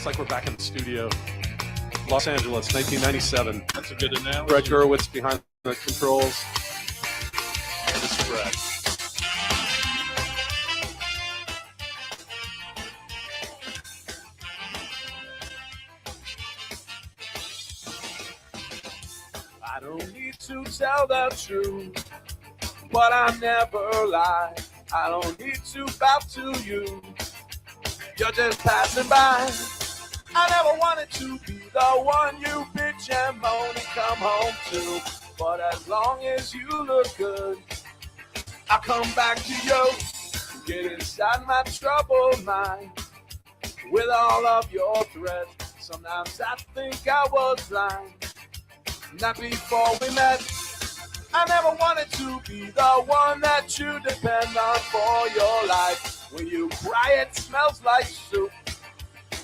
It's like we're back in the studio. Los Angeles, 1997. That's a good analogy. Brett Gurewitz behind the controls. This is Brett. I don't need to tell the truth, but I never lie. I don't need to bow to you. You're just passing by. I never wanted to be the one you bitch and moan and come home to. But as long as you look good, I'll come back to you. Get inside my troubled mind with all of your threats. Sometimes I think I was blind. Not before we met. I never wanted to be the one that you depend on for your life. When you cry, it smells like soup.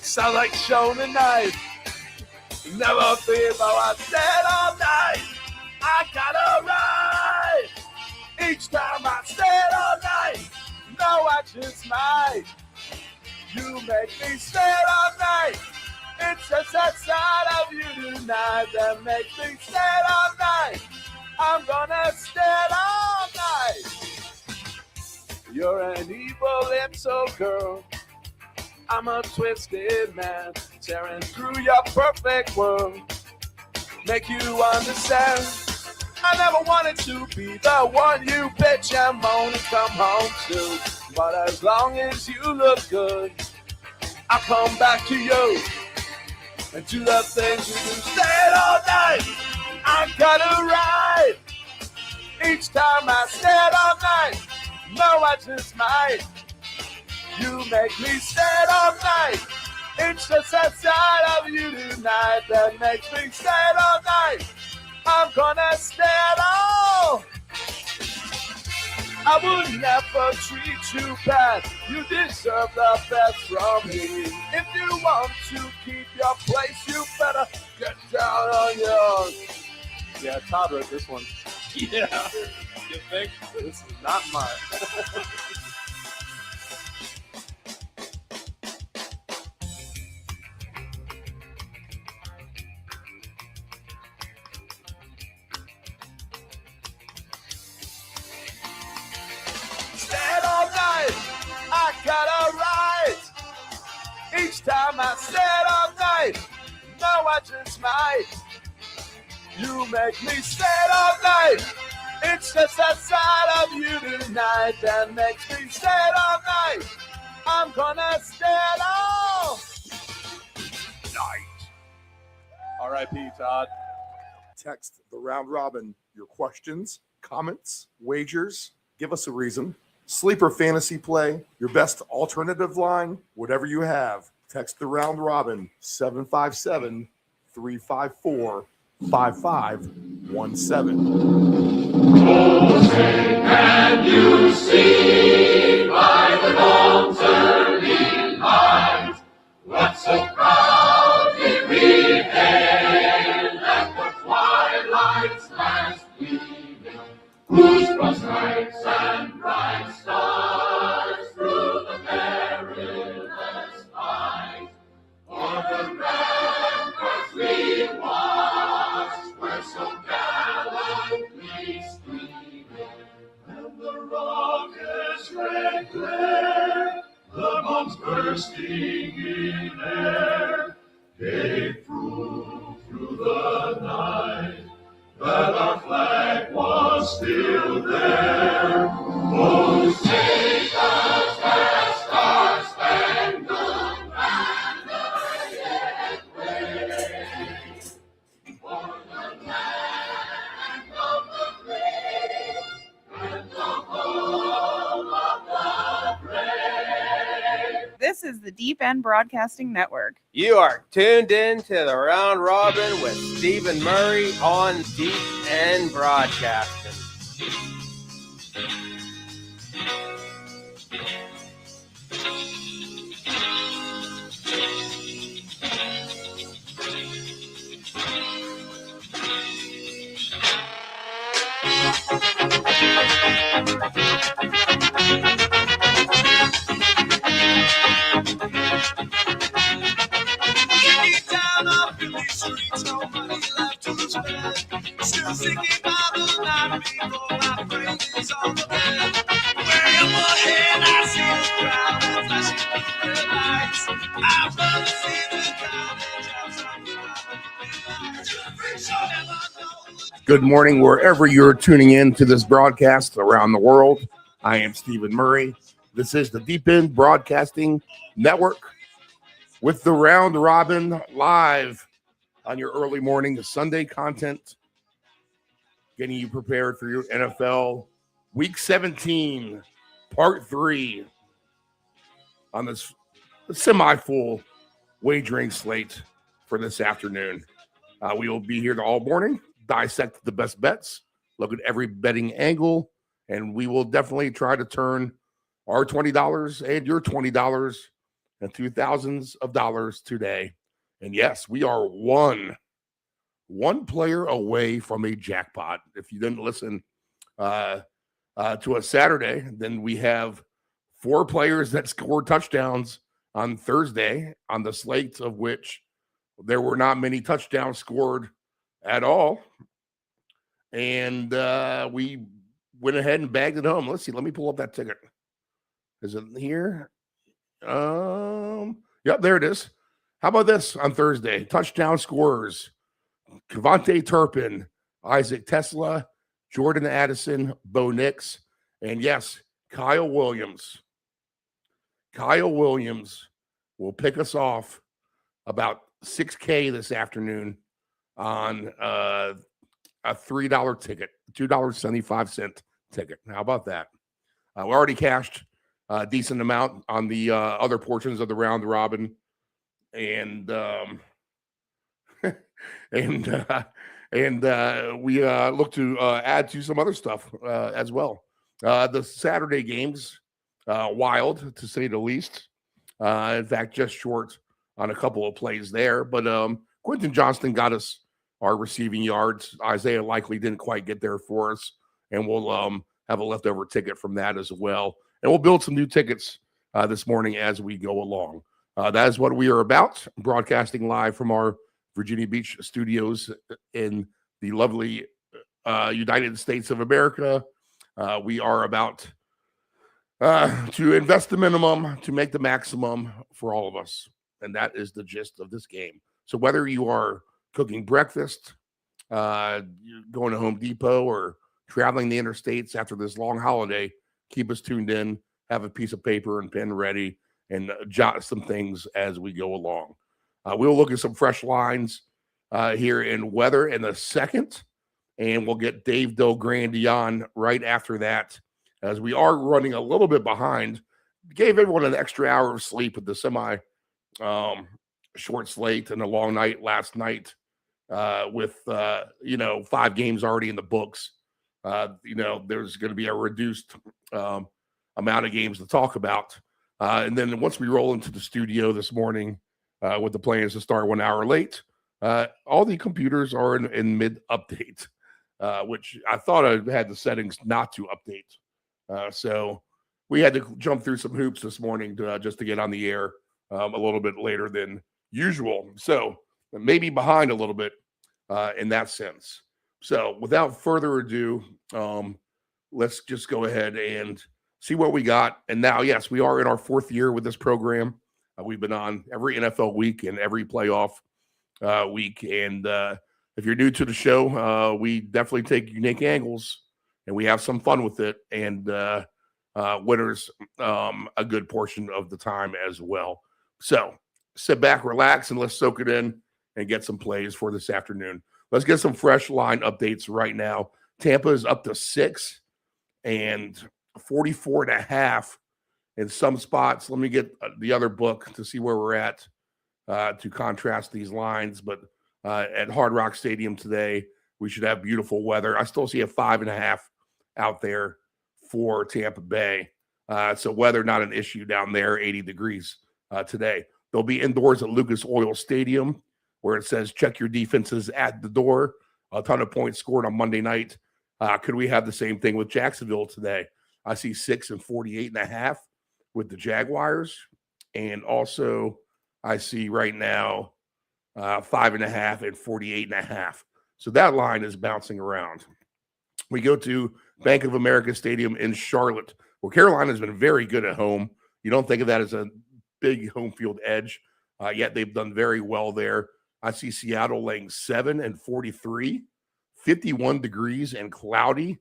Sounds like Shona Knife. Never fear, though I said all night. I gotta ride. Each time I said all night. No, I just might. You make me stay all night. It's just that side of you tonight that makes me stay all night. I'm gonna stay all night. You're an evil little girl. I'm a twisted man, tearing through your perfect world. Make you understand. I never wanted to be the one you bitch and moan and come home to. But as long as you look good, I'll come back to you. And do the things you do, stay all night. I gotta ride. Each time I stay all night. No, I just might. You make me stay all night. It's just that side of you tonight that makes me stay all night. I'm gonna stay all. I would never treat you bad. You deserve the best from me. If you want to keep your place, you better get down on yours. Yeah, Todd wrote this one. Yeah. You think? This is not mine. Stand all night, I gotta ride. Each time I stand all night, no, I just might. You make me stand all night. It's just that side of you tonight that makes me stand all night. I'm gonna stand all night. R.I.P. Todd. Text the round robin your questions, comments, wagers. Give us a reason. Sleeper fantasy play, your best alternative line, whatever you have. Text the round robin 757-354-5517. Can you see by the dawn's early light what so proudly we hailed at the twilight's last gleaming, whose cross nights and bright stars through the perilous fight o'er the ramparts we watched were so gallantly streaming, and the rocket's red glare, the bombs bursting in air, gave proof through the night that our flag was still there. Oh, take us past our spangled banner yet wave, for the land of the brave and the home of the brave. This is the Deep End Broadcasting Network. You are tuned in to the Round Robin with Stephen Murray on Deep End Broadcasting. Good morning, wherever you're tuning in to this broadcast around the world. I am Stephen Murray. This is the Deep End Broadcasting Network with the Round Robin live on your early morning to Sunday content, getting you prepared for your NFL Week 17, Part 3 on this semi-full wagering slate for this afternoon. We will be here all morning, dissect the best bets, look at every betting angle, and we will definitely try to turn our $20 and your $20 into thousands of dollars today. And yes, we are one player away from a jackpot. If you didn't listen to a Saturday, then we have 4 players that scored touchdowns on Thursday on the slate, of which there were not many touchdowns scored at all. And we went ahead and bagged it home. Let's see. Let me pull up that ticket. Is it here? Yep, there it is. How about this on Thursday? Touchdown scorers: Kevontae Turpin, Isaac Tesla, Jordan Addison, Bo Nix, and yes, Kyle Williams. Kyle Williams will pick us off about $6K this afternoon on a $3 ticket, $2.75 ticket. How about that? We already cashed a decent amount on the other portions of the round robin, and we look to add to some other stuff as well. The Saturday games, wild to say the least. In fact, just short on a couple of plays there. But Quentin Johnston got us our receiving yards. Isaiah likely didn't quite get there for us, and we'll have a leftover ticket from that as well. And we'll build some new tickets this morning as we go along. That is what we are about, broadcasting live from our Virginia Beach studios in the lovely United States of America. We are about to invest the minimum to make the maximum for all of us. And that is the gist of this game. So whether you are cooking breakfast, you're going to Home Depot, or traveling the interstates after this long holiday, keep us tuned in, have a piece of paper and pen ready, and jot some things as we go along. We'll look at some fresh lines here in weather in a second, and we'll get Dave Delgrandi on right after that, as we are running a little bit behind. Gave everyone an extra hour of sleep with the short slate and a long night last night with 5 games already in the books. There's going to be a reduced amount of games to talk about. And then once we roll into the studio this morning with the plans to start 1 hour late, all the computers are in mid-update, which I thought I had the settings not to update. So we had to jump through some hoops this morning just to get on the air a little bit later than usual. So maybe behind a little bit in that sense. So without further ado, let's just go ahead and see what we got. And now, yes, we are in our 4th year with this program. We've been on every NFL week and every playoff week. And if you're new to the show, we definitely take unique angles and we have some fun with it. And winners a good portion of the time as well. So sit back, relax, and let's soak it in and get some plays for this afternoon. Let's get some fresh line updates right now. Tampa is up to 6 and 44.5 in some spots. Let me get the other book to see where we're at to contrast these lines. But at Hard Rock Stadium today, we should have beautiful weather. I still see a 5.5 out there for Tampa Bay. So weather not an issue down there, 80 degrees today. They'll be indoors at Lucas Oil Stadium, where it says check your defenses at the door. A ton of points scored on Monday night. Could we have the same thing with Jacksonville today? I see 6 and 48.5 with the Jaguars. And also I see right now 5.5 and 48.5. So that line is bouncing around. We go to Bank of America Stadium in Charlotte, where Carolina has been very good at home. You don't think of that as a big home field edge, yet they've done very well there. I see Seattle laying 7 and 43, 51 degrees and cloudy.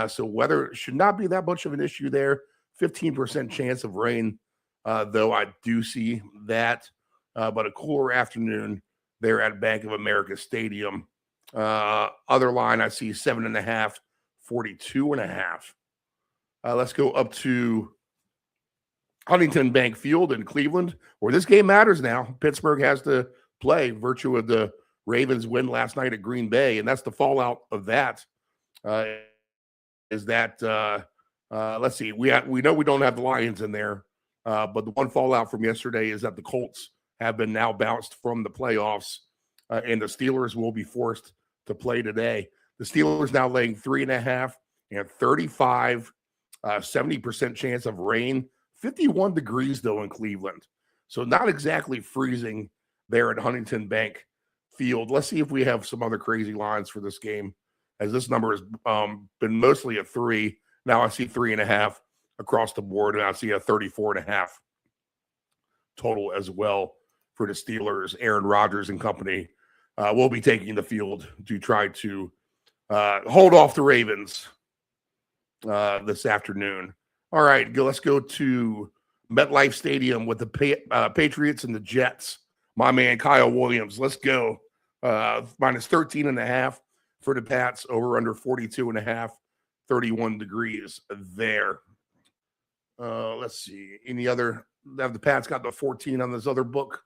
So weather should not be that much of an issue there. 15% chance of rain, though I do see that. But a cooler afternoon there at Bank of America Stadium. Other line, I see 7.5, 42.5. Let's go up to Huntington Bank Field in Cleveland, where this game matters now. Pittsburgh has to play virtue of the Ravens win last night at Green Bay, and that's the fallout of that. Let's see, we know we don't have the Lions in there, but the one fallout from yesterday is that the Colts have been now bounced from the playoffs, and the Steelers will be forced to play today. The Steelers now laying 3.5 and 35, 70% chance of rain. 51 degrees, though, in Cleveland. So not exactly freezing there at Huntington Bank Field. Let's see if we have some other crazy lines for this game, as this number has been mostly a 3. Now I see 3.5 across the board, and I see a 34.5 total as well for the Steelers. Aaron Rodgers and company will be taking the field to try to hold off the Ravens this afternoon. All right, let's go to MetLife Stadium with the Patriots and the Jets. My man, Kyle Williams. Let's go. Minus 13.5 for the Pats, over under 42.5, 31 degrees there. Let's see. Any other? Have the Pats got the 14 on this other book?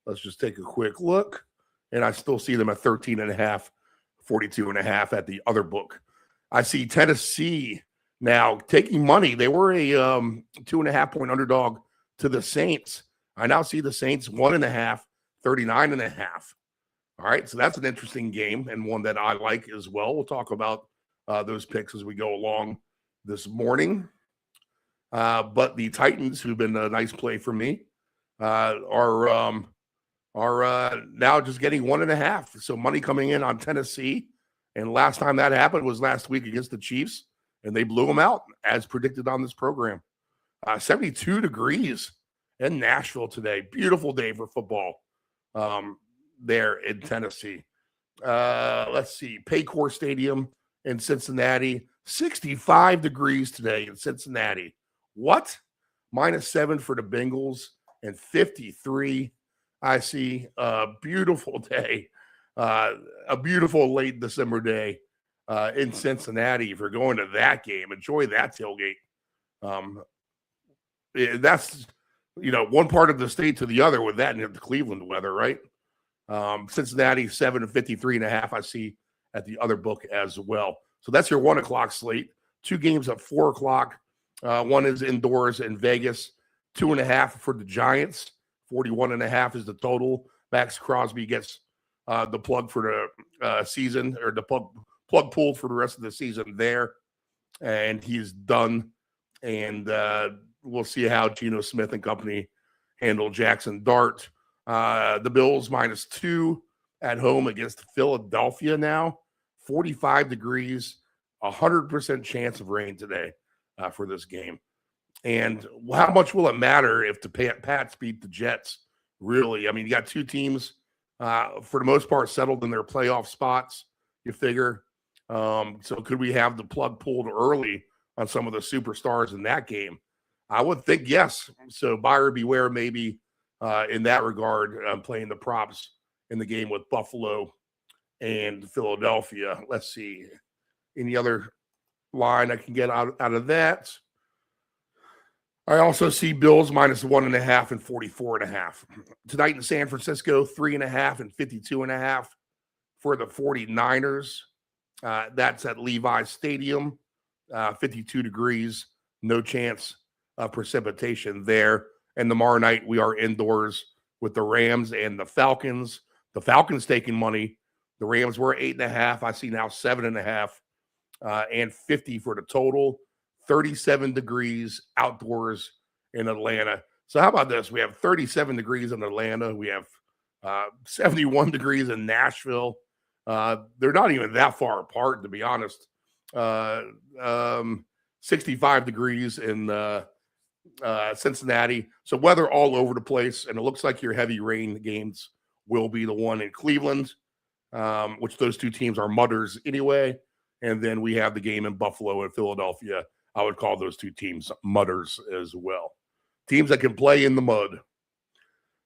Let's just take a quick look. And I still see them at 13.5, 42.5 at the other book. I see Tennessee now taking money. They were a 2.5-point underdog to the Saints. I now see the Saints 1.5, 39.5. All right, so that's an interesting game and one that I like as well. We'll talk about those picks as we go along this morning. But the Titans, who've been a nice play for me, are now just getting 1.5. So money coming in on Tennessee. And last time that happened was last week against the Chiefs, and they blew them out as predicted on this program. 72 degrees in Nashville today. Beautiful day for football there in Tennessee. Let's see. Paycor Stadium in Cincinnati. 65 degrees today in Cincinnati. What? -7 for the Bengals and 53. I see a beautiful day, a beautiful late December day in Cincinnati. If you're going to that game, enjoy that tailgate. That's, one part of the state to the other with that and the Cleveland weather, right? Cincinnati 7 and 53.5. I see at the other book as well. So that's your 1 o'clock slate. 2 games at 4 o'clock. One is indoors in Vegas. 2.5 for the Giants. 41.5 is the total. Max Crosby gets the plug for the season, or the plug pulled for the rest of the season there, and he's done. And we'll see how Geno Smith and company handle Jackson Dart. The Bills -2 at home against Philadelphia now. 45 degrees, 100% chance of rain today for this game. And how much will it matter if the Pats beat the Jets? Really, I mean, you got 2 teams for the most part settled in their playoff spots, you figure. So could we have the plug pulled early on some of the superstars in that game? I would think yes. So buyer beware maybe in that regard, playing the props in the game with Buffalo and Philadelphia. Let's see. Any other line I can get out of that? I also see Bills -1.5 and 44.5. Tonight in San Francisco, 3.5 and 52.5 for the 49ers. That's at Levi's Stadium, 52 degrees, no chance of precipitation there. And tomorrow night, we are indoors with the Rams and the Falcons. The Falcons taking money. The Rams were 8.5. I see now 7.5 and 50 for the total. 37 degrees outdoors in Atlanta. So how about this? We have 37 degrees in Atlanta. We have 71 degrees in Nashville. They're not even that far apart, to be honest. 65 degrees in Cincinnati. So weather all over the place, and it looks like your heavy rain games will be the one in Cleveland. which those two teams are mudders anyway. And then we have the game in Buffalo and Philadelphia. I would call those two teams mudders as well. Teams that can play in the mud.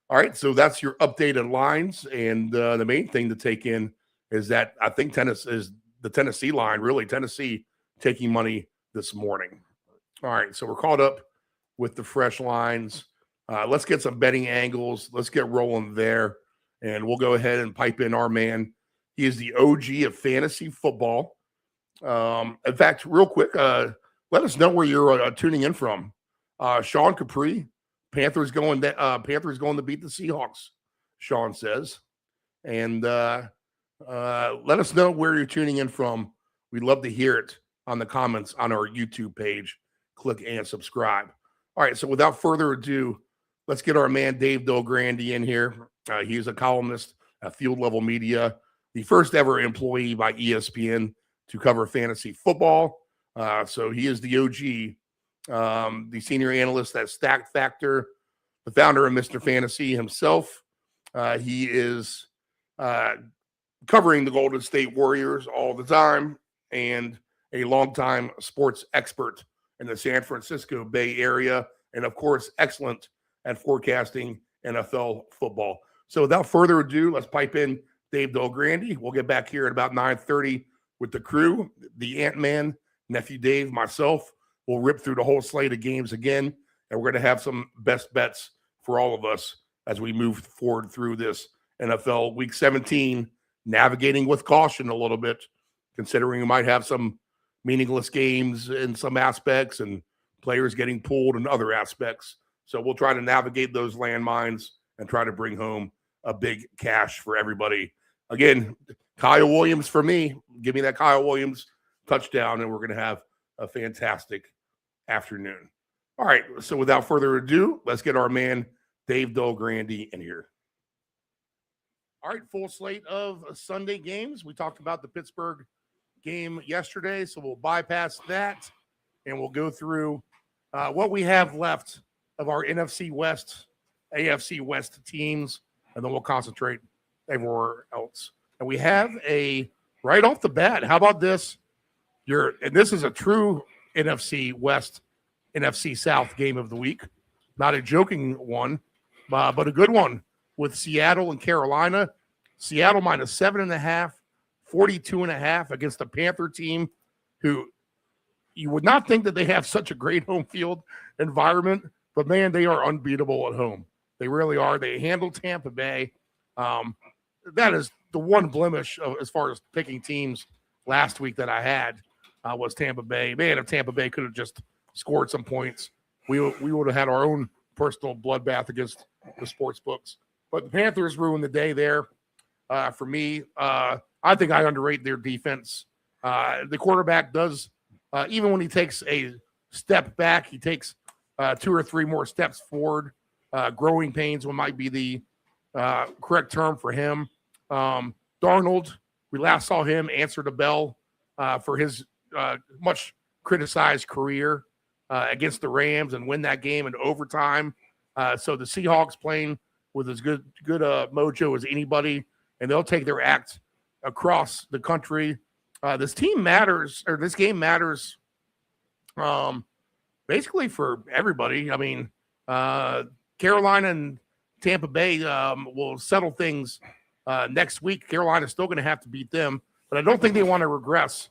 All right, so that's your updated lines. And the main thing to take in is that I think the Tennessee line, really Tennessee taking money this morning. All right, so we're caught up with the fresh lines. Let's get some betting angles. Let's get rolling there. And we'll go ahead and pipe in our man. He is the OG of fantasy football. In fact, real quick, let us know where you're tuning in from. Sean Capri, Panthers going to beat the Seahawks, Sean says. And let us know where you're tuning in from. We'd love to hear it on the comments on our YouTube page. Click and subscribe. All right, so without further ado, let's get our man Dave DelGrande in here. He's a columnist at Field Level Media, the first ever employee by ESPN to cover fantasy football. So he is the OG, the senior analyst at Stack Factor, the founder of Mr. Fantasy himself. He is covering the Golden State Warriors all the time and a longtime sports expert in the San Francisco Bay Area, and of course, excellent at forecasting NFL football. So without further ado, let's pipe in Dave DelGrande. We'll get back here at about 9:30 with the crew, the Ant-Man, Nephew Dave, myself. We'll rip through the whole slate of games again, and we're going to have some best bets for all of us as we move forward through this NFL Week 17, navigating with caution a little bit, considering we might have some meaningless games in some aspects and players getting pulled in other aspects. So we'll try to navigate those landmines and try to bring home a big cash for everybody. Again, Kyle Williams for me. Give me that Kyle Williams touchdown, and we're going to have a fantastic afternoon. All right, so without further ado, let's get our man Dave DelGrande in here. All right, full slate of Sunday games. We talked about the Pittsburgh game yesterday, so we'll bypass that, and we'll go through what we have left of our NFC West, AFC West teams, and then we'll concentrate everywhere else. And we have right off the bat, how about this? And this is a true NFC West, NFC South game of the week. Not a joking one, but a good one with Seattle and Carolina. Seattle minus 7.5, 42.5 against the Panther team, who you would not think that they have such a great home field environment, but man, they are unbeatable at home. They really are. They handled Tampa Bay. That is the one blemish as far as picking teams last week that I had was Tampa Bay. Man, if Tampa Bay could have just scored some points, we would have had our own personal bloodbath against the sports books. But the Panthers ruined the day there for me. I think I underrate their defense. The quarterback does, even when he takes a step back, he takes 2 or 3 more steps forward. Growing pains might be the correct term for him. Darnold, we last saw him answer the bell for his much criticized career against the Rams and win that game in overtime. So the Seahawks playing with as good mojo as anybody, and they'll take their act across the country. This game matters basically for everybody. I mean, Carolina and Tampa Bay will settle things next week. Carolina's still going to have to beat them, but I don't think they want to regress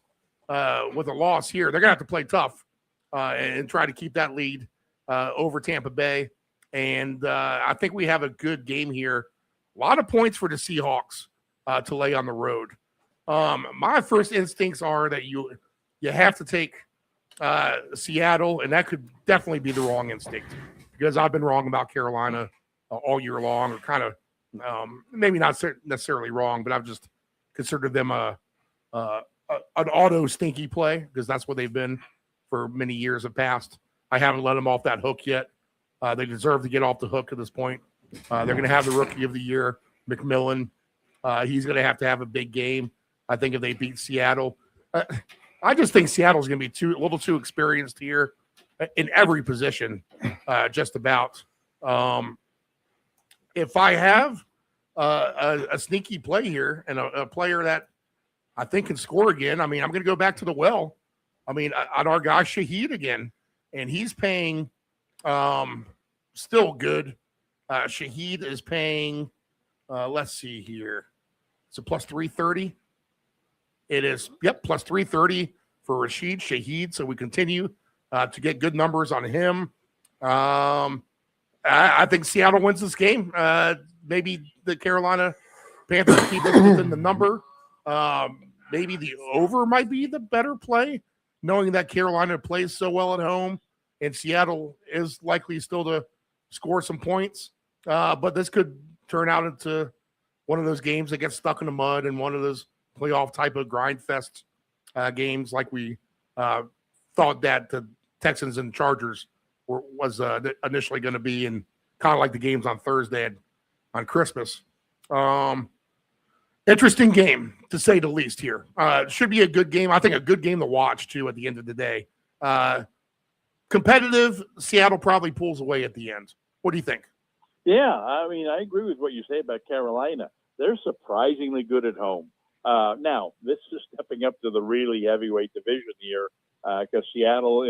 with a loss here. They're going to have to play tough and try to keep that lead over Tampa Bay. And I think we have a good game here. A lot of points for the Seahawks to lay on the road. My first instincts are that you have to take Seattle, and that could definitely be the wrong instinct because I've been wrong about Carolina all year long, or kind of maybe not necessarily wrong, but I've just considered them an auto stinky play because that's what they've been for many years of past. I haven't let them off that hook yet. They deserve to get off the hook at this point. They're going to have the Rookie of the Year, McMillan. He's going to have a big game, I think, if they beat Seattle. I just think Seattle's going to be a little too experienced here in every position, just about. If I have a sneaky play here and a player that I think can score again. I mean, I'm going to go back to the well. I mean, on our guy Shaheed again, and he's paying still good. Shaheed is paying, let's see here. It's a plus 330. It is, yep, plus 330 for Rashid Shaheed. So we continue to get good numbers on him. I think Seattle wins this game. Maybe the Carolina Panthers keep it within the number. Maybe the over might be the better play, knowing that Carolina plays so well at home and Seattle is likely still to score some points. But this could turn out into one of those games that gets stuck in the mud and one of those playoff type of grind fest games like we thought that the Texans and Chargers was initially going to be, and kind of like the games on Thursday on Christmas. Interesting game, to say the least here. Should be a good game. I think a good game to watch, too, at the end of the day. Competitive, Seattle probably pulls away at the end. What do you think? Yeah, I mean, I agree with what you say about Carolina. They're surprisingly good at home. Now, this is stepping up to the really heavyweight division here because Seattle,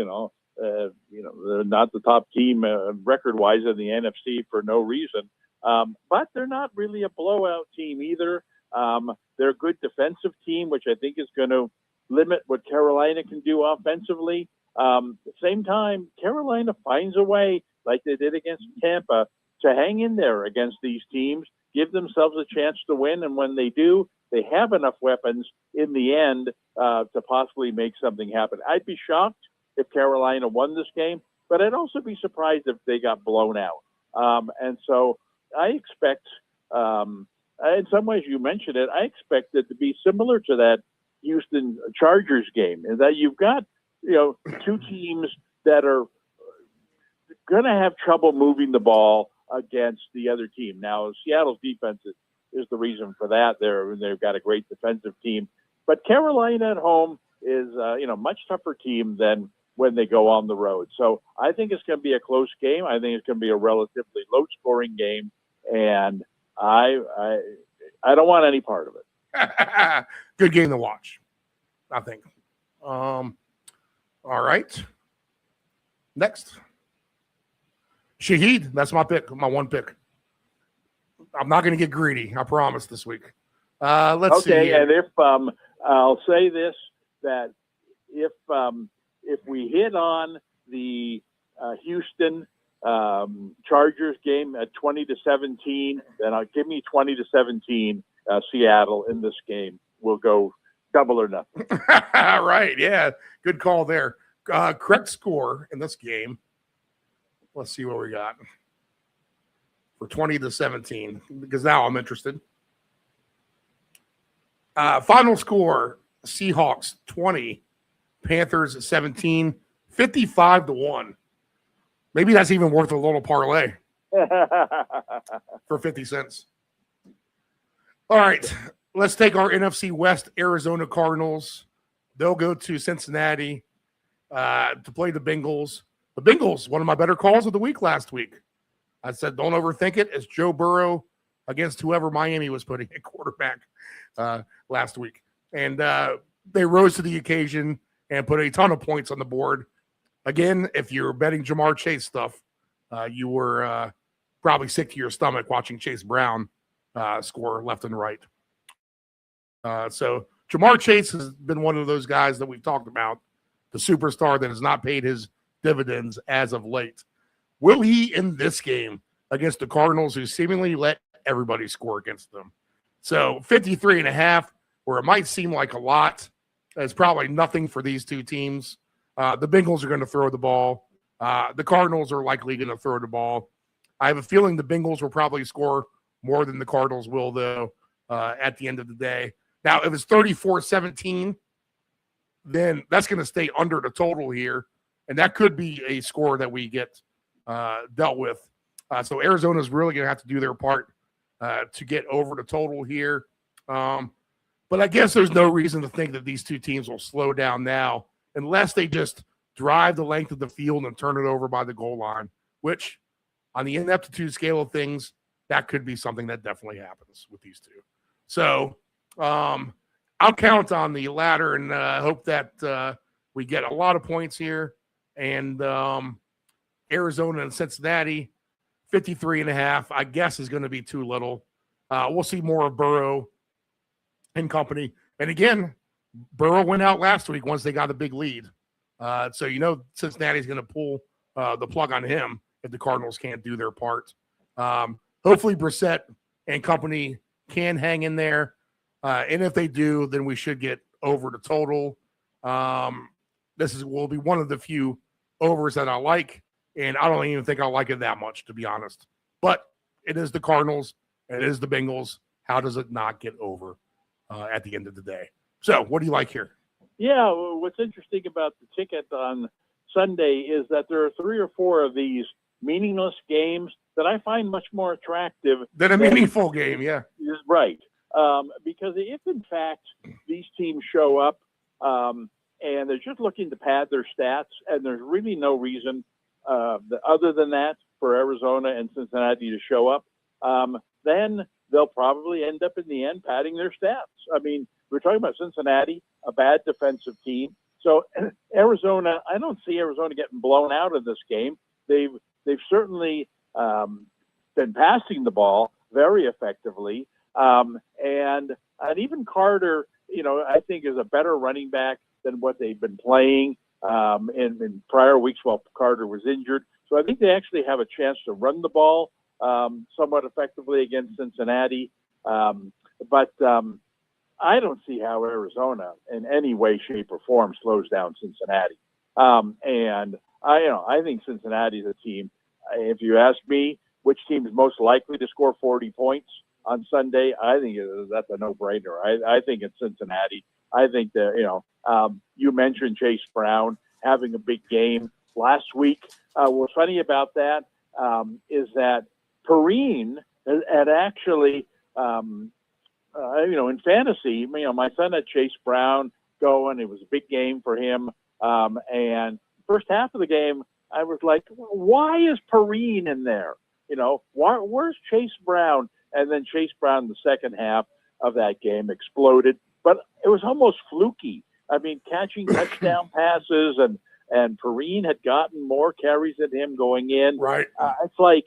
they're not the top team record-wise in the NFC for no reason. But they're not really a blowout team either. They're a good defensive team, which I think is going to limit what Carolina can do offensively. At the same time, Carolina finds a way, like they did against Tampa, to hang in there against these teams, give themselves a chance to win, and when they do, they have enough weapons in the end to possibly make something happen. I'd be shocked if Carolina won this game, but I'd also be surprised if they got blown out. And so I expect, in some ways you mentioned it, I expect it to be similar to that Houston Chargers game, in that you've got, two teams that are going to have trouble moving the ball against the other team. Now, Seattle's defense is the reason for that. They've got a great defensive team, but Carolina at home is much tougher team than when they go on the road. So I think it's going to be a close game. I think it's going to be a relatively low scoring game, and I don't want any part of it. Good game to watch, I think. All right. Next. Shaheed, that's my pick, my one pick. I'm not going to get greedy, I promise, this week. Let's see. Okay, and if I'll say this, that if we hit on the Houston Chargers game at 20-17, then I'll give me 20-17 Seattle in this game. We'll go double or nothing. Right, yeah. Good call there. Correct score in this game. Let's see what we got for 20-17, because now I'm interested. Final score, Seahawks 20, Panthers 17, 55-1. Maybe that's even worth a little parlay for 50 cents. All right, let's take our NFC West Arizona Cardinals. They'll go to Cincinnati to play the Bengals. The Bengals, one of my better calls of the week last week. I said, don't overthink it. It's Joe Burrow against whoever Miami was putting at quarterback last week. And they rose to the occasion and put a ton of points on the board. Again, if you're betting Jamar Chase stuff, you were probably sick to your stomach watching Chase Brown score left and right. So Jamar Chase has been one of those guys that we've talked about, the superstar that has not paid his dividends as of late. Will he in this game against the Cardinals, who seemingly let everybody score against them? So 53.5, where it might seem like a lot, is probably nothing for these two teams. The Bengals are going to throw the ball. The Cardinals are likely going to throw the ball. I have a feeling the Bengals will probably score more than the Cardinals will, though, at the end of the day. Now, if it's 34-17, then that's going to stay under the total here, and that could be a score that we get dealt with. So Arizona's really going to have to do their part to get over the total here. But I guess there's no reason to think that these two teams will slow down now unless they just drive the length of the field and turn it over by the goal line, which on the ineptitude scale of things, that could be something that definitely happens with these two. So I'll count on the latter and hope that we get a lot of points here. And Arizona and Cincinnati, 53.5, I guess is going to be too little. We'll see more of Burrow and company. And again, Burrow went out last week once they got a big lead. So, Cincinnati's going to pull the plug on him if the Cardinals can't do their part. Hopefully Brissett and company can hang in there. And if they do, then we should get over the total. This will be one of the few overs that I like. And I don't even think I like it that much, to be honest. But it is the Cardinals. It is the Bengals. How does it not get over at the end of the day? So what do you like here? Yeah, what's interesting about the ticket on Sunday is that there are 3 or 4 of these meaningless games that I find much more attractive than a meaningful game, yeah. Right. Because if, in fact, these teams show up and they're just looking to pad their stats, and there's really no reason other than that for Arizona and Cincinnati to show up, then they'll probably end up in the end padding their stats. I mean, we're talking about Cincinnati, a bad defensive team. So Arizona, I don't see Arizona getting blown out of this game. They've certainly been passing the ball very effectively. And even Carter, I think is a better running back than what they've been playing in prior weeks while Carter was injured. So I think they actually have a chance to run the ball somewhat effectively against Cincinnati. But I don't see how Arizona in any way, shape, or form slows down Cincinnati. And I think Cincinnati is a team. If you ask me which team is most likely to score 40 points on Sunday, I think that's a no-brainer. I think it's Cincinnati. I think that, you mentioned Chase Brown having a big game last week. What's funny about that is that Perrine had actually, in fantasy, my son had Chase Brown going. It was a big game for him. And first half of the game, I was like, why is Perrine in there? Where's Chase Brown? And then Chase Brown in the second half of that game exploded. But it was almost fluky. I mean, catching touchdown passes, and Perrine had gotten more carries than him going in. Right. It's like,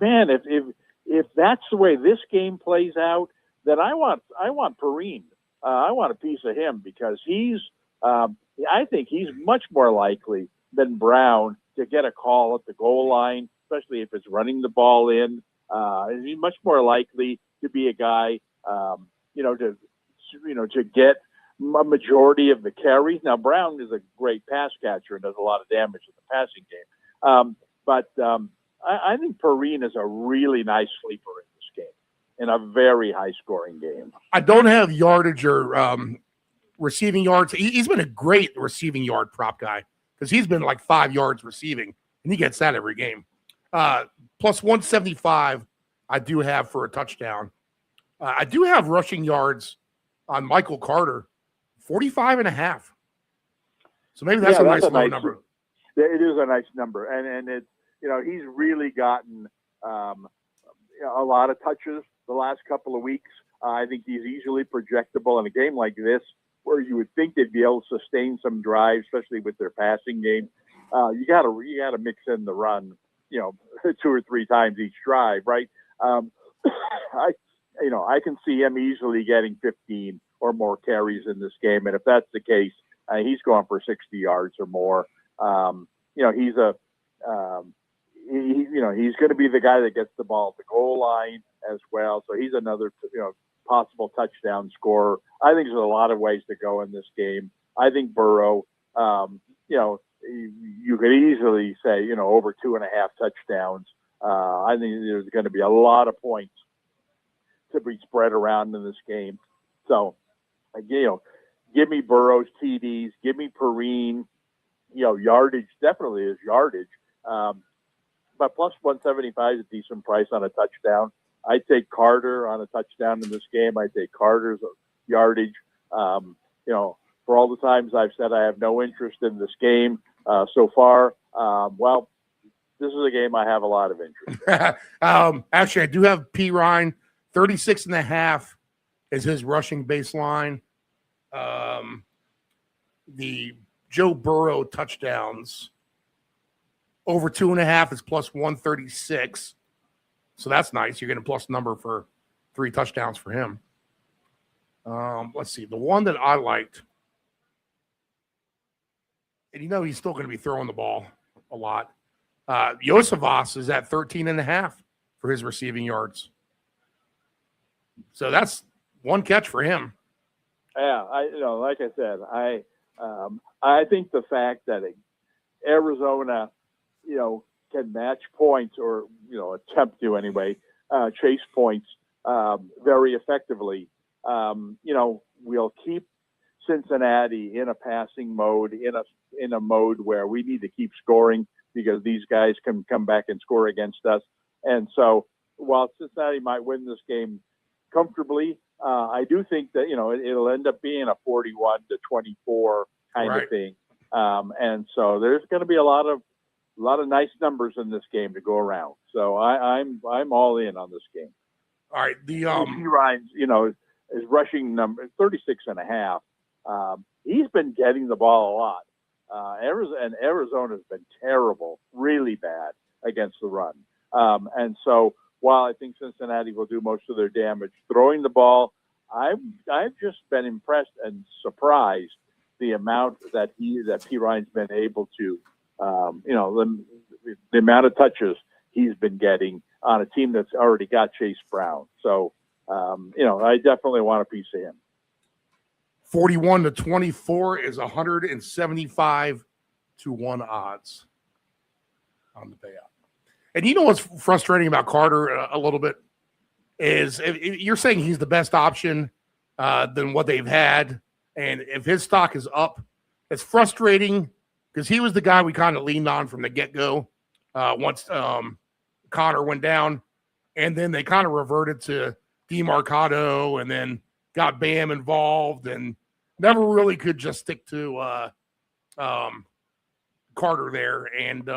man, if that's the way this game plays out, then I want Perrine. I want a piece of him because I think he's much more likely than Brown to get a call at the goal line, especially if it's running the ball in. He's much more likely to be a guy, to get a majority of the carries. Now, Brown is a great pass catcher and does a lot of damage in the passing game. But I think Perrine is a really nice sleeper in this game, in a very high-scoring game. I don't have yardage or receiving yards. He's been a great receiving yard prop guy because he's been like 5 yards receiving, and he gets that every game. Plus 175 I do have for a touchdown. I do have rushing yards on Michael Carter, 45.5. So maybe that's a nice low number. It is a nice number. And it's, he's really gotten a lot of touches the last couple of weeks. I think he's easily projectable in a game like this where you would think they'd be able to sustain some drives, especially with their passing game. You got to mix in the run, 2 or 3 times each drive, right? I can see him easily getting 15 or more carries in this game, and if that's the case, he's going for 60 yards or more. He's going to be the guy that gets the ball at the goal line as well. So he's another, possible touchdown scorer. I think there's a lot of ways to go in this game. I think Burrow, you could easily say, over 2.5 touchdowns. I think there's going to be a lot of points to be spread around in this game. So, give me Burrow's TDs, give me Perrine, yardage definitely is yardage. But plus 175 is a decent price on a touchdown. I take Carter on a touchdown in this game. I take Carter's yardage. For all the times I've said I have no interest in this game so far, this is a game I have a lot of interest. Actually, I do have P. Ryan 36.5 is his rushing baseline. The Joe Burrow touchdowns over 2.5 is plus 136. So that's nice. You're getting a plus number for 3 touchdowns for him. Let's see. The one that I liked, and he's still going to be throwing the ball a lot. Yosevas is at 13.5 for his receiving yards. So that's one catch for him. Yeah, like I said, I think the fact that Arizona, can match points or attempt to anyway, chase points very effectively. We'll keep Cincinnati in a passing mode, in a mode where we need to keep scoring because these guys can come back and score against us. And so while Cincinnati might win this game comfortably, I do think that, it'll end up being a 41-24 kind of thing. And so there's going to be a lot of nice numbers in this game to go around. So I'm all in on this game. All right. The Ryan's, his rushing number 36.5. He's been getting the ball a lot. Arizona's been terrible, really bad against the run. And so while I think Cincinnati will do most of their damage throwing the ball, I've just been impressed and surprised the amount that P. Ryan's been able to, the amount of touches he's been getting on a team that's already got Chase Brown. So, I definitely want a piece of him. 41-24 is 175 to 1 odds on the payout. And you know what's frustrating about Carter a little bit is if you're saying he's the best option than what they've had, and if his stock is up, it's frustrating because he was the guy we kind of leaned on from the get-go once Connor went down, and then they kind of reverted to DeMarcado and then got Bam involved and never really could just stick to Carter there. And,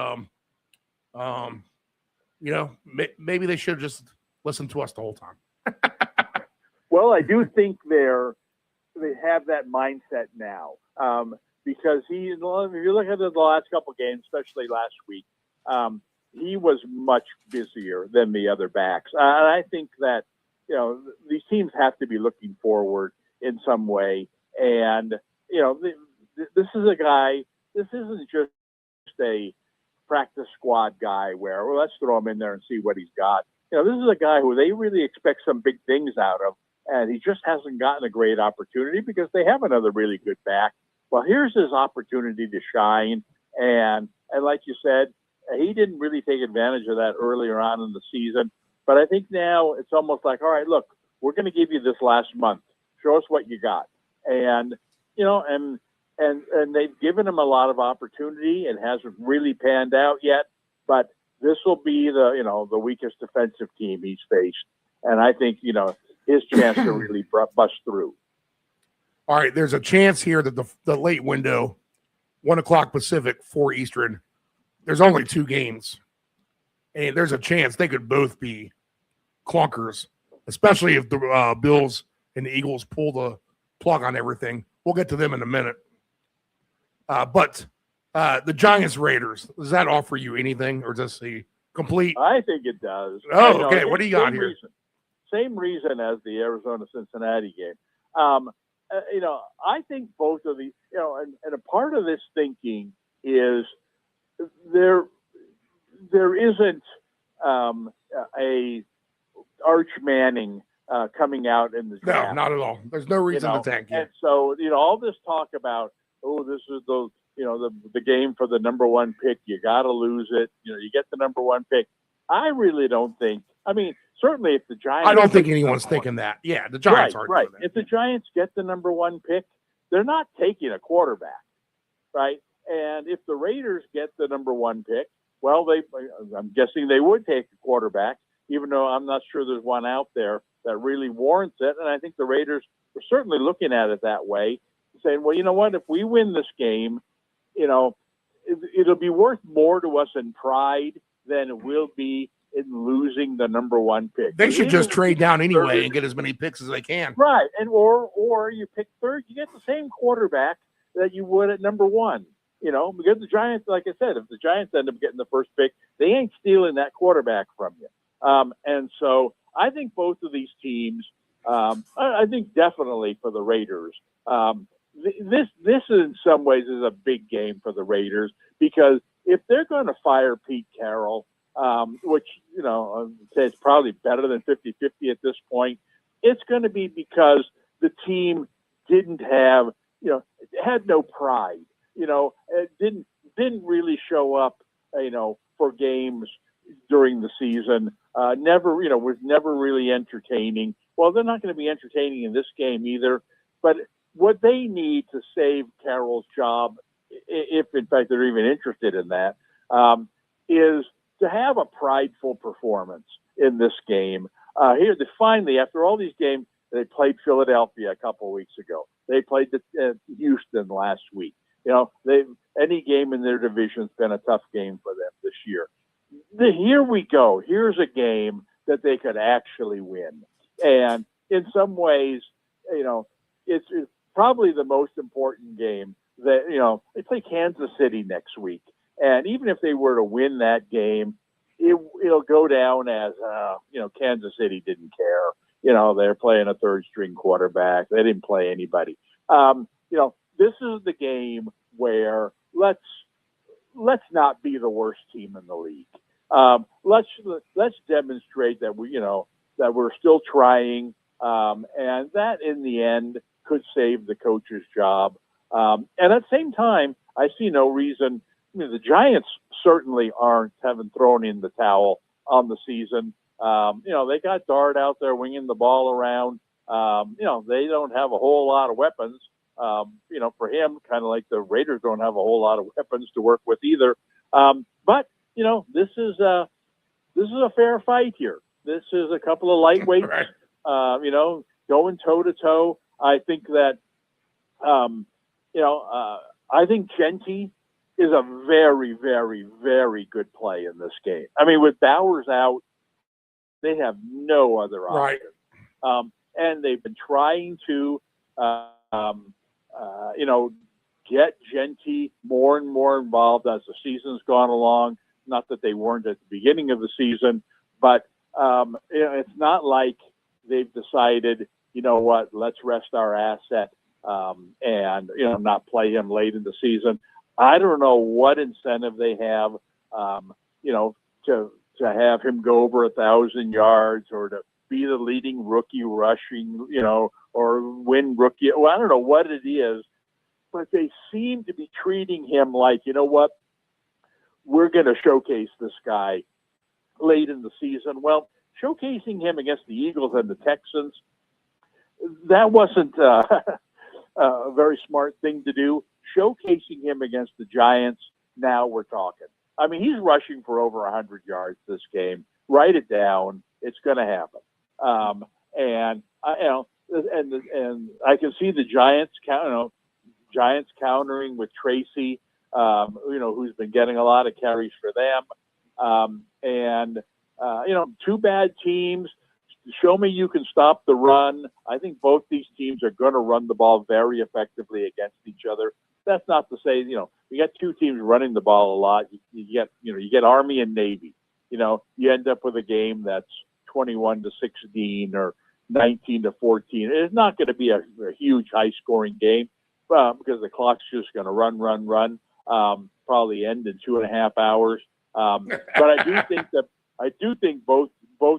maybe they should have just listened to us the whole time. Well, I do think they have that mindset now because if you look at the last couple games, especially last week, he was much busier than the other backs. And I think that, these teams have to be looking forward in some way. And, this is a guy, this isn't just a practice squad guy where, well, let's throw him in there and see what he's got. This is a guy who they really expect some big things out of, and he just hasn't gotten a great opportunity because they have another really good back. Well, here's his opportunity to shine. And like you said, he didn't really take advantage of that earlier on in the season. But I think now it's almost like, all right, look, we're going to give you this last month. Show us what you got. And, and they've given him a lot of opportunity. It hasn't really panned out yet, but this will be the weakest defensive team he's faced. And I think, his chance to really bust through. All right. There's a chance here that the late window, 1:00 Pacific, 4 Eastern, there's only 2 games. And there's a chance they could both be clunkers, especially if the Bills and the Eagles pull the plug on everything. We'll get to them in a minute. But the Giants Raiders, does that offer you anything, or just the complete? I think it does. Oh, okay. What do you got here? Same reason as the Arizona Cincinnati game. I think both of these, and a part of this thinking is there isn't a Arch Manning coming out in the draft. No, not at all. There's no reason to tank you. And so, all this talk about, this is the game for the number 1 pick. You got to lose it. You get the number 1 pick. I really don't think. I mean, certainly if the Giants. I don't think anyone's thinking that. Yeah, the Giants aren't. Right. Doing that. If the Giants get the number 1 pick, they're not taking a quarterback, right? And if the Raiders get the number 1 pick, well, I'm guessing they would take a quarterback, even though I'm not sure there's one out there that really warrants it. And I think the Raiders are certainly looking at it that way, saying, well, you know what? If we win this game, it'll be worth more to us in pride than it will be in losing the number one pick. They should just trade down anyway third. and get as many picks as they can. Right, and or you pick third, you get the same quarterback that you would at number one. Because the Giants, like I said, if the Giants end up getting the first pick, they ain't stealing that quarterback from you. And so I think both of these teams, I think definitely for the Raiders, this in some ways is a big game for the Raiders, because if they're going to fire Pete Carroll, which, I'd say it's probably better than 50-50 at this point, it's going to be because the team didn't have, had no pride, it didn't really show up, for games during the season, was never really entertaining. Well, they're not going to be entertaining in this game either, but what they need to save Carroll's job, if in fact they're even interested in that, is to have a prideful performance in this game. Here, they finally, after all these games, they played Philadelphia a couple of weeks ago. They played Houston last week. Any game in their division has been a tough game for them this year. Here we go. Here's a game that they could actually win. And in some ways, it's probably the most important game that, they play Kansas City next week. And even if they were to win that game, it'll go down as, Kansas City didn't care. They're playing a third string quarterback. They didn't play anybody. This is the game where let's not be the worst team in the league. Let's demonstrate that that we're still trying, and that in the end could save the coach's job. And at the same time, I see no reason. The Giants certainly haven't thrown in the towel on the season. They got Dart out there winging the ball around. They don't have a whole lot of weapons. For him, kind of like the Raiders don't have a whole lot of weapons to work with either. But this is a fair fight here. This is a couple of lightweights, right. Going toe to toe. I think that, I think Genty is a very, very, very good play in this game. I mean, with Bowers out, they have no other option. Right. And they've been trying to, get Genty more and more involved as the season's gone along. Not that they weren't at the beginning of the season, but it's not like they've decided, let's rest our asset and not play him late in the season. I don't know what incentive they have, to have him go over 1,000 yards or to be the leading rookie rushing, or win rookie. Well, I don't know what it is, but they seem to be treating him like, we're going to showcase this guy late in the season. Well, showcasing him against the Eagles and the Texans, that wasn't a very smart thing to do. Showcasing him against the Giants, now we're talking. I mean, he's rushing for over 100 yards this game. Write it down. It's going to happen. And I can see the Giants countering with Tracy, who's been getting a lot of carries for them. Two bad teams. Show me you can stop the run. I think both these teams are going to run the ball very effectively against each other. That's not to say, you got two teams running the ball a lot. You get Army and Navy. You end up with a game that's 21-16 or 19-14. It's not going to be a huge high-scoring game because the clock's just going to run. Probably end in 2.5 hours. But I do think both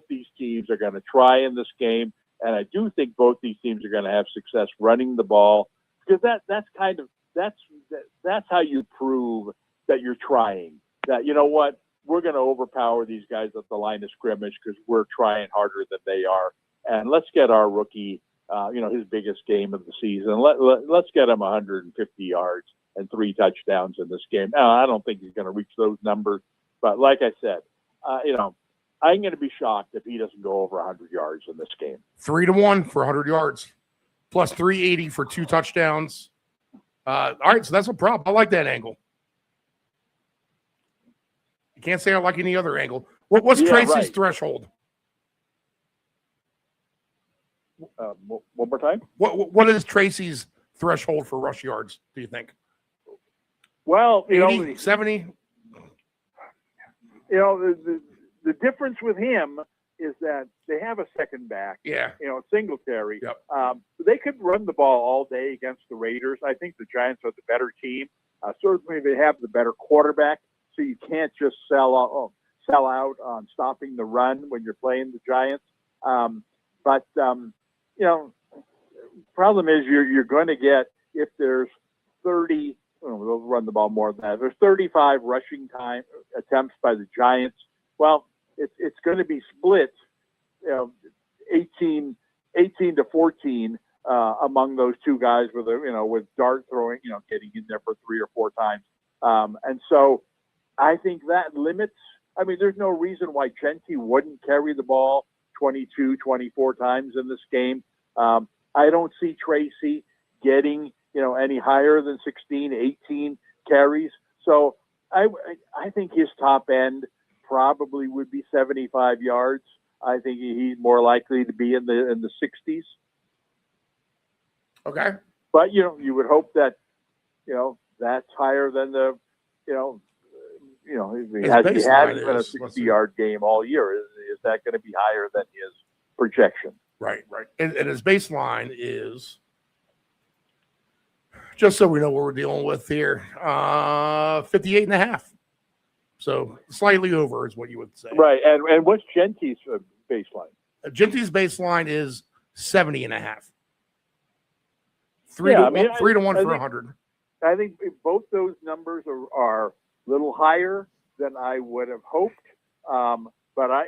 these teams are going to try in this game, and I do think both these teams are going to have success running the ball, because that's how you prove that you're trying. That we're going to overpower these guys at the line of scrimmage because we're trying harder than they are, and let's get our rookie, his biggest game of the season. Let's get him 150 yards and 3 touchdowns in this game. Now, I don't think he's going to reach those numbers, but like I said, I'm going to be shocked if he doesn't go over 100 yards in this game. 3-1 for 100 yards, plus 380 for 2 touchdowns. All right, so that's a prop. I like that angle. You can't say it like any other angle. What's Yeah, Tracy's right. threshold? One more time. What is Tracy's threshold for rush yards, do you think? Well, 80, 70? The difference with him is that they have a second back. Yeah. Singletary. Yep. They could run the ball all day against the Raiders. I think the Giants are the better team. Certainly, they have the better quarterback, so you can't just sell out on stopping the run when you're playing the Giants. Problem is you're going to get, if there's 30, they'll run the ball more than that. If there's 35 rushing time attempts by the Giants. Well, it's going to be split, 18 to 14 among those two guys with Dart throwing, getting in there for 3 or 4 times. And so I think that limits. I mean, there's no reason why Genty wouldn't carry the ball 22, 24 times in this game. I don't see Tracy getting, any higher than 16, 18 carries. So I think his top end probably would be 75 yards. I think he's more likely to be in the 60s. Okay. But, you would hope that, that's higher than the, if he had even a 60-yard game all year. Is that going to be higher than his projection? Right. And his baseline is, just so we know what we're dealing with here, 58.5. So slightly over is what you would say. Right. And what's Genty's baseline? Genty's baseline is 70.5. 3 to 1 for 100. I think both those numbers are a little higher than I would have hoped. But I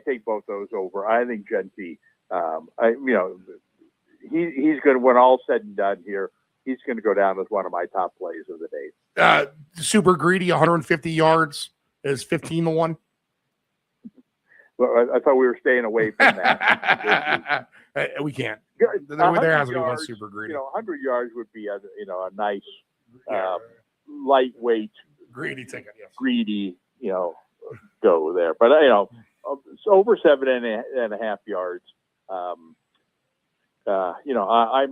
take both those over. I think Genty, he's going to, when all's said and done here, he's going to go down as one of my top plays of the day. Super greedy, 150 yards is 15 to 1. Well, I thought we were staying away from that. We can't. There has to be one super greedy. 100 yards would be a nice lightweight greedy ticket. Yes. Greedy, go there. But it's over 7.5 yards. I'm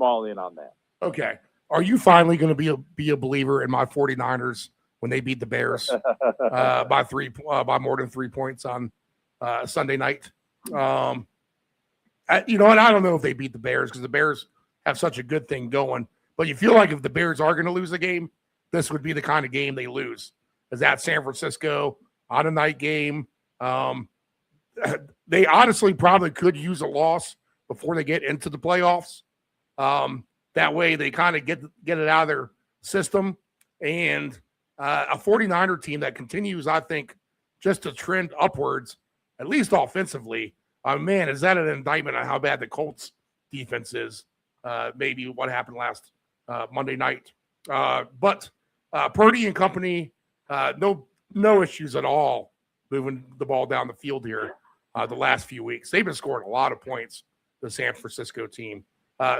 all in on that. Okay. Are you finally going to be a believer in my 49ers when they beat the Bears by more than 3 points on Sunday night? And I don't know if they beat the Bears because the Bears have such a good thing going. But you feel like if the Bears are going to lose a game, this would be the kind of game they lose. Is that San Francisco on a night game? They honestly probably could use a loss before they get into the playoffs. That way they kind of get it out of their system. And a 49er team that continues, I think, just to trend upwards, at least offensively. Man, is that an indictment on how bad the Colts defense is? Maybe what happened last Monday night. But Purdy and company, no issues at all moving the ball down the field here the last few weeks. They've been scoring a lot of points, the San Francisco team.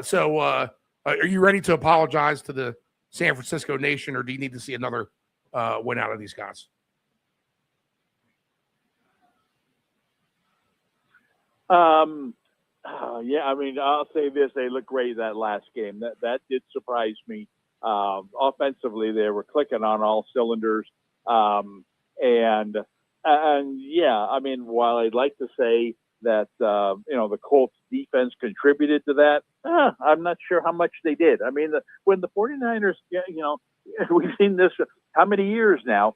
So are you ready to apologize to the San Francisco nation, or do you need to see another win out of these guys? Yeah, I mean, I'll say this: they looked great that last game. That did surprise me. Offensively, they were clicking on all cylinders, and yeah, I mean, while I'd like to say that the Colts defense contributed to that, I'm not sure how much they did. I mean, when the 49ers, we've seen this how many years now?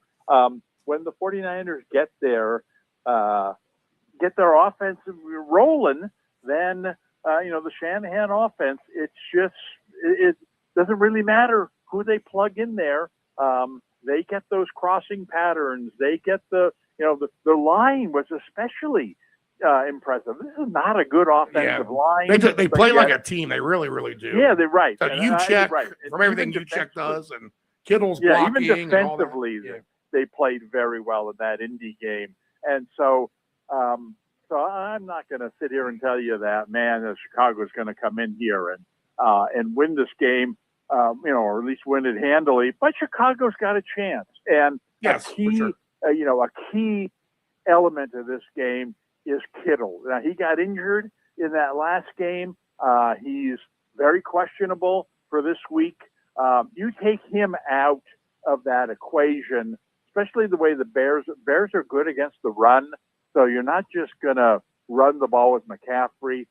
When the 49ers get their offense rolling, then the Shanahan offense, it doesn't really matter who they plug in there. They get those crossing patterns. They get the line was especially impressive. This is not a good offensive line. They play like a team. They really, really do. Yeah, they're right. So Juszczyk, from everything Juszczyk does, and Kittle's blocking. Even defensively, they played very well in that Indy game. And so I'm not going to sit here and tell you that, man, Chicago's going to come in here and win this game, or at least win it handily. But Chicago's got a chance. And yes, a key a key element of this game is Kittle. Now, he got injured in that last game. He's very questionable for this week. You take him out of that equation, especially the way the Bears are good against the run. So you're not just going to run the ball with McCaffrey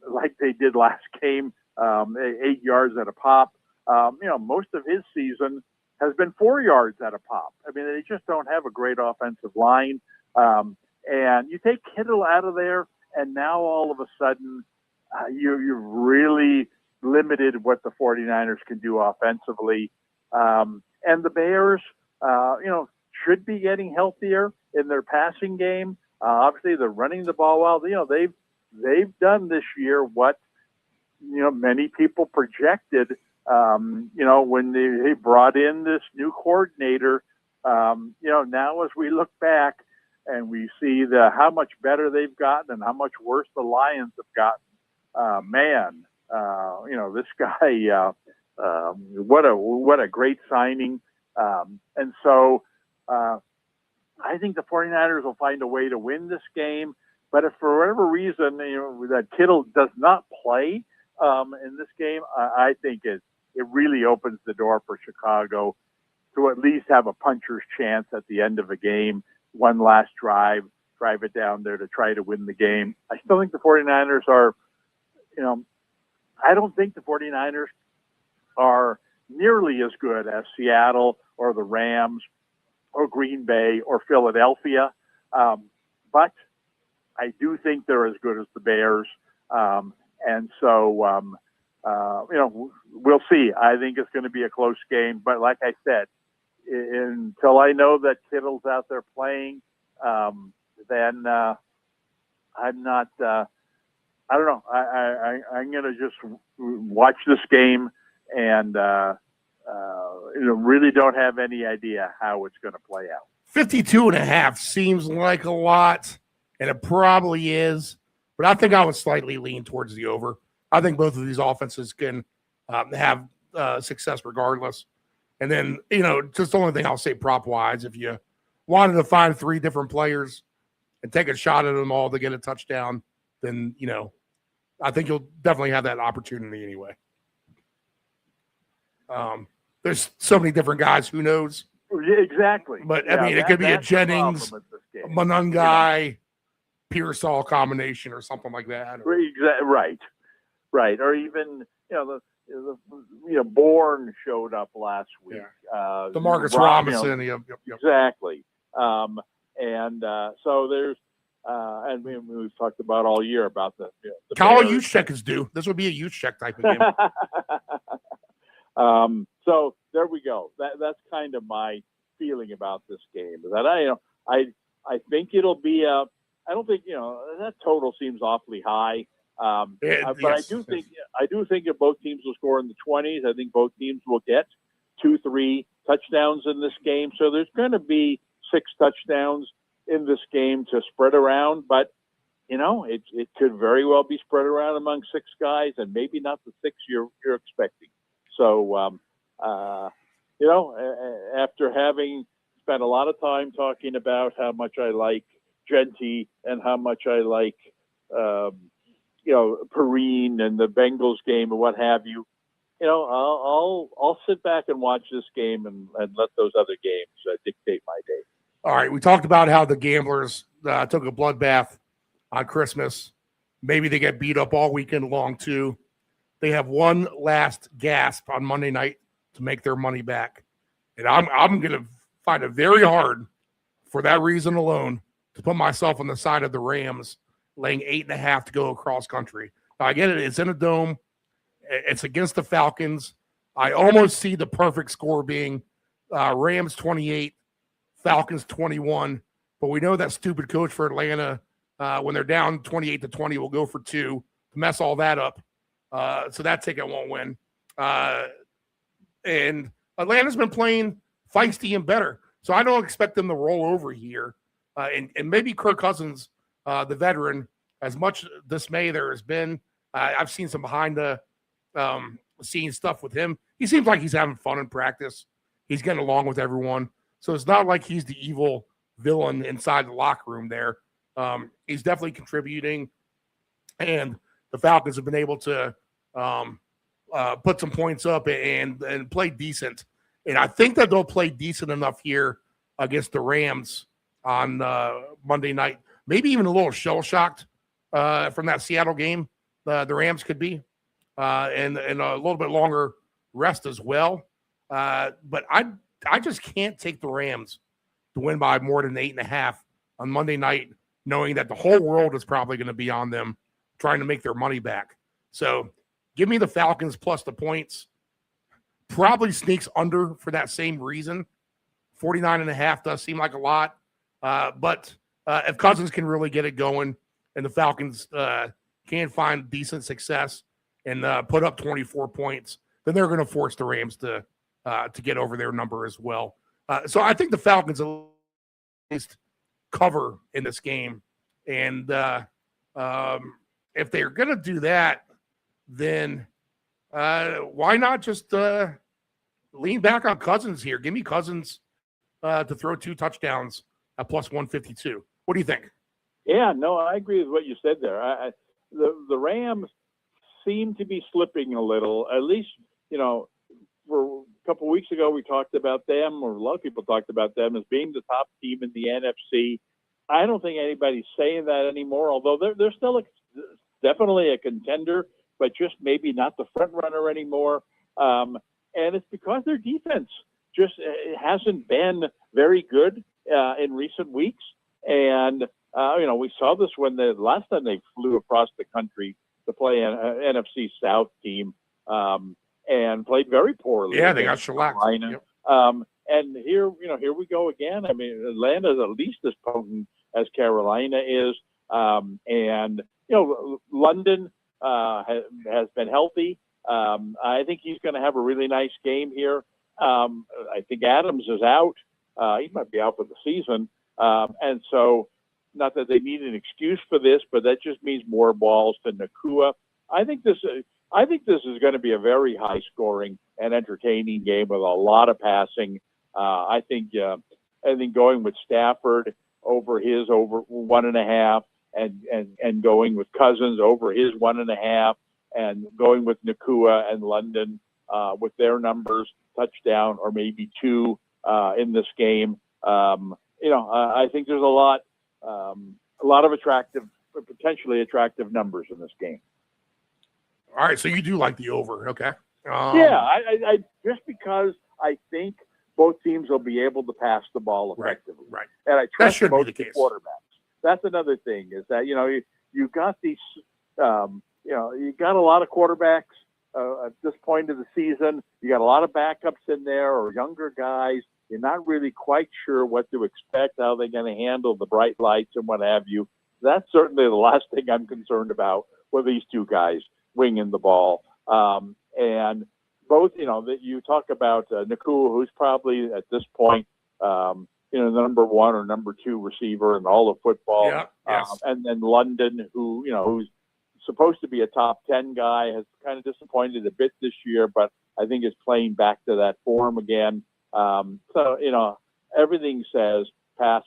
like they did last game, 8 yards at a pop. Most of his season has been 4 yards at a pop. I mean, they just don't have a great offensive line. And you take Kittle out of there, and now all of a sudden you've really limited what the 49ers can do offensively. And the Bears, should be getting healthier in their passing game. Obviously, they're running the ball well. They've done this year what many people projected. When they brought in this new coordinator. Now as we look back and we see how much better they've gotten and how much worse the Lions have gotten, this guy, what a great signing. And so I think the 49ers will find a way to win this game. But if for whatever reason, that Kittle does not play in this game, I think it really opens the door for Chicago to at least have a puncher's chance at the end of a game, one last drive it down there to try to win the game. I still think the 49ers are, I don't think the 49ers are nearly as good as Seattle or the Rams or Green Bay or Philadelphia. But I do think they're as good as the Bears. And so, we'll see. I think it's going to be a close game. But like I said, until I know that Kittle's out there playing, then I'm not I don't know. I'm going to just watch this game and really don't have any idea how it's going to play out. 52.5 seems like a lot, and it probably is. But I think I would slightly lean towards the over. I think both of these offenses can have success regardless. And then, just the only thing I'll say prop-wise, if you wanted to find 3 different players and take a shot at them all to get a touchdown, then, I think you'll definitely have that opportunity anyway. There's so many different guys. Who knows? Yeah, exactly. But, it could be a Jennings, a Monungai, Pearsall combination or something like that. Right. Or even, Bourne showed up last week. Yeah. DeMarcus Robinson. Yep. Exactly. So there's, and we've talked about all year about the Kyle Juszczyk is due. This would be a Juszczyk type of game. So there we go. That's kind of my feeling about this game. That I think it'll be I don't think that total seems awfully high. But yes, I do think that both teams will score in the 20s. I think both teams will get 2-3 touchdowns in this game. So there's going to be 6 touchdowns in this game to spread around. But it could very well be spread around among 6 guys, and maybe not the 6 you're expecting. So after having spent a lot of time talking about how much I like Genty and how much I like Perrine and the Bengals game and what have you, I'll sit back and watch this game and let those other games dictate my day. All right, we talked about how the gamblers took a bloodbath on Christmas. Maybe they get beat up all weekend long too. They have one last gasp on Monday night to make their money back, and I'm going to find it very hard for that reason alone to put myself on the side of the Rams, laying 8.5 to go across country. Now, I get it. It's in a dome. It's against the Falcons. I almost see the perfect score being Rams 28, Falcons 21. But we know that stupid coach for Atlanta, when they're down 28-20, will go for 2 to mess all that up. So that ticket won't win. And Atlanta's been playing feisty and better. So I don't expect them to roll over here. And maybe Kirk Cousins, the veteran, as much dismay there has been. I've seen some behind the scenes stuff with him. He seems like he's having fun in practice. He's getting along with everyone. So it's not like he's the evil villain inside the locker room there. He's definitely contributing, and the Falcons have been able to put some points up and play decent. And I think that they'll play decent enough here against the Rams on Monday night. Maybe even a little shell-shocked from that Seattle game. The Rams could be, and a little bit longer rest as well. But I just can't take the Rams to win by more than 8.5 on Monday night, knowing that the whole world is probably going to be on them trying to make their money back. So give me the Falcons plus the points. Probably sneaks under for that same reason. 49.5 does seem like a lot. But if Cousins can really get it going and the Falcons can find decent success and put up 24 points, then they're going to force the Rams to get over their number as well. So I think the Falcons at least cover in this game. And if they're going to do that, then why not just lean back on Cousins here? Give me Cousins to throw 2 touchdowns at plus 152. What do you think? Yeah, no, I agree with what you said there. The Rams seem to be slipping a little. At least, for a couple of weeks ago, we talked about them, or a lot of people talked about them as being the top team in the NFC. I don't think anybody's saying that anymore, although they're still definitely a contender, but just maybe not the front runner anymore. And it's because their defense just hasn't been very good in recent weeks. And, we saw this when the last time they flew across the country to play an NFC South team and played very poorly. Yeah, they got shellacked. Yep. And here we go again. I mean, Atlanta's at least as potent as Carolina is. And London has been healthy. I think he's going to have a really nice game here. I think Adams is out. He might be out for the season. And so, not that they need an excuse for this, but that just means more balls to Nacua. I think this is going to be a very high scoring and entertaining game with a lot of passing. I think going with Stafford over 1.5 and going with Cousins over his 1.5 and going with Nacua and London with their numbers, touchdown or maybe 2 in this game. I think there's a lot of potentially attractive numbers in this game. All right, so you do like the over, okay? Yeah, I just because I think both teams will be able to pass the ball effectively, right? And I trust both the case. quarterbacks. That's another thing is that you got these, you got a lot of quarterbacks at this point of the season. You got a lot of backups in there or younger guys. You're not really quite sure what to expect, how they're going to handle the bright lights and what have you. That's certainly the last thing I'm concerned about with these two guys winging the ball. And both, that you talk about Nacua, who's probably at this point, the number 1 or number 2 receiver in all of football. Yeah, yes. And then London, who's supposed to be a top 10 guy, has kind of disappointed a bit this year, but I think is playing back to that form again. So, everything says pass,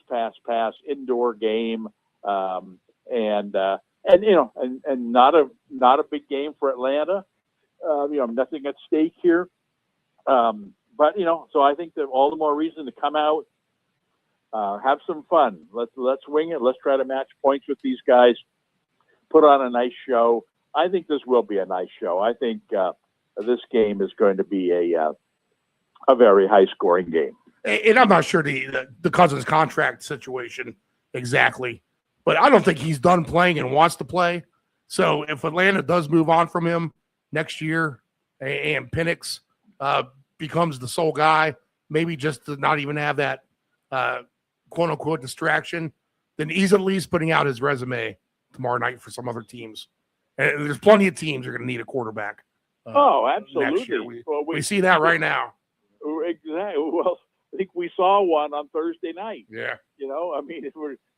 indoor game. And not a big game for Atlanta. Nothing at stake here. But so I think that all the more reason to come out, have some fun. Let's wing it. Let's try to match points with these guys. Put on a nice show. I think this will be a nice show. I think this game is going to be a very high scoring game. And I'm not sure the Cousins contract situation exactly, but I don't think he's done playing and wants to play. So if Atlanta does move on from him next year and Penix becomes the sole guy, maybe just to not even have that quote unquote distraction, then he's at least putting out his resume tomorrow night for some other teams. And there's plenty of teams that are going to need a quarterback. Absolutely. Next year. We see that right now. Exactly. Well, I think we saw one on Thursday night. Yeah.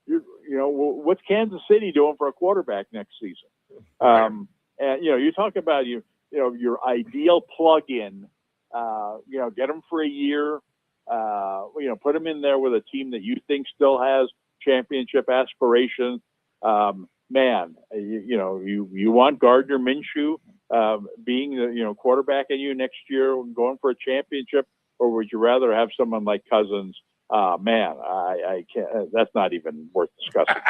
What's Kansas City doing for a quarterback next season? And you talk about your ideal plug-in. Get him for a year, put him in there with a team that you think still has championship aspirations. Man, you want Gardner Minshew being the quarterback at you next year, going for a championship, or would you rather have someone like Cousins? Man, I can't. That's not even worth discussing.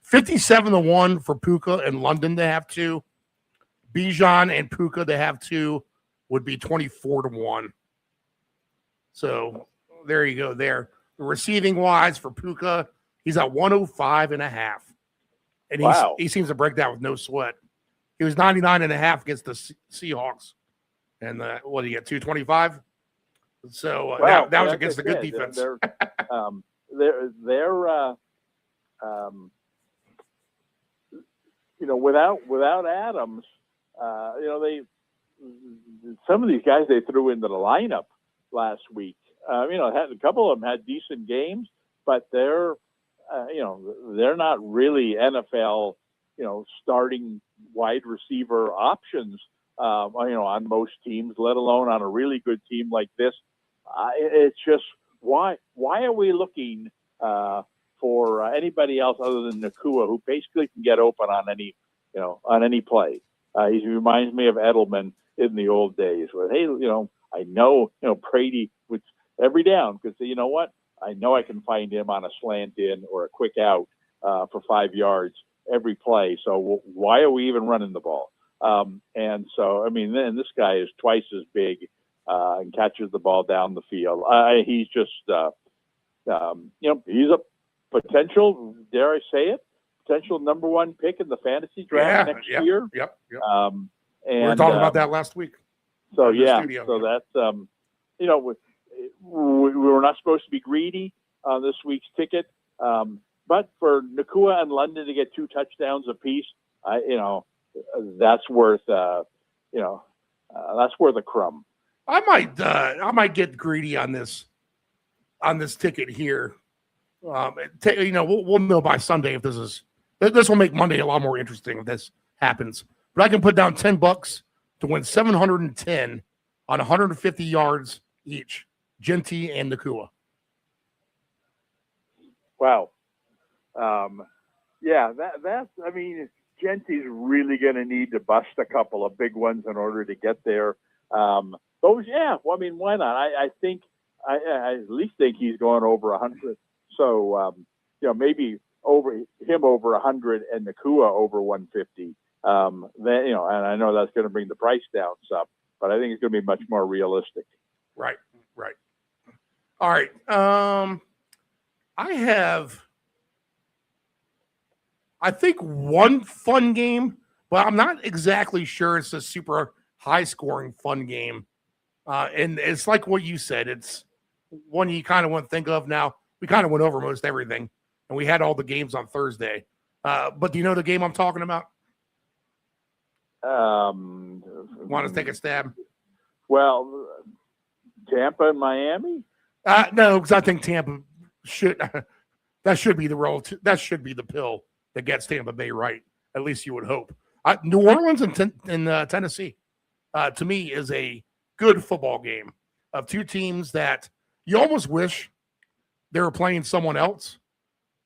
57-1 for Puka and London to have 2. Bijan and Puka to have 2 would be 24-1. So there you go. There, the receiving wise for Puka, he's at 105.5, and Wow. he seems to break that with no sweat. He was 99.5 against the Seahawks, and what did he get? 225. So that was against the good defense. Without Adams, some of these guys they threw into the lineup last week. A couple of them had decent games, but they're not really NFL, starting wide receiver options, on most teams, let alone on a really good team like this. It's just why are we looking for anybody else other than Nakua, who basically can get open on any play? He reminds me of Edelman in the old days, where I know Brady would every down because you know what, I know I can find him on a slant in or a quick out for 5 yards every play. So why are we even running the ball? And so then this guy is twice as big and catches the ball down the field. He's just he's a potential, dare I say it, potential number 1 pick in the fantasy draft next year. Yep. And We were talking about that last week. So in the yeah, studio. so that's we were not supposed to be greedy on this week's ticket, but for Nakua and London to get 2 touchdowns apiece, that's worth a crumb. I might get greedy on this ticket here. We'll know by Sunday if this will make Monday a lot more interesting if this happens. But I can put down $10 to win 710 on 150 yards each. Genty and Nakua. Wow. Genty's really going to need to bust a couple of big ones in order to get there. Why not? I think I at least think he's going over 100. So, maybe over 100 and Nakua over 150. And I know that's going to bring the price down some, but I think it's going to be much more realistic. Right. All right. I think one fun game, but I'm not exactly sure it's a super high scoring fun game. And it's like what you said. It's one you kind of want to think of now. We kind of went over most everything, and we had all the games on Thursday. But do you know the game I'm talking about? Want to take a stab? Well, Tampa and Miami? No, because I think Tampa should be the pill that gets Tampa Bay right. At least you would hope. New Orleans and Tennessee, to me, is a good football game of 2 teams that you almost wish they were playing someone else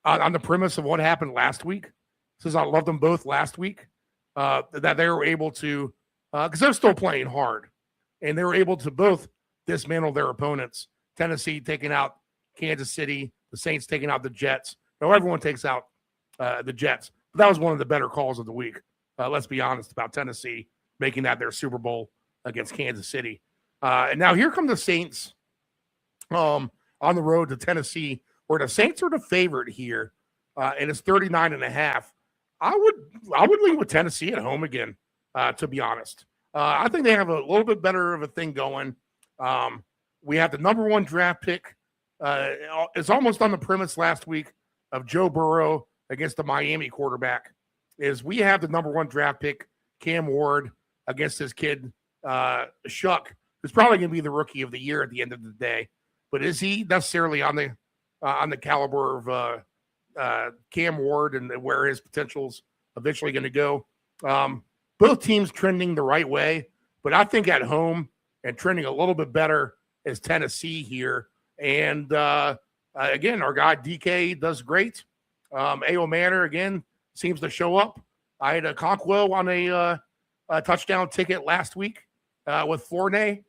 on the premise of what happened last week. Since I loved them both last week, that they were able to, because they're still playing hard, and they were able to both dismantle their opponents. Tennessee taking out Kansas City, the Saints taking out the Jets. Now everyone takes out the Jets. But that was one of the better calls of the week. Let's be honest about Tennessee making that their Super Bowl against Kansas City. And now here come the Saints on the road to Tennessee, where the Saints are the favorite here, and it's 39.5. I would lean with Tennessee at home again, to be honest. I think they have a little bit better of a thing going. We have the number 1 draft pick. It's almost on the premise last week of Joe Burrow against the Miami quarterback. Is we have the number 1 draft pick, Cam Ward, against his kid, Shuck, who's probably going to be the rookie of the year at the end of the day. But is he necessarily on the caliber of Cam Ward and where his potential's eventually going to go? Both teams trending the right way, but I think at home and trending a little bit better is Tennessee here. And again, our guy DK does great. A.O. Manor, again, seems to show up. I had a Conquo on a touchdown ticket last week with Fournay.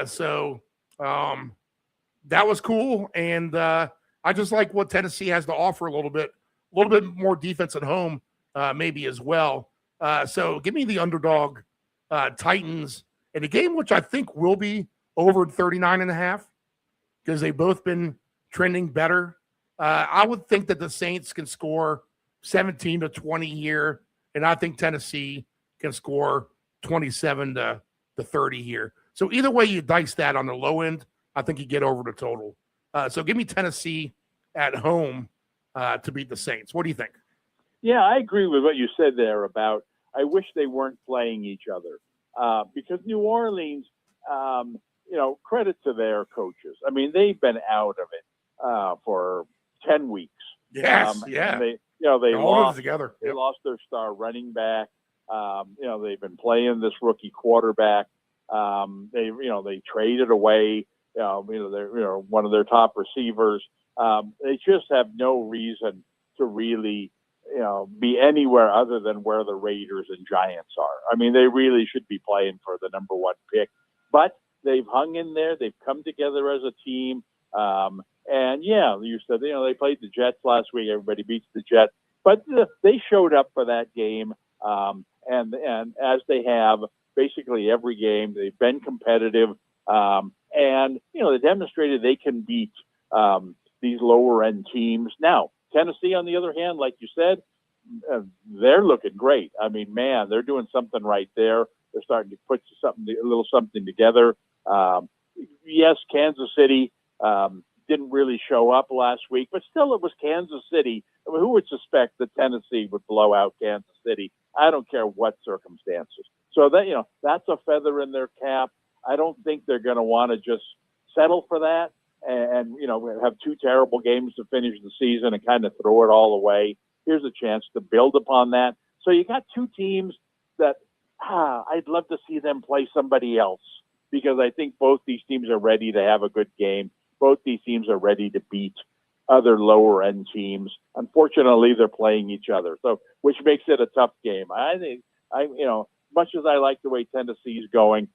So that was cool. And I just like what Tennessee has to offer a little bit more defense at home, maybe as well. So give me the underdog Titans in a game, which I think will be over 39.5 because they've both been trending better. I would think that the Saints can score 17 to 20 here, and I think Tennessee can score 27 to 30 here. So either way you dice that on the low end, I think you get over the total. So give me Tennessee at home to beat the Saints. What do you think? Yeah, I agree with what you said there about I wish they weren't playing each other because New Orleans, credit to their coaches. I mean, they've been out of it for 10 weeks. Yes, yeah. They lost together. They lost their star running back. They've been playing this rookie quarterback. They traded away, one of their top receivers. They just have no reason to really, be anywhere other than where the Raiders and Giants are. I mean, they really should be playing for the number one pick, but they've hung in there. They've come together as a team. And yeah, you said, they played the Jets last week. Everybody beats the Jets, but they showed up for that game. And as they have basically every game, they've been competitive. And they demonstrated they can beat these lower end teams. Now, Tennessee, on the other hand, like you said, they're looking great. I mean, man, they're doing something right there. They're starting to put a little something together. Yes, Kansas City didn't really show up last week, but still it was Kansas City. I mean, who would suspect that Tennessee would blow out Kansas City? I don't care what circumstances. So that, that's a feather in their cap. I don't think they're going to want to just settle for that and have two terrible games to finish the season and kind of throw it all away. Here's a chance to build upon that. So you got two teams that I'd love to see them play somebody else because I think both these teams are ready to have a good game. Both these teams are ready to beat other lower end teams. Unfortunately, they're playing each other, so which makes it a tough game. I think much as I like the way Tennessee's going,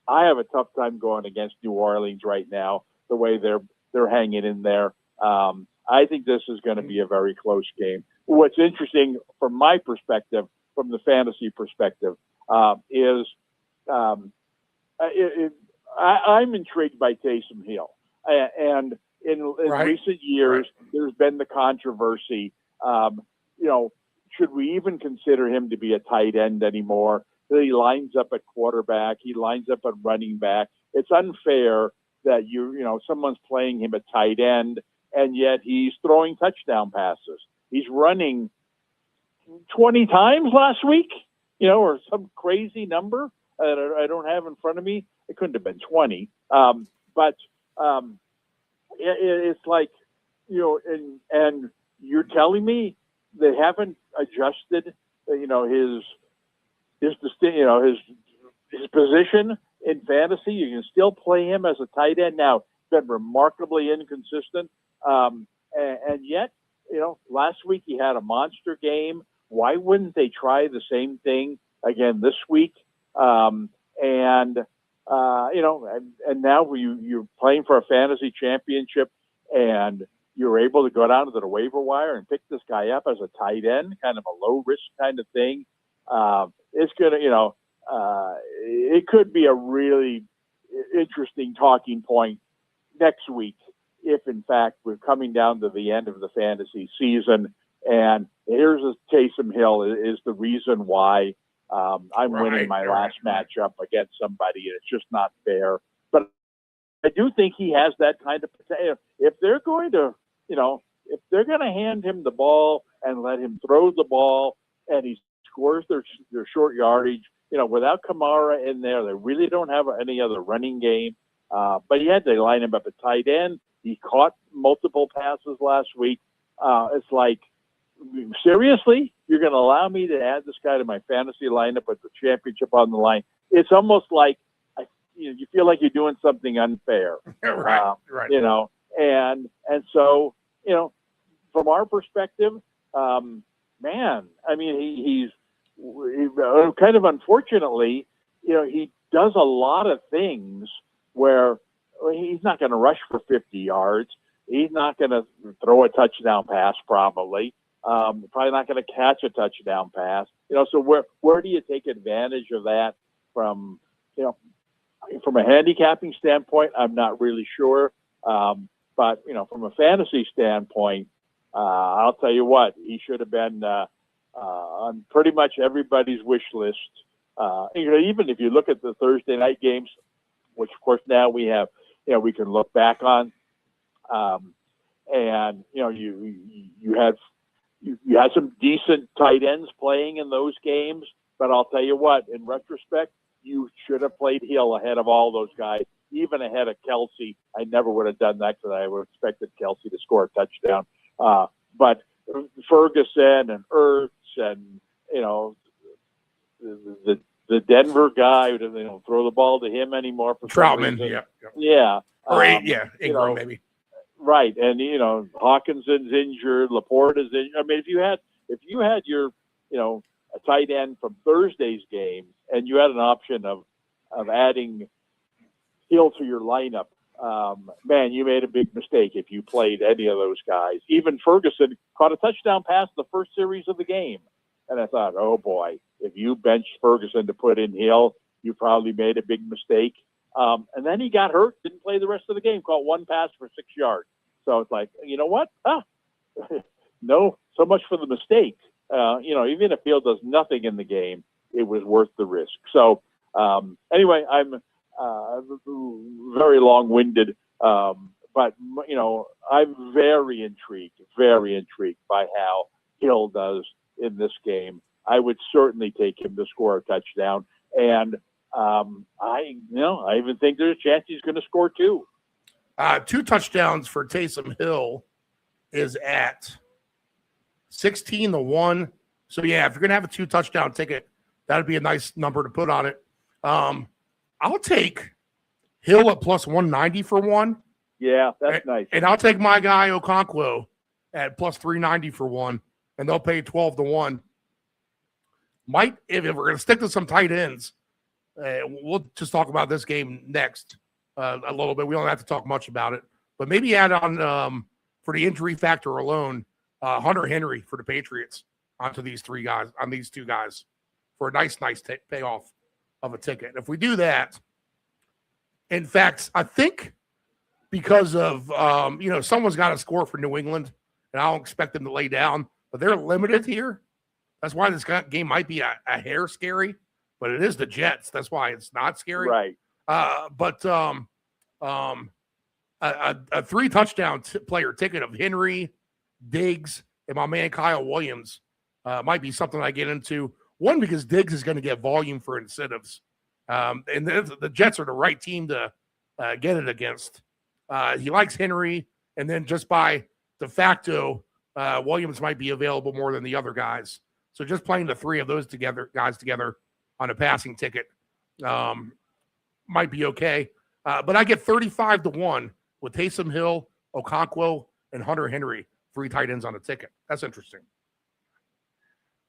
I have a tough time going against New Orleans right now. The way they're hanging in there, I think this is going to be a very close game. What's interesting from my perspective, from the fantasy perspective, is I'm intrigued by Taysom Hill, and in recent years, there's been the controversy. Should we even consider him to be a tight end anymore? He lines up at quarterback. He lines up at running back. It's unfair that someone's playing him at tight end, and yet he's throwing touchdown passes. He's running 20 times last week, or some crazy number that I don't have in front of me. It couldn't have been 20. But it's like, and you're telling me they haven't adjusted, his position in fantasy. You can still play him as a tight end. Now, been remarkably inconsistent. And yet, last week he had a monster game. Why wouldn't they try the same thing again this week? And now you're playing for a fantasy championship and you're able to go down to the waiver wire and pick this guy up as a tight end, kind of a low risk kind of thing. It's going to, it could be a really interesting talking point next week if, in fact, we're coming down to the end of the fantasy season. And here's Taysom Hill is the reason why I'm winning my last matchup against somebody, and it's just not fair. But I do think he has that kind of potential. If they're going to, if they're going to hand him the ball and let him throw the ball and he scores their short yardage, without Kamara in there, they really don't have any other running game. But yet they line him up at tight end. He caught multiple passes last week. It's like, seriously, you're going to allow me to add this guy to my fantasy lineup with the championship on the line? It's almost like you feel like you're doing something unfair. Right. and so from our perspective, man, I mean, he's kind of unfortunately, he does a lot of things where he's not going to rush for 50 yards. He's not going to throw a touchdown pass, probably. Probably not going to catch a touchdown pass. So where do you take advantage of that from a handicapping standpoint? I'm not really sure. But from a fantasy standpoint, I'll tell you what, he should have been on pretty much everybody's wish list. Even if you look at the Thursday night games, which of course now we have, we can look back on, and you had some decent tight ends playing in those games. But I'll tell you what, in retrospect, you should have played Hill ahead of all those guys, even ahead of Kelsey. I never would have done that because I would have expected Kelsey to score a touchdown. But Ferguson and Ertz and the Denver guy who doesn't throw the ball to him anymore for Troutman, yeah, or Ingram maybe. Right, and Hawkinson's injured, Laporte is injured. I mean, if you had your a tight end from Thursday's game and you had an option of adding Hill to your lineup, man, you made a big mistake if you played any of those guys. Even Ferguson caught a touchdown pass the first series of the game. And I thought, oh boy, if you benched Ferguson to put in Hill, you probably made a big mistake. And then he got hurt, didn't play the rest of the game, caught one pass for 6 yards. So it's like, you know what? No, so much for the mistake. Even if Hill does nothing in the game, it was worth the risk. So anyway, I'm very long-winded, but I'm very intrigued by how Hill does in this game. I would certainly take him to score a touchdown, and I even think there's a chance he's going to score two. 2 touchdowns for Taysom Hill is at 16-1. So yeah, if you're gonna have a 2 touchdown ticket, that'd be a nice number to put on it. I'll take Hill at plus 190 for one. Yeah, that's nice. And I'll take my guy Okonkwo at plus 390 for one, and they'll pay 12-1. If we're gonna stick to some tight ends, we'll just talk about this game next a little bit. We don't have to talk much about it, but maybe add on for the injury factor alone, Hunter Henry for the Patriots onto these 2 guys for a nice payoff of a ticket. If we do that, in fact, I think because of someone's got to score for New England, and I don't expect them to lay down, but they're limited here. That's why this game might be a hair scary, but it is the Jets. That's why it's not scary. Right. But a 3 touchdown player ticket of Henry, Diggs, and my man Kyle Williams might be something I get into. One, because Diggs is going to get volume for incentives. And the Jets are the right team to get it against. He likes Henry, and then just by de facto, Williams might be available more than the other guys. So just playing the 3 of those guys together on a passing ticket might be okay. But I get 35-1 with Taysom Hill, Okonkwo, and Hunter Henry, 3 tight ends on a ticket. That's interesting.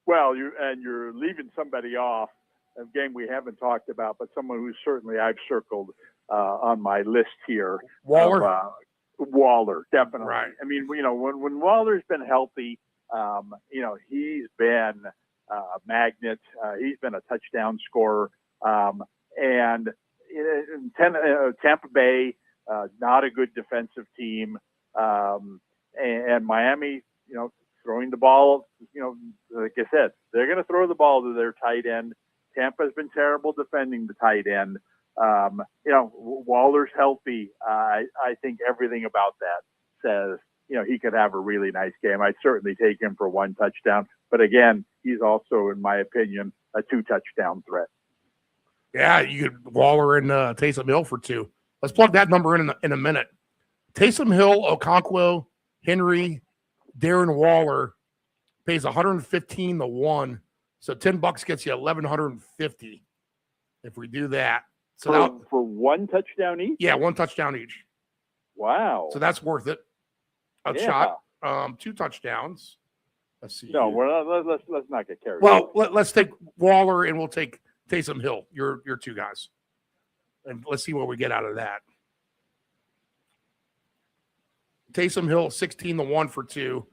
Well, you're leaving somebody off, a game we haven't talked about, but someone who certainly I've circled on my list here. Waller? Waller, definitely. Right. I mean, when Waller's been healthy, he's been a magnet. He's been a touchdown scorer. And in Tampa Bay, not a good defensive team. And Miami, throwing the ball, like I said, they're going to throw the ball to their tight end. Tampa's been terrible defending the tight end. Waller's healthy. I think everything about that says, he could have a really nice game. I'd certainly take him for 1 touchdown. But again, he's also, in my opinion, a 2 touchdown threat. Yeah, you could Waller and Taysom Hill for 2. Let's plug that number in a minute. Taysom Hill, Okonkwo, Henry, Darren Waller pays 115-1. So $10 gets you 1,150 if we do that. So for 1 touchdown each? Yeah, 1 touchdown each. Wow. So that's worth it. A Yeah. shot. 2 touchdowns. Let's see. No, here. we're not, let's not get carried. Well, let's take Waller and we'll take Taysom Hill. Your 2 guys, and let's see what we get out of that. Taysom Hill 16-1 for 2,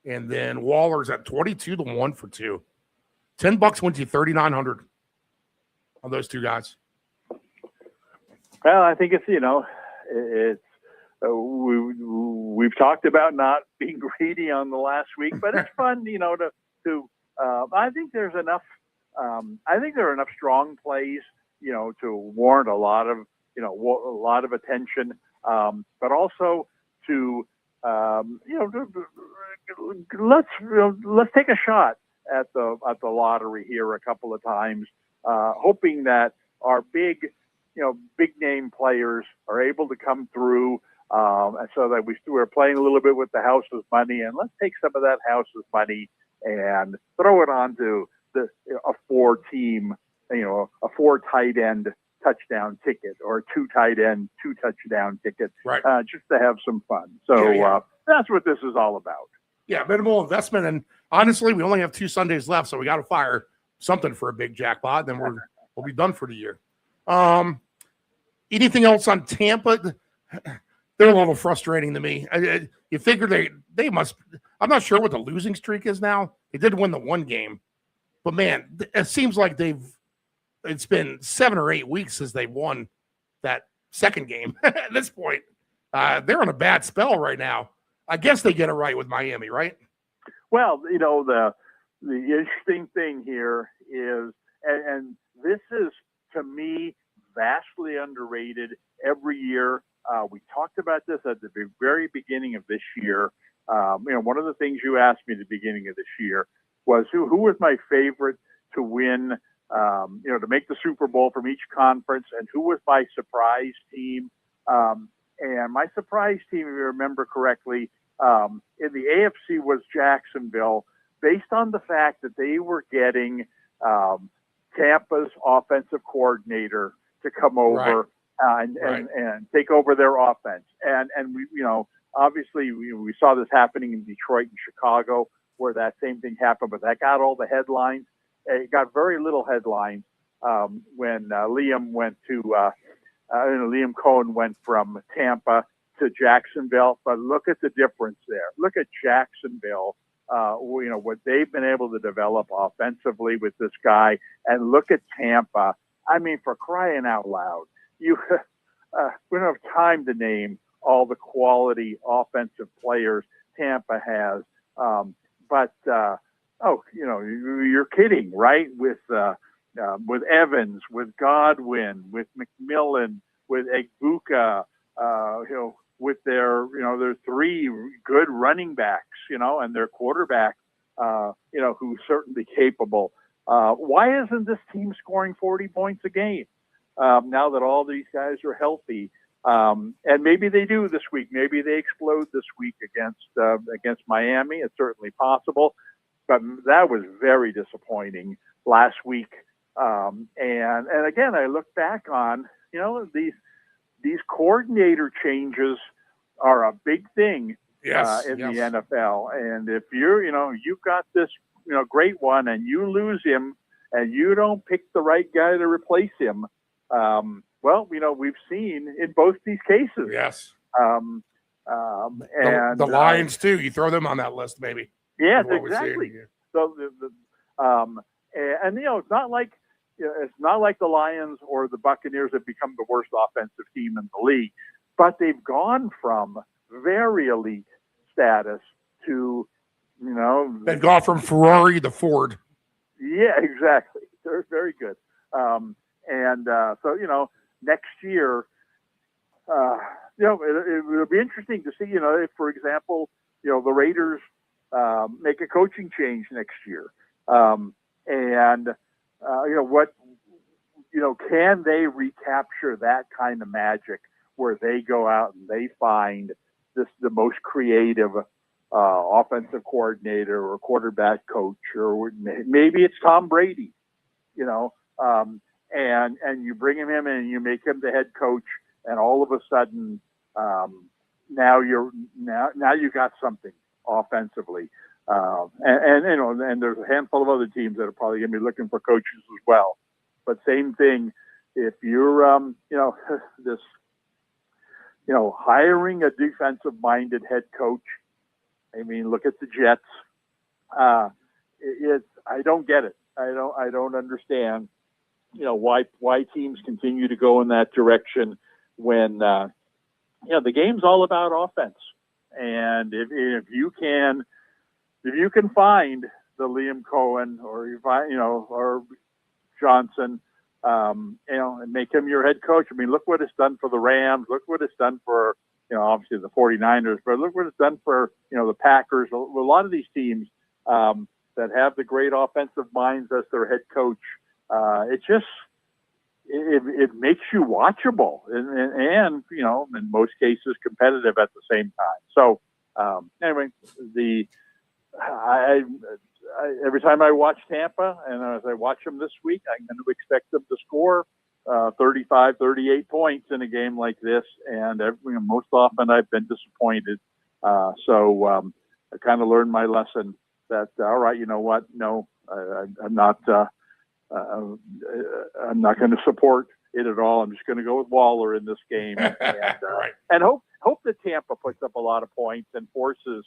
and then Waller's at 22-1 for 2. $10 wins you 3,900 on those 2 guys. Well, I think it's it's we've talked about not being greedy on the last week, but it's fun, to I think there's enough. I think there are enough strong plays, to warrant a lot of attention, but also to let's take a shot at the lottery here a couple of times, hoping that our big name players are able to come through, and so that we're playing a little bit with the house's money, and let's take some of that house's money and throw it onto a 4-team, a 4 tight end touchdown ticket or a 2 tight end 2 touchdown ticket, Right. Just to have some fun. So Yeah. that's what this is all about. Yeah, minimal investment, and honestly, we only have 2 Sundays left, so we got to fire something for a big jackpot. Then we'll be done for the year. Anything else on Tampa? They're a little frustrating to me. You figure they must. I'm not sure what the losing streak is now. They did win the 1 game, but man, it seems like it's been 7 or 8 weeks since they won that 2nd game. At this point, they're on a bad spell right now. I guess they get it right with Miami, right? Well, the interesting thing here is, and this is to me vastly underrated every year. We talked about this at the very beginning of this year. One of the things you asked me at the beginning of this year was who was my favorite to win, to make the Super Bowl from each conference, and who was my surprise team. And my surprise team, if you remember correctly, in the AFC was Jacksonville, based on the fact that they were getting Tampa's offensive coordinator to come over and take over their offense. And we, obviously we saw this happening in Detroit and Chicago, where that same thing happened, but that got all the headlines. It got very little headlines when Liam Cohen went from Tampa to Jacksonville. But look at the difference there. Look at Jacksonville, what they've been able to develop offensively with this guy, and look at Tampa. I mean, for crying out loud, we don't have time to name all the quality offensive players Tampa has. You're kidding, right? With Evans, with Godwin, with McMillan, with Egbuka, with their 3 good running backs, and their quarterback, who's certainly capable. Why isn't this team scoring 40 points a game now that all these guys are healthy? And maybe they do this week. Maybe they explode this week against Miami. It's certainly possible. But that was very disappointing last week. And again, I look back on, these coordinator changes are a big thing in the NFL. And if you've got this, great one, and you lose him and you don't pick the right guy to replace him, we've seen in both these cases. Yes. And the Lions too. You throw them on that list, maybe. Yes, exactly. So it's not like the Lions or the Buccaneers have become the worst offensive team in the league, but they've gone from very elite status to, they've gone from Ferrari to Ford. Yeah, exactly. They're very good. So next year, it'll be interesting to see, if, for example, the Raiders make a coaching change next year. Can they recapture that kind of magic where they go out and they find the most creative offensive coordinator or quarterback coach, or maybe it's Tom Brady, and you bring him in and you make him the head coach, and all of a sudden, now you got something offensively. And there's a handful of other teams that are probably going to be looking for coaches as well. But same thing, if you're, hiring a defensive-minded head coach. I mean, look at the Jets. I don't get it. I don't understand. Why teams continue to go in that direction when the game's all about offense. And if you can find the Liam Cohen or Johnson, and make him your head coach. I mean, look what it's done for the Rams. Look what it's done for, obviously the 49ers, but look what it's done for, the Packers. A lot of these teams that have the great offensive minds as their head coach. It makes you watchable and in most cases competitive at the same time. So anyway, every time I watch Tampa, and as I watch them this week, I'm going to expect them to score 35, 38 points in a game like this. And most often I've been disappointed. So I kind of learned my lesson that, all right, you know what? No, I'm not going to support it at all. I'm just going to go with Waller in this game and hope that Tampa puts up a lot of points and forces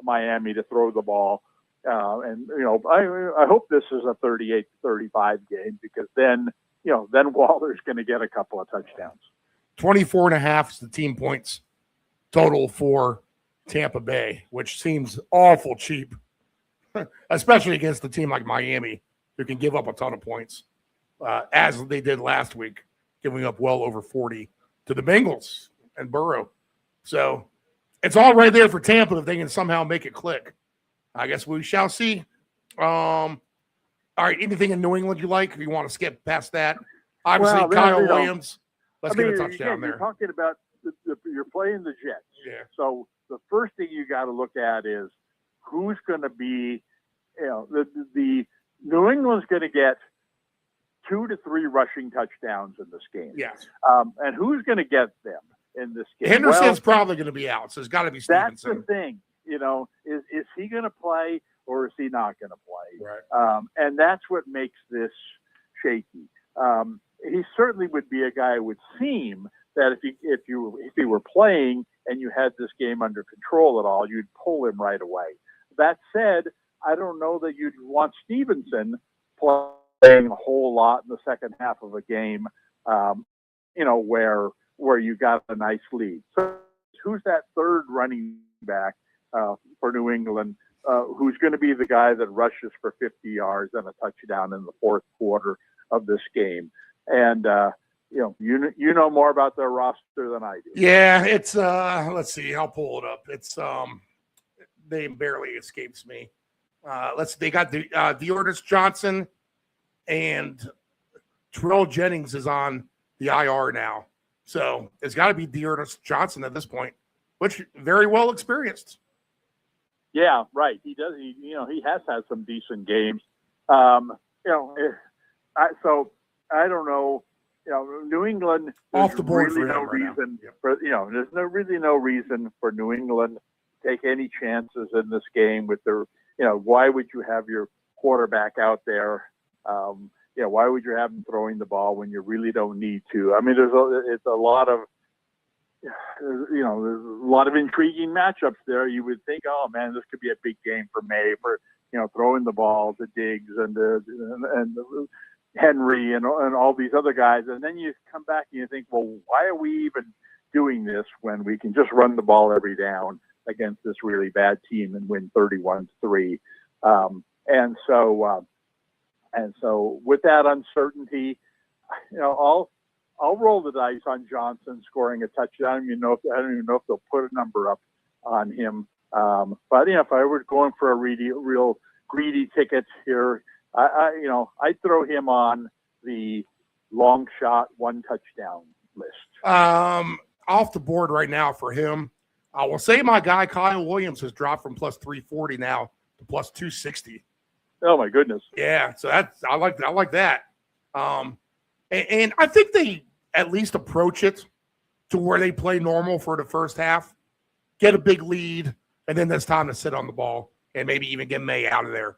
Miami to throw the ball. I hope this is a 38-35 game because then Waller's going to get a couple of touchdowns. 24.5 is the team points total for Tampa Bay, which seems awful cheap, especially against a team like Miami who can give up a ton of points, as they did last week, giving up well over 40 to the Bengals and Burrow. So it's all right there for Tampa if they can somehow make it click. I guess we shall see. All right, anything in New England you like? If you want to skip past that, obviously Kyle Williams. Let's get a touchdown there. You're talking about you're playing the Jets. Yeah. So the first thing you got to look at is who's going to be. The New England's going to get 2 to 3 rushing touchdowns in this game. Yes. And who's going to get them in this game? Henderson's probably going to be out, so it's got to be Stevenson. That's the thing. Is he going to play or is he not going to play? Right. And that's what makes this shaky. He certainly would be a guy. It would seem that if he were playing and you had this game under control at all, you'd pull him right away. That said, I don't know that you'd want Stevenson playing a whole lot in the second half of a game, where you got a nice lead. So who's that third running back for New England, who's going to be the guy that rushes for 50 yards and a touchdown in the fourth quarter of this game? And you know more about their roster than I do. Yeah, it's let's see, I'll pull it up. It's name barely escapes me. They got the Dearness Johnson and Terrell Jennings is on the IR now. So it's got to be Dearness Johnson at this point, which very well experienced. Yeah, right. He does. He has had some decent games. So I don't know. New England. Off the board really for no him right reason now. Yep. for there's no reason for New England to take any chances in this game with their. Why would you have your quarterback out there? Why would you have him throwing the ball when you really don't need to? I mean, there's a lot of intriguing matchups there. You would think, oh man, this could be a big game for May for throwing the ball to Diggs and Henry and all these other guys, and then you come back and you think, well, why are we even doing this when we can just run the ball every down against this really bad team and win 31-3? And so with that uncertainty, I'll roll the dice on Johnson scoring a touchdown. I don't even know if they'll put a number up on him. But if I were going for a real greedy ticket here, I'd throw him on the long shot 1 touchdown list. Off the board right now for him. I will say my guy Kyle Williams has dropped from plus 340 now to plus 260. Oh my goodness! Yeah, so I like that. And I think they at least approach it to where they play normal for the first half, get a big lead, and then there's time to sit on the ball and maybe even get May out of there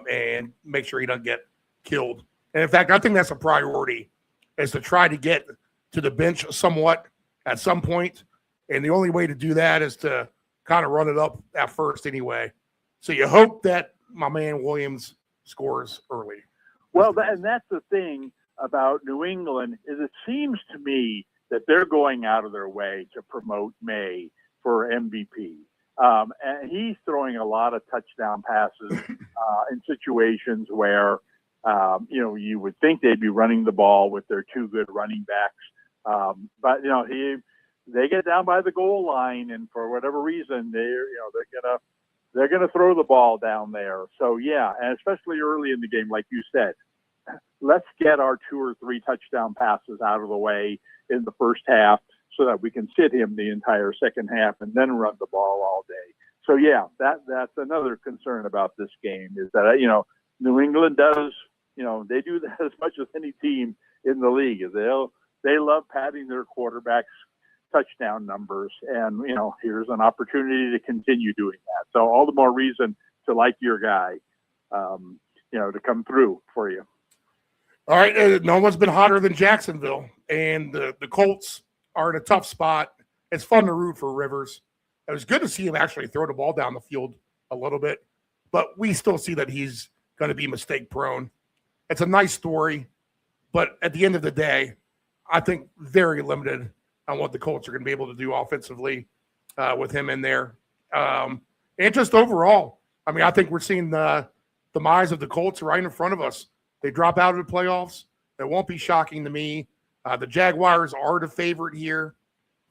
and make sure he doesn't get killed. And in fact, I think that's a priority, is to try to get to the bench somewhat at some point. And the only way to do that is to kind of run it up at first anyway. So you hope that my man Williams scores early. Well, and that's the thing about New England, is it seems to me that they're going out of their way to promote May for MVP. And he's throwing a lot of touchdown passes in situations where, you would think they'd be running the ball with their two good running backs. But, they get down by the goal line, and for whatever reason, they're gonna throw the ball down there. So yeah, and especially early in the game, like you said, let's get our 2 or 3 touchdown passes out of the way in the first half, so that we can sit him the entire second half and then run the ball all day. So yeah, that's another concern about this game, is that New England does, they do that as much as any team in the league. They love padding their quarterbacks' touchdown numbers, and here's an opportunity to continue doing that. So all the more reason to like your guy, to come through for you. All right, no one's been hotter than Jacksonville, and the Colts are in a tough spot. It's fun to root for Rivers. It was good to see him actually throw the ball down the field a little bit, but we still see that he's going to be mistake prone. It's a nice story, but at the end of the day, I think very limited on what the Colts are going to be able to do offensively with him in there. And just overall, I think we're seeing the demise of the Colts right in front of us. They drop out of the playoffs. It won't be shocking to me. The Jaguars are the favorite here,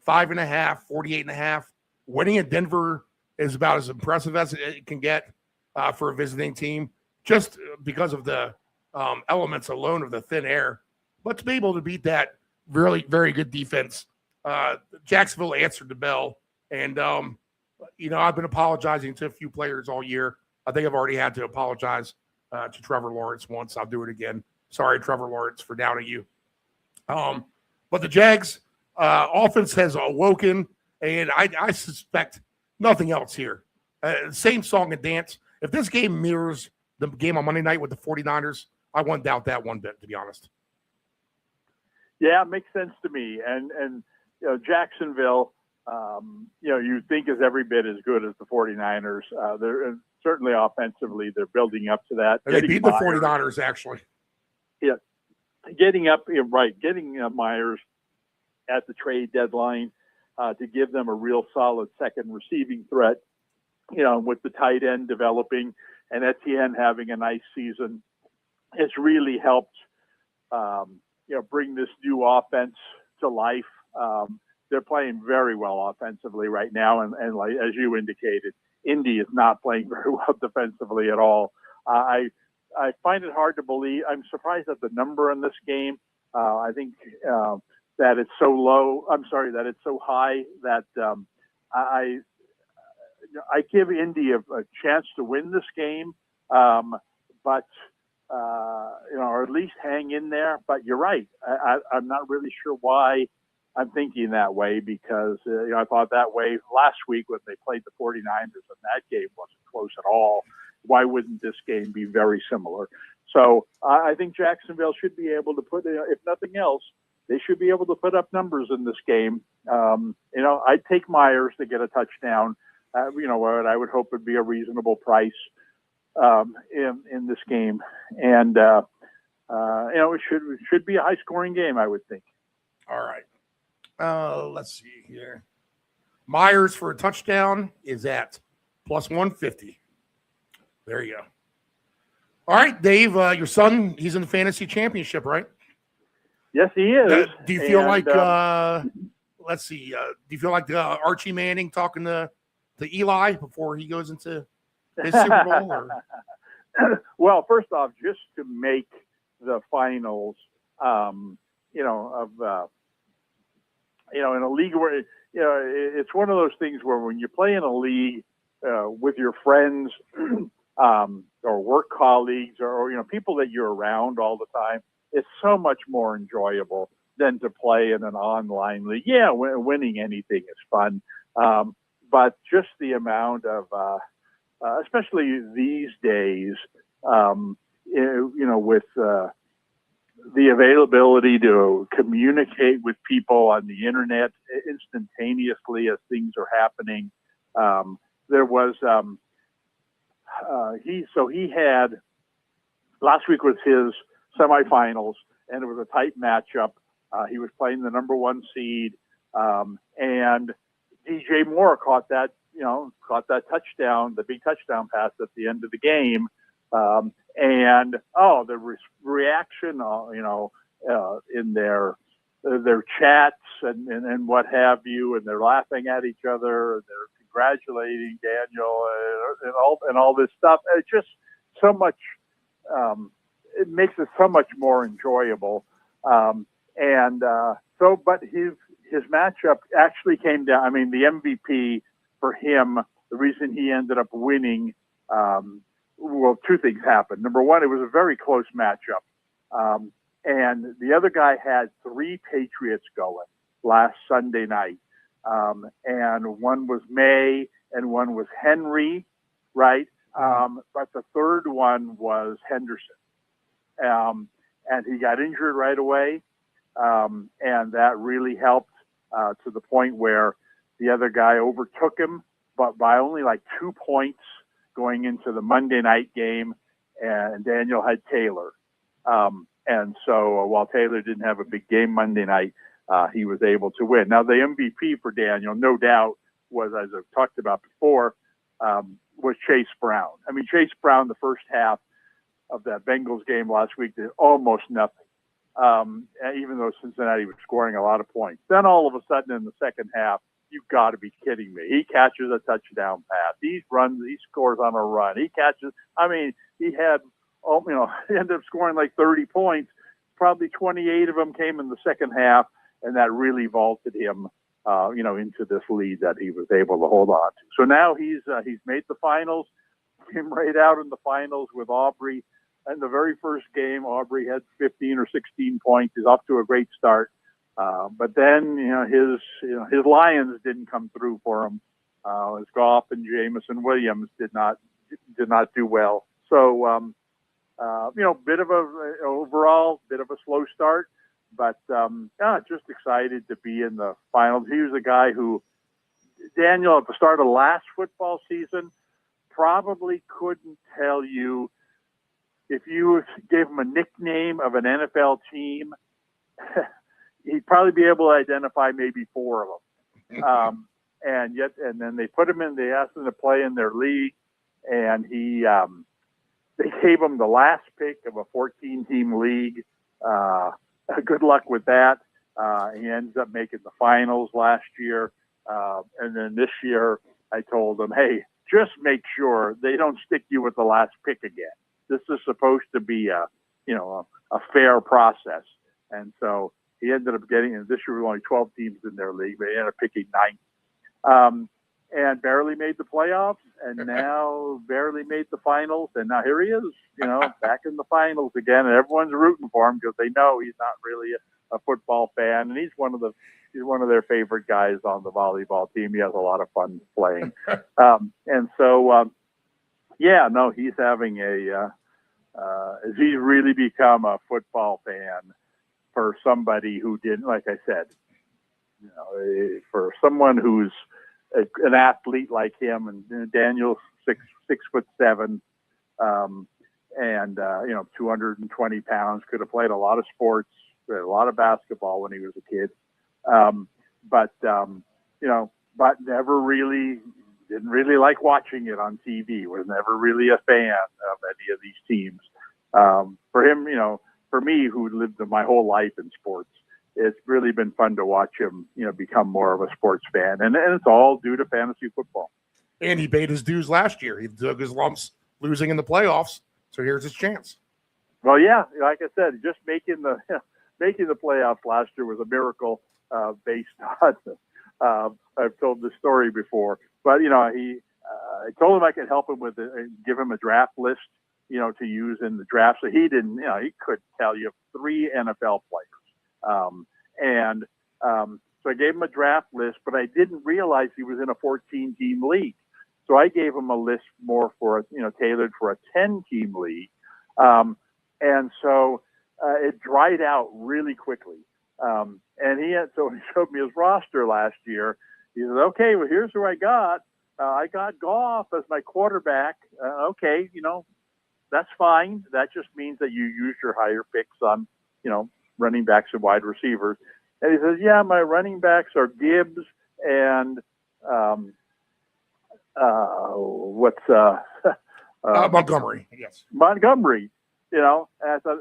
5.5, 48.5. Winning in Denver is about as impressive as it can get for a visiting team, just because of the elements alone of the thin air. But to be able to beat that really very good defense, Jacksonville answered the bell. And, I've been apologizing to a few players all year. I think I've already had to apologize to Trevor Lawrence once. I'll do it again. Sorry, Trevor Lawrence, for doubting you. But the Jags offense has awoken, and I suspect nothing else here. Same song and dance. If this game mirrors the game on Monday night with the 49ers, I wouldn't doubt that one bit, to be honest. Yeah, it makes sense to me. And Jacksonville, you think is every bit as good as the 49ers. They're certainly offensively, they're building up to that. And they beat the 49ers, actually. Yeah, getting Myers at the trade deadline to give them a real solid second receiving threat, with the tight end developing and Etienne having a nice season. It's really helped, bring this new offense to life. They're playing very well offensively right now. And like, as you indicated, Indy is not playing very well defensively at all. I find it hard to believe. I'm surprised at the number in this game. I think that it's so low. That it's so high that I give Indy a chance to win this game, but or at least hang in there. But you're right. I'm not really sure why I'm thinking that way, because I thought that way last week when they played the 49ers, and that game wasn't close at all. Why wouldn't this game be very similar? So I think Jacksonville should be able to put, if nothing else, they should be able to put up numbers in this game. I'd take Myers to get a touchdown. What I would hope would be a reasonable price in this game, and it should be a high scoring game, I would think. All right. Let's see here. Myers for a touchdown is at plus 150. There you go. All right, Dave, your son, he's in the fantasy championship, right? Yes, he is. Do you feel let's see, do you feel like Archie Manning talking to Eli before he goes into his Super Bowl? Or? Well, first off, just to make the finals, in a league where, it's one of those things where when you play in a league with your friends or work colleagues or people that you're around all the time, it's so much more enjoyable than to play in an online league. Yeah, winning anything is fun, but just the amount of, especially these days, with the availability to communicate with people on the internet instantaneously as things are happening. There was he had last week was his semifinals, and it was a tight matchup. He was playing the number 1 seed, and DJ Moore caught that touchdown, the big touchdown pass at the end of the game. And the reaction, in their chats and what have you, and they're laughing at each other, and they're congratulating Daniel and all this stuff. It's just so much. It makes it so much more enjoyable. But his matchup actually came down. I mean, the MVP for him, the reason he ended up winning. Well, 2 things happened. Number one, it was a very close matchup. And the other guy had 3 Patriots going last Sunday night. And one was May and one was Henry, right? But the third one was Henderson. And he got injured right away. And that really helped to the point where the other guy overtook him, but by only like 2 points going into the Monday night game, and Daniel had Taylor. And so while Taylor didn't have a big game Monday night, he was able to win. Now, the MVP for Daniel, no doubt, was, as I've talked about before, was Chase Brown. I mean, Chase Brown, the first half of that Bengals game last week, did almost nothing, even though Cincinnati was scoring a lot of points. Then all of a sudden in the second half, you've got to be kidding me. He catches a touchdown pass. He scores on a run. He catches, he had, he ended up scoring like 30 points. Probably 28 of them came in the second half, and that really vaulted him, into this lead that he was able to hold on to. So now he's made the finals, came right out in the finals with Aubrey. In the very first game, Aubrey had 15 or 16 points. He's off to a great start. But then, his Lions didn't come through for him. His Goff and Jameson Williams did not do well. So, overall bit of a slow start, but just excited to be in the finals. He was a guy who Daniel at the start of last football season probably couldn't tell you if you gave him a nickname of an NFL team. He'd probably be able to identify maybe 4 of them. And then they put him in, they asked him to play in their league, and they gave him the last pick of a 14-team league. Good luck with that. He ends up making the finals last year. And then this year I told him, hey, just make sure they don't stick you with the last pick again. This is supposed to be a fair process. And so he ended up getting, and this year there were only 12 teams in their league, but he ended up picking 9. And barely made the playoffs, and now barely made the finals. And now here he is, back in the finals again. And everyone's rooting for him because they know he's not really a football fan. And he's one of their favorite guys on the volleyball team. He has a lot of fun playing. He's having he's really become a football fan for somebody who didn't, like I said, for someone who's an athlete like him, and Daniel's 6'7", and 220 pounds, could have played a lot of sports, played a lot of basketball when he was a kid, but never really didn't really like watching it on TV. Was never really a fan of any of these teams. For him, for me, who lived my whole life in sports, it's really been fun to watch him, become more of a sports fan. And it's all due to fantasy football. And he paid his dues last year. He took his lumps losing in the playoffs. So here's his chance. Well, yeah, like I said, just making the playoffs last year was a miracle based on, I've told this story before, but, I told him I could help him give him a draft list, to use in the draft. So he didn't, he couldn't tell you 3 NFL players. And so I gave him a draft list, but I didn't realize he was in a 14-team league. So I gave him a list more for, tailored for a 10-team league. And so it dried out really quickly. And he showed me his roster last year. He said, okay, well, here's who I got. I got Goff as my quarterback. Okay, that's fine. That just means that you use your higher picks on, running backs and wide receivers. And he says, yeah, my running backs are Gibbs and Montgomery. Yes. Montgomery. And I thought,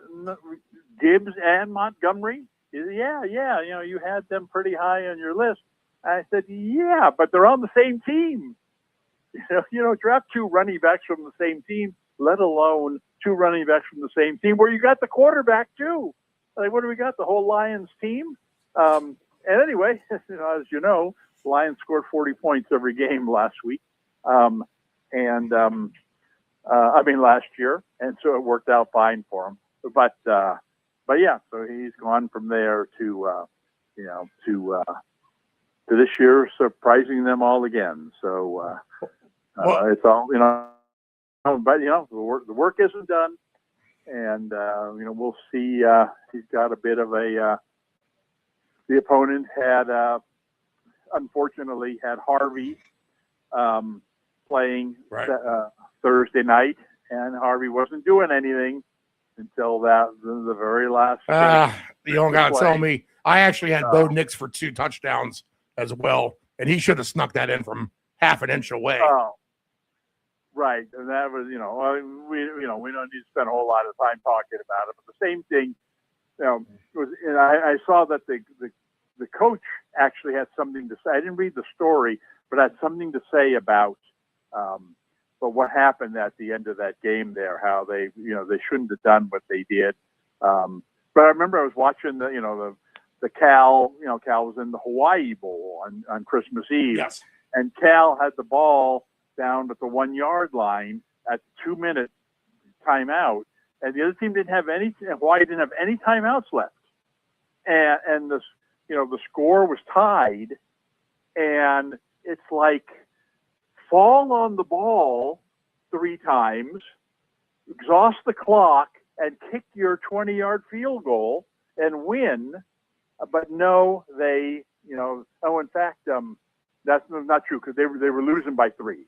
Gibbs and Montgomery? Yeah. You had them pretty high on your list. I said, yeah, but they're on the same team. Draft two running backs from the same team, let alone two running backs from the same team where you got the quarterback too. Like, what do we got? The whole Lions team? And anyway, as you know, the Lions scored 40 points every game last week. Last year. And so it worked out fine for him. But yeah, so he's gone from there to this year, surprising them all again. So it's all, but the work isn't done. And, we'll see. He's got a bit of the opponent unfortunately had Harvey playing Thursday night, and Harvey wasn't doing anything until the very last. You don't got to tell me. I actually had Bo Nix for 2 touchdowns as well, and he should have snuck that in from half an inch away. Oh, right, and that was we don't need to spend a whole lot of time talking about it, but the same thing, was. And I saw that the coach actually had something to say. I didn't read the story, but had something to say about. But what happened at the end of that game there, how they shouldn't have done what they did. But I remember I was watching the Cal, Cal was in the Hawaii Bowl on Christmas Eve. Yes. And Cal had the ball down at the 1 yard line at the 2-minute timeout. And the other team Hawaii didn't have any timeouts left. And the score was tied. And it's like, fall on the ball 3 times, exhaust the clock, and kick your 20-yard field goal and win. But no, they, in fact, that's not true because they were losing by 3.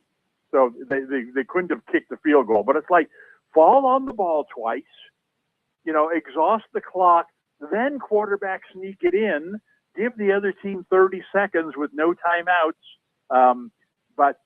So they couldn't have kicked the field goal. But it's like, fall on the ball twice, exhaust the clock, then quarterback sneak it in, give the other team 30 seconds with no timeouts. But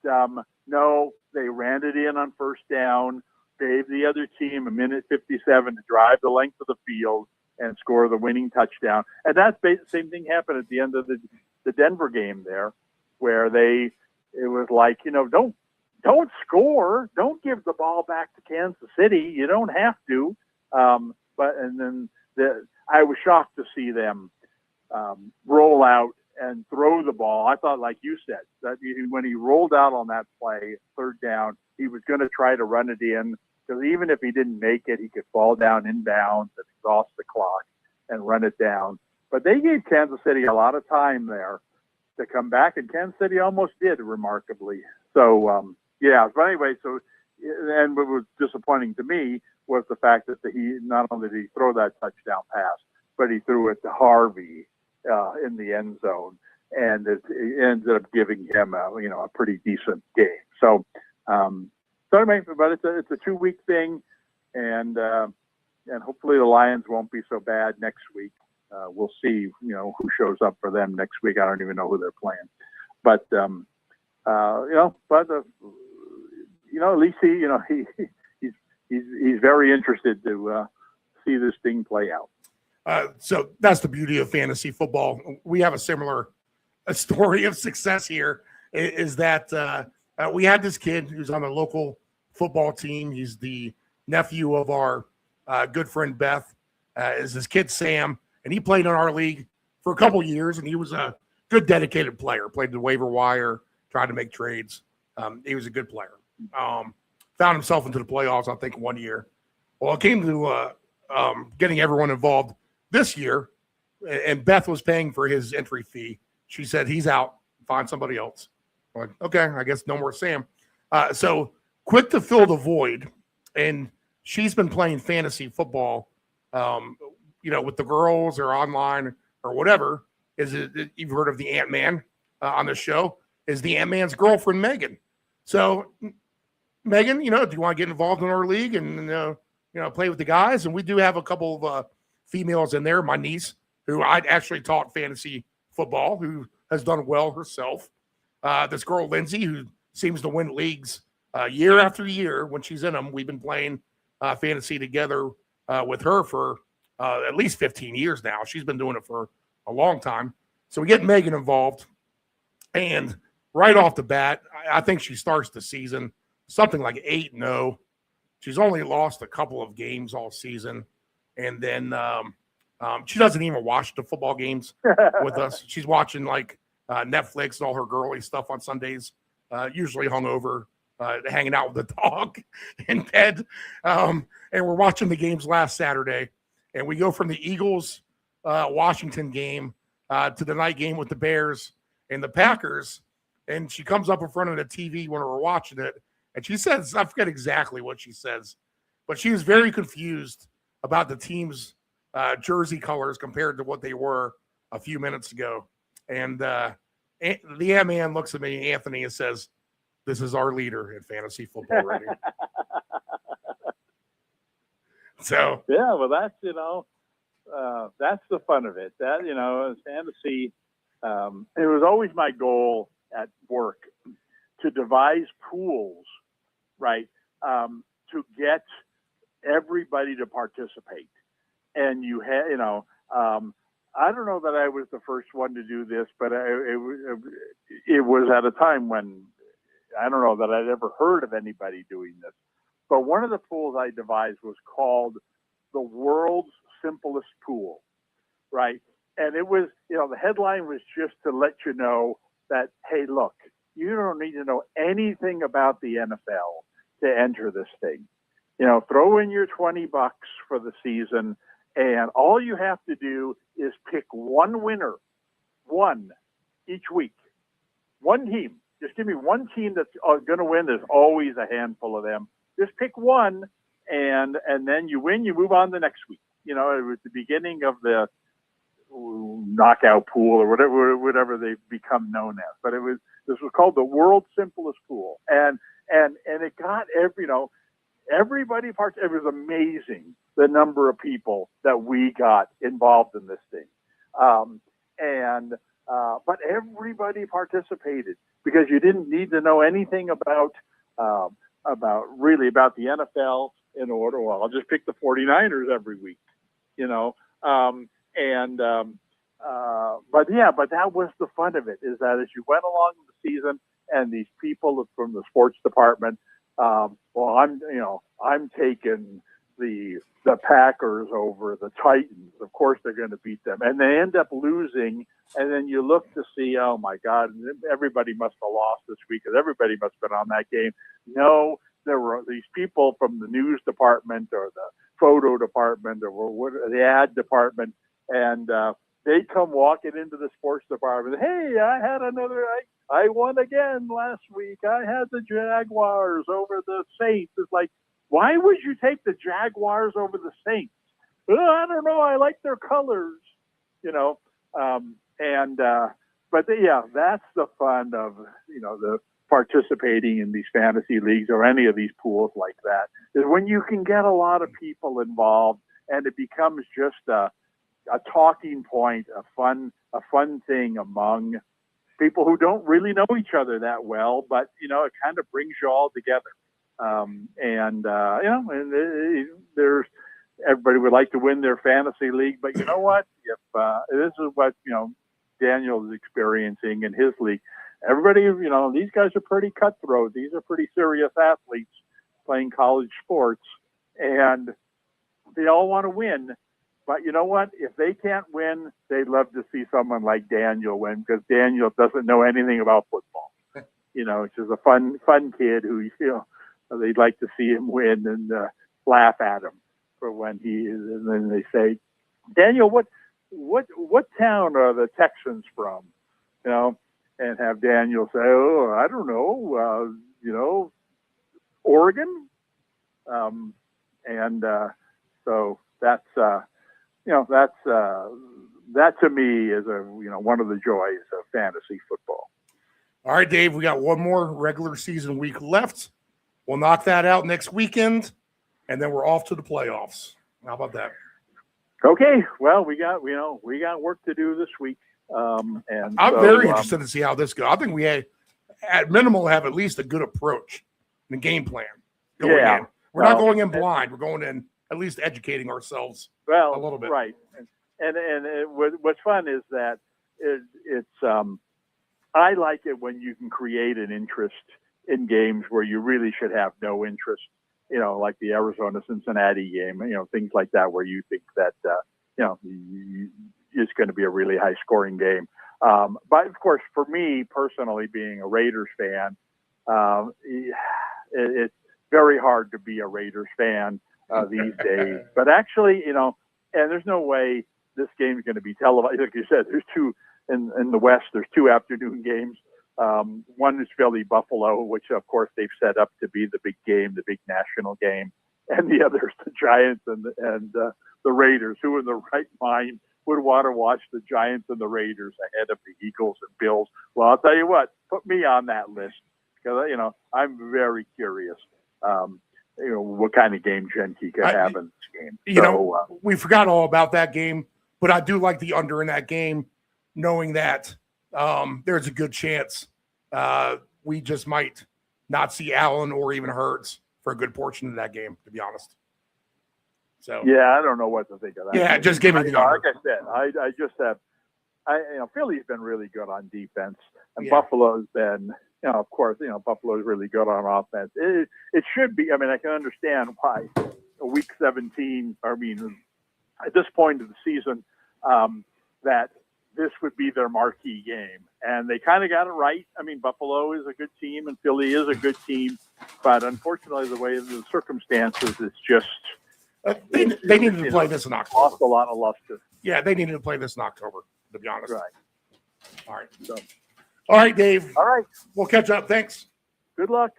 no, they ran it in on first down, gave the other team 1:57 to drive the length of the field and score the winning touchdown. And that's the same thing happened at the end of the Denver game there, where it was like, don't score, don't give the ball back to Kansas City. You don't have to. And then I was shocked to see them roll out and throw the ball. I thought, like you said, that when he rolled out on that play, third down, he was going to try to run it in, because even if he didn't make it, he could fall down inbounds and exhaust the clock and run it down. But they gave Kansas City a lot of time there to come back, and Kansas City almost did, remarkably. So, but anyway, and what was disappointing to me was the fact that he not only did he throw that touchdown pass, but he threw it to Harvey in the end zone, and it ended up giving him a pretty decent game. So anyway, but it's a 2-week thing, and hopefully the Lions won't be so bad next week. We'll see, who shows up for them next week. I don't even know who they're playing, but at least he's very interested to see this thing play out. So that's the beauty of fantasy football. We have a similar story of success here, is that we had this kid who's on the local football team. He's the nephew of our good friend Beth, is this kid Sam, and he played in our league for a couple years, and he was a good, dedicated player, played the waiver wire, tried to make trades. He was a good player. Found himself into the playoffs, I think, 1 year. Well, it came to getting everyone involved this year. and Beth was paying for his entry fee. She said, he's out, find somebody else. I'm like, okay, I guess no more Sam. So quick to fill the void. And she's been playing fantasy football, with the girls or online or whatever. You've heard of the Ant-Man on the show, is the Ant-Man's girlfriend, Megan. So Megan, do you want to get involved in our league and, play with the guys? And we do have a couple of females in there. My niece, who I actually taught fantasy football, who has done well herself. This girl, Lindsay, who seems to win leagues year after year when she's in them. We've been playing fantasy together with her for at least 15 years now. She's been doing it for a long time. So we get Megan involved. And right off the bat, I think she starts the season something like 8-0. She's only lost a couple of games all season. And then she doesn't even watch the football games with us. She's watching like Netflix and all her girly stuff on Sundays, usually hungover, hanging out with the dog in bed. And we're watching the games last Saturday. And we go from the Eagles Washington game to the night game with the Bears and the Packers. And she comes up in front of the TV when we're watching it. And she says, I forget exactly what she says, but she was very confused about the team's jersey colors compared to what they were a few minutes ago. And the man looks at me, Anthony, and says, this is our leader in fantasy football radio. So yeah, well, that's that's the fun of it. That fantasy. It was always my goal at work to devise pools, right, to get everybody to participate. And you had, I don't know that I was the first one to do this, but it was at a time when I don't know that I'd ever heard of anybody doing this. But one of the pools I devised was called the world's simplest pool, right? And it was, the headline was just to let you know that, hey, look, you don't need to know anything about the NFL to enter this thing. Throw in your $20 for the season, and all you have to do is pick one winner, one each week, one team. Just give me one team that's going to win. There's always a handful of them. Just pick one, and then you win. You move on the next week. It was the beginning of the knockout pool or whatever they've become known as. But this was called the world's simplest pool, and it got everybody part. It was amazing the number of people that we got involved in this thing, but everybody participated because you didn't need to know anything about the NFL in order. Well, I'll just pick the 49ers every week, but that was the fun of it, is that as you went along the season and these people from the sports department, I'm taking the Packers over the Titans. Of course they're going to beat them, and they end up losing. And then you look to see, oh my God, everybody must have lost this week because everybody must have been on that game. No, there were these people from the news department or the photo department or the ad department, and they come walking into the sports department. Hey, I won again last week. I had the Jaguars over the Saints. It's like, why would you take the Jaguars over the Saints? Well, I don't know. I like their colors, that's the fun of, the participating in these fantasy leagues or any of these pools like that, is when you can get a lot of people involved and it becomes just a talking point, a fun thing among people who don't really know each other that well, but, it kind of brings you all together. There's everybody would like to win their fantasy league, but you know what? If this is what Daniel is experiencing in his league, everybody, these guys are pretty cutthroat. These are pretty serious athletes playing college sports, and they all want to win. But you know what? If they can't win, they'd love to see someone like Daniel win, because Daniel doesn't know anything about football. He's just a fun kid who they'd like to see him win and laugh at him for when he is. And then they say, Daniel, what what town are the Texans from? You know, and have Daniel say, oh, I don't know, Oregon. So that's that to me is one of the joys of fantasy football. All right, Dave, we got one more regular season week left. We'll knock that out next weekend, and then we're off to the playoffs. How about that? Okay, well, we got work to do this week, and I'm very interested to see how this goes. I think we at minimal have at least a good approach and game plan going in. We're not going in blind. We're going in at least educating ourselves a little bit. Right. What's fun is that it's I like it when you can create an interest in games where you really should have no interest, like the Arizona-Cincinnati game, things like that, where you think that, it's going to be a really high scoring game. But of course, for me personally, being a Raiders fan, it's very hard to be a Raiders fan these days. But actually, and there's no way this game is going to be televised. Like you said, there's two in the West. There's two afternoon games. One is Philly-Buffalo, which of course they've set up to be the big game, the big national game, and the other is the Giants and the Raiders. Who in the right mind would want to watch the Giants and the Raiders ahead of the Eagles and Bills? Well, I'll tell you what, put me on that list because I'm very curious. What kind of game Genki could have in this game. We forgot all about that game, but I do like the under in that game, knowing that there's a good chance we just might not see Allen or even Hurts for a good portion of that game, to be honest. So yeah, I don't know what to think of that. Yeah, just give me the under. Like I said, I just have. Philly's been really good on defense, and Buffalo's been. Of course, Buffalo's really good on offense. It should be. I mean, I can understand why week 17. I mean, at this point of the season, that this would be their marquee game, and they kind of got it right. I mean, Buffalo is a good team, and Philly is a good team, but unfortunately, the way the circumstances, it's just they needed to play this in October. Lost a lot of luster. Yeah, they needed to play this in October, to be honest. Right. All right. So. All right, Dave. All right. We'll catch up. Thanks. Good luck.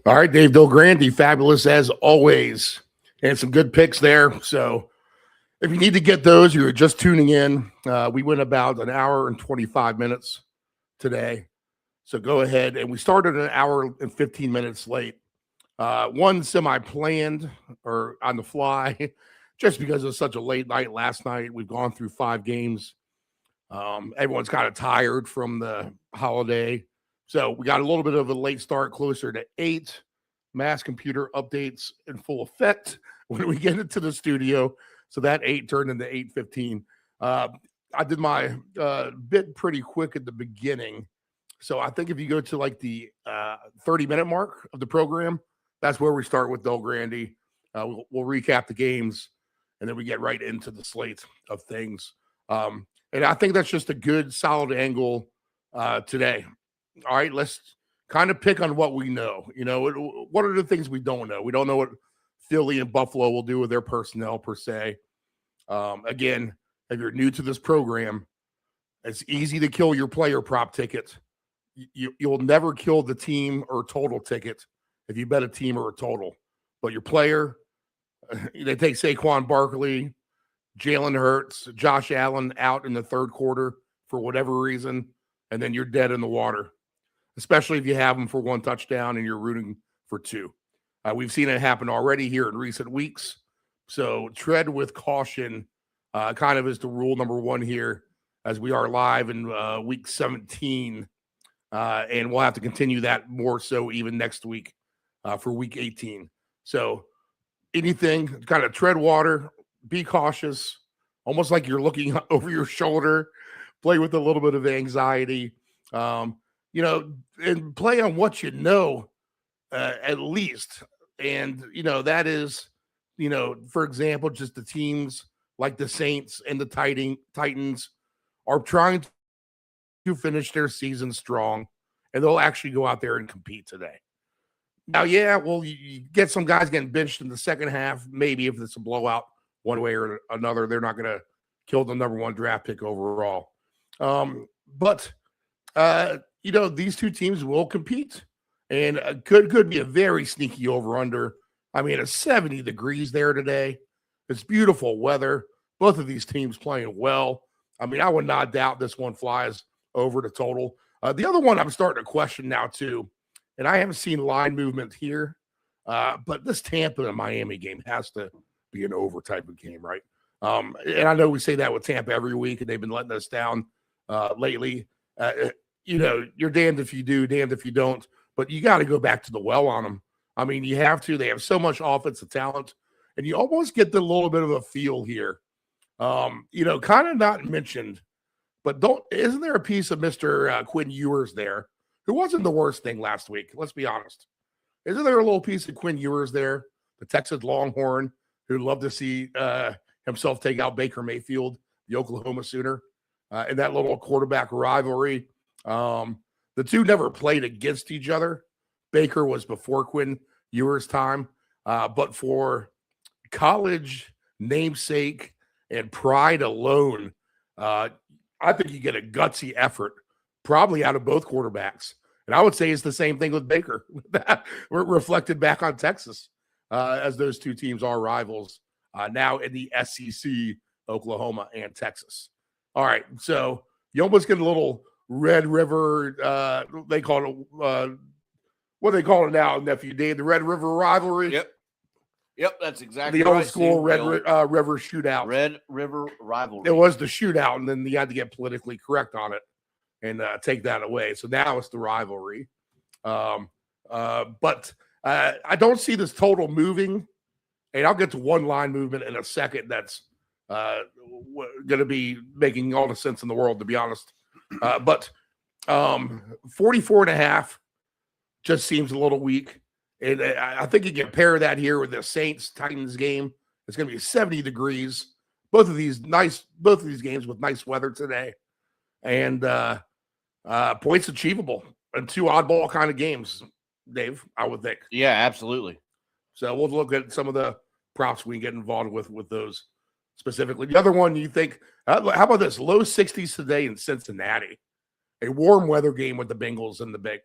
All right, Dave Delgrande, fabulous as always. And some good picks there. So if you need to get those, you're just tuning in. We went about an hour and 25 minutes today. So go ahead. And we started an hour and 15 minutes late. One semi-planned or on the fly, just because it was such a late night last night. We've gone through 5 games. Everyone's kind of tired from the holiday. So we got a little bit of a late start, closer to 8. Mass computer updates in full effect when we get into the studio. So that 8 turned into 8:15. I did my bit pretty quick at the beginning. So I think if you go to like the 30-minute mark of the program, that's where we start with Delgrande. We'll recap the games, and then we get right into the slate of things. And I think that's just a good, solid angle today. All right, let's kind of pick on what we know. What are the things we don't know? We don't know what Philly and Buffalo will do with their personnel per se. Again, if you're new to this program, it's easy to kill your player prop ticket. You'll never kill the team or total ticket if you bet a team or a total. But your player, they take Saquon Barkley, Jalen Hurts, Josh Allen out in the third quarter for whatever reason, and then you're dead in the water, especially if you have them for 1 touchdown and you're rooting for 2. We've seen it happen already here in recent weeks. So tread with caution kind of is the rule number 1 here as we are live in week 17. And we'll have to continue that more so even next week for week 18. So anything, kind of tread water, be cautious, almost like you're looking over your shoulder, play with a little bit of anxiety, and play on what you know at least. And, that is, for example, just the teams like the Saints and the Titans are trying to finish their season strong, and they'll actually go out there and compete today. Now, you get some guys getting benched in the second half, maybe if it's a blowout, one way or another. They're not going to kill the number 1 draft pick overall. But these two teams will compete, and could be a very sneaky over-under. I mean, it's 70 degrees there today. It's beautiful weather. Both of these teams playing well. I mean, I would not doubt this one flies over the total. The other one I'm starting to question now too, and I haven't seen line movement here, but this Tampa and Miami game has to be an over type of game, right? And I know we say that with Tampa every week, and they've been letting us down lately. You're damned if you do, damned if you don't, but you got to go back to the well on them. I mean, you have to. They have so much offensive talent, and you almost get the little bit of a feel here. Kind of not mentioned, but isn't there a piece of Mr. Quinn Ewers there, who wasn't the worst thing last week? Let's be honest. Isn't there a little piece of Quinn Ewers there, the Texas Longhorn, who'd love to see himself take out Baker Mayfield, the Oklahoma Sooner, in that little quarterback rivalry? The two never played against each other. Baker was before Quinn Ewers' time, but for college namesake and pride alone, I think you get a gutsy effort probably out of both quarterbacks. And I would say it's the same thing with Baker. We're reflected back on Texas, as those two teams are rivals now in the SEC, Oklahoma and Texas. All right, so you almost get a little Red River, they call it, what do they call it now, Nephew Dave? The Red River rivalry? Yep, that's exactly the right. old school Red River shootout. Red River rivalry. It was the shootout, and then you had to get politically correct on it and take that away. So now it's the rivalry. But I don't see this total moving, and I'll get to one line movement in a second that's going to be making all the sense in the world, to be honest. But 44.5 just seems a little weak. And I think you can pair that here with the Saints-Titans game. It's going to be 70 degrees. Both of these games with nice weather today. And points achievable. And two oddball kind of games, Dave, I would think. Yeah, absolutely. So we'll look at some of the props we can get involved with those specifically. The other one you think, how about this? Low 60s today in Cincinnati. A warm weather game with the Bengals and the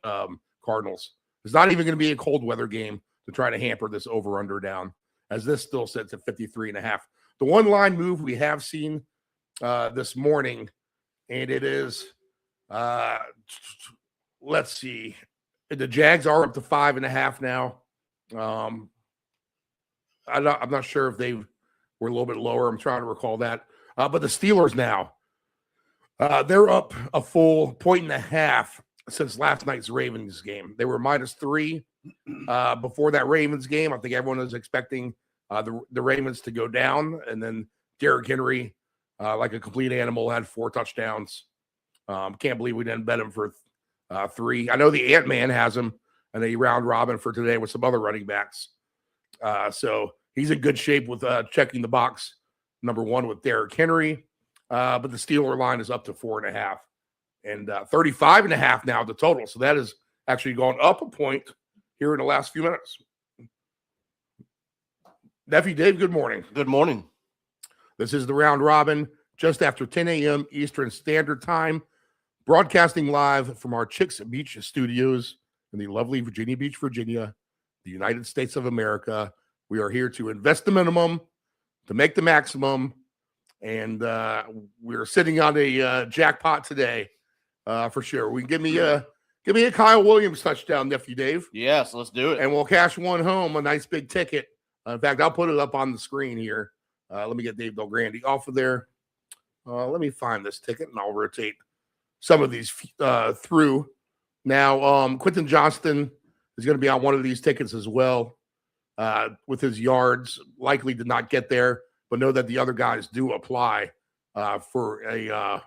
Cardinals. It's not even going to be a cold weather game to try to hamper this over-under down, as this still sits at 53.5. The one line move we have seen this morning, and it is, let's see, the Jags are up to 5.5 now. I'm not sure if they were a little bit lower. I'm trying to recall that. But the Steelers now, they're up a full 1.5 since last night's Ravens game. They were -3 before that Ravens game. I think everyone was expecting the Ravens to go down, and then Derrick Henry, like a complete animal, had 4 touchdowns. Can't believe we didn't bet him for 3. I know the Ant-Man has him in a round robin for today with some other running backs. So he's in good shape with checking the box, number 1 with Derrick Henry. But the Steeler line is up to 4.5. And 35.5 now the total. So that has actually gone up a point here in the last few minutes. Nephew Dave, good morning. Good morning. This is the round robin just after 10 a.m. Eastern Standard Time, broadcasting live from our Chicks Beach studios in the lovely Virginia Beach, Virginia, the United States of America. We are here to invest the minimum, to make the maximum, and we're sitting on a jackpot today. For sure. Give me a Kyle Williams touchdown, Nephew Dave. Yes, let's do it. And we'll cash one home, a nice big ticket. In fact, I'll put it up on the screen here. Let me get Dave Del Grande off of there. Let me find this ticket, and I'll rotate some of these through. Now, Quentin Johnston is going to be on one of these tickets as well with his yards. Likely did not get there, but know that the other guys do apply for a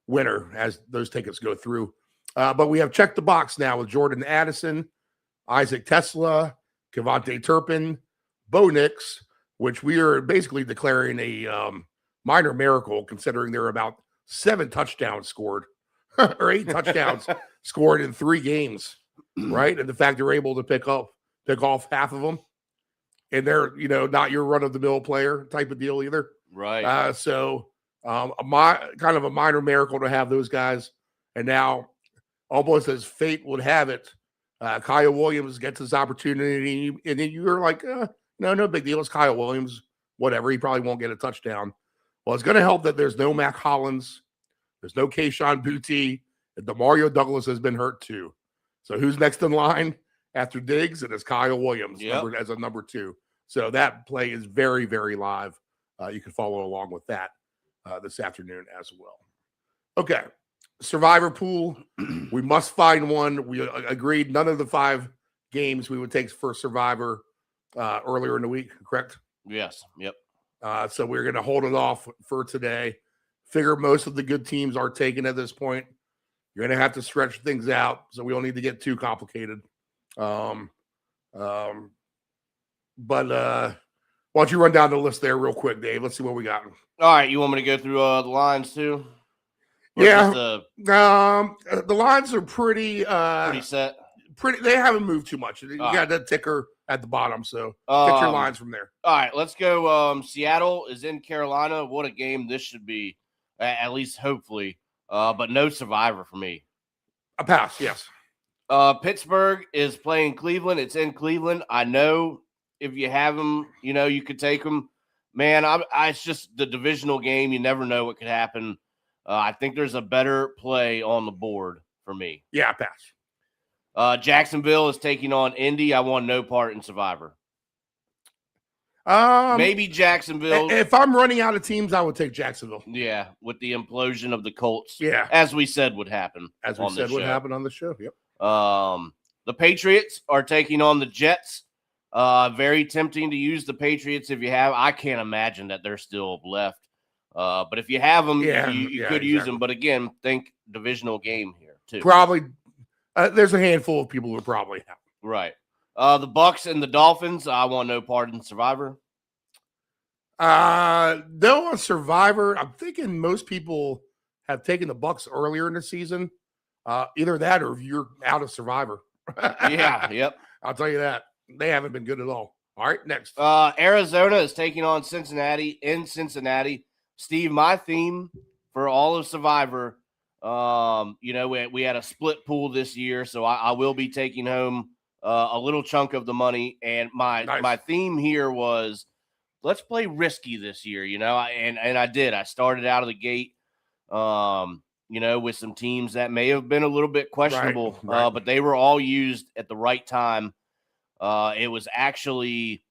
winner as those tickets go through. But we have checked the box now with Jordan Addison, Isaac Tesla, Kevontae Turpin, Bo Nix, which we are basically declaring a minor miracle considering there are about 7 touchdowns scored or 8 touchdowns scored in 3 games, right? And the fact they're able to pick off half of them. and they're not your run of the mill player type of deal either. Right. So kind of a minor miracle to have those guys, and now almost as fate would have it, Kyle Williams gets his opportunity, and then you're like, no big deal. It's Kyle Williams, whatever. He probably won't get a touchdown. Well, it's going to help that there's no Mac Hollins, there's no Kayshon Boutte, and Demario Douglas has been hurt too. So who's next in line after Diggs? It is Kyle Williams as a number 2. So that play is very, very live. You can follow along with that this afternoon as well. Okay, Survivor pool. We must find one. We agreed none of the 5 games we would take for Survivor earlier in the week, correct? Yes. Yep. So we're going to hold it off for today. Figure most of the good teams are taken at this point. You're going to have to stretch things out, so we don't need to get too complicated. But why don't you run down the list there real quick, Dave? Let's see what we got. All right. You want me to go through the lines too? Or Yeah. just, the lines are pretty set. They haven't moved too much. You got that ticker at the bottom, so pick your lines from there. All right, let's go. Seattle is in Carolina. What a game this should be, at least hopefully. But no Survivor for me. A pass, yes. Pittsburgh is playing Cleveland. It's in Cleveland. I know if you have them, you could take them. Man, it's just the divisional game. You never know what could happen. I think there's a better play on the board for me. Yeah, pass. Jacksonville is taking on Indy. I want no part in Survivor. Maybe Jacksonville. If I'm running out of teams, I would take Jacksonville. Yeah, with the implosion of the Colts. Yeah. As we said would happen. As we said would happen on the show. Yep. The Patriots are taking on the Jets. Very tempting to use the Patriots if you have. I can't imagine that they're still left. But if you have them, you could use them. But again, think divisional game here too. Probably. There's a handful of people who probably have. Right. The Bucks and the Dolphins, I want no part in Survivor. No, on Survivor, I'm thinking most people have taken the Bucks earlier in the season. Either that or you're out of Survivor. Yeah, yep. I'll tell you that. They haven't been good at all. All right, next. Arizona is taking on Cincinnati in Cincinnati. Steve, my theme for all of Survivor, we had a split pool this year, so I will be taking home a little chunk of the money. And my theme here was let's play risky this year, and I did. I started out of the gate, with some teams that may have been a little bit questionable, right. But they were all used at the right time. It was actually,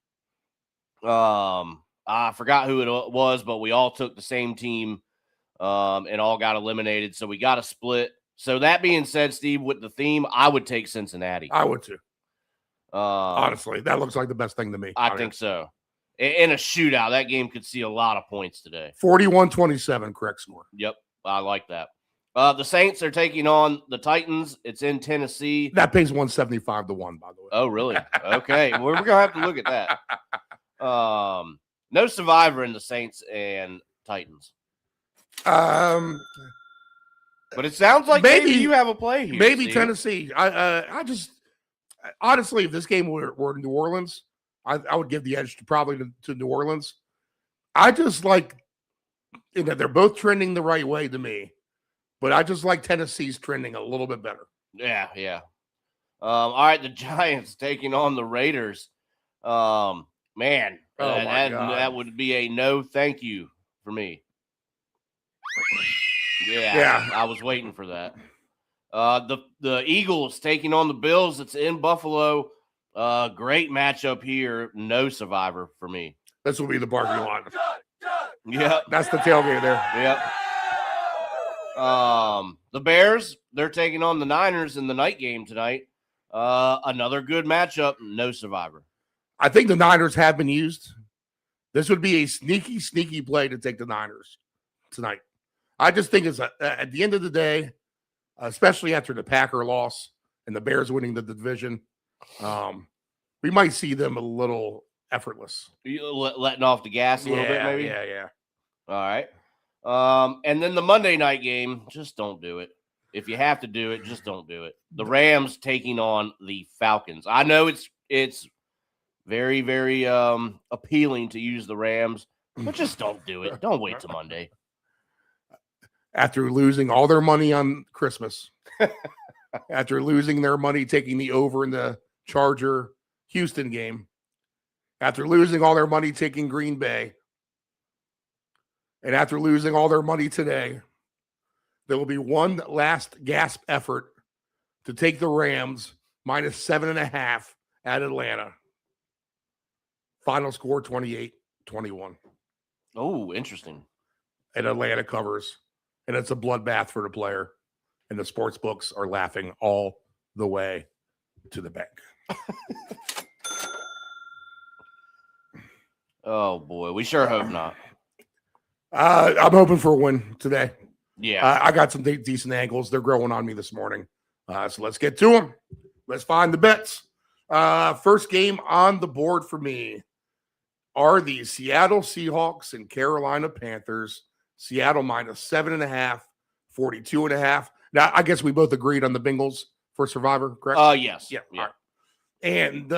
I forgot who it was, but we all took the same team and all got eliminated. So we got a split. So that being said, Steve, with the theme, I would take Cincinnati. I would too. Honestly, that looks like the best thing to me. I think so. In a shootout, that game could see a lot of points today. 41-27, correct score. Yep, I like that. The Saints are taking on the Titans. It's in Tennessee. That pays 175 to 1, by the way. Oh, really? Okay. We're going to have to look at that. No Survivor in the Saints and Titans. But it sounds like maybe you have a play here. Maybe Steve. Tennessee. I just honestly, if this game were New Orleans, I would give the edge to New Orleans. I just like, they're both trending the right way to me, but I just like Tennessee's trending a little bit better. Yeah. All right, the Giants taking on the Raiders. Man, that would be a no thank you for me. Yeah, I was waiting for that. The Eagles taking on the Bills. It's in Buffalo. Great matchup here. No Survivor for me. This will be the parking lot. Yep. That's the tailgate there. Yep. The Bears, they're taking on the Niners in the night game tonight. Another good matchup. No Survivor. I think the Niners have been used. This would be a sneaky play to take the Niners tonight. I just think it's at the end of the day, especially after the Packer loss and the Bears winning the division, we might see them a little effortless. Letting off the gas a little bit, maybe? Yeah. All right. And then the Monday night game, just don't do it. If you have to do it, just don't do it. The Rams taking on the Falcons. I know it's Very, very appealing to use the Rams, but just don't do it. Don't wait till Monday. After losing all their money on Christmas, after losing their money taking the over in the Charger Houston game, after losing all their money taking Green Bay, and after losing all their money today, there will be one last gasp effort to take the Rams minus 7.5 at Atlanta. Final score 28-21. Oh, interesting. And Atlanta covers. And it's a bloodbath for the player. And the sports books are laughing all the way to the bank. Oh, boy. We sure hope not. I'm hoping for a win today. Yeah. I got some decent angles. They're growing on me this morning. So let's get to them. Let's find the bets. First game on the board for me are the Seattle Seahawks and Carolina Panthers. Seattle minus 7.5, 42.5. Now, I guess we both agreed on the Bengals for Survivor, correct? Yes. Yeah. All right. And,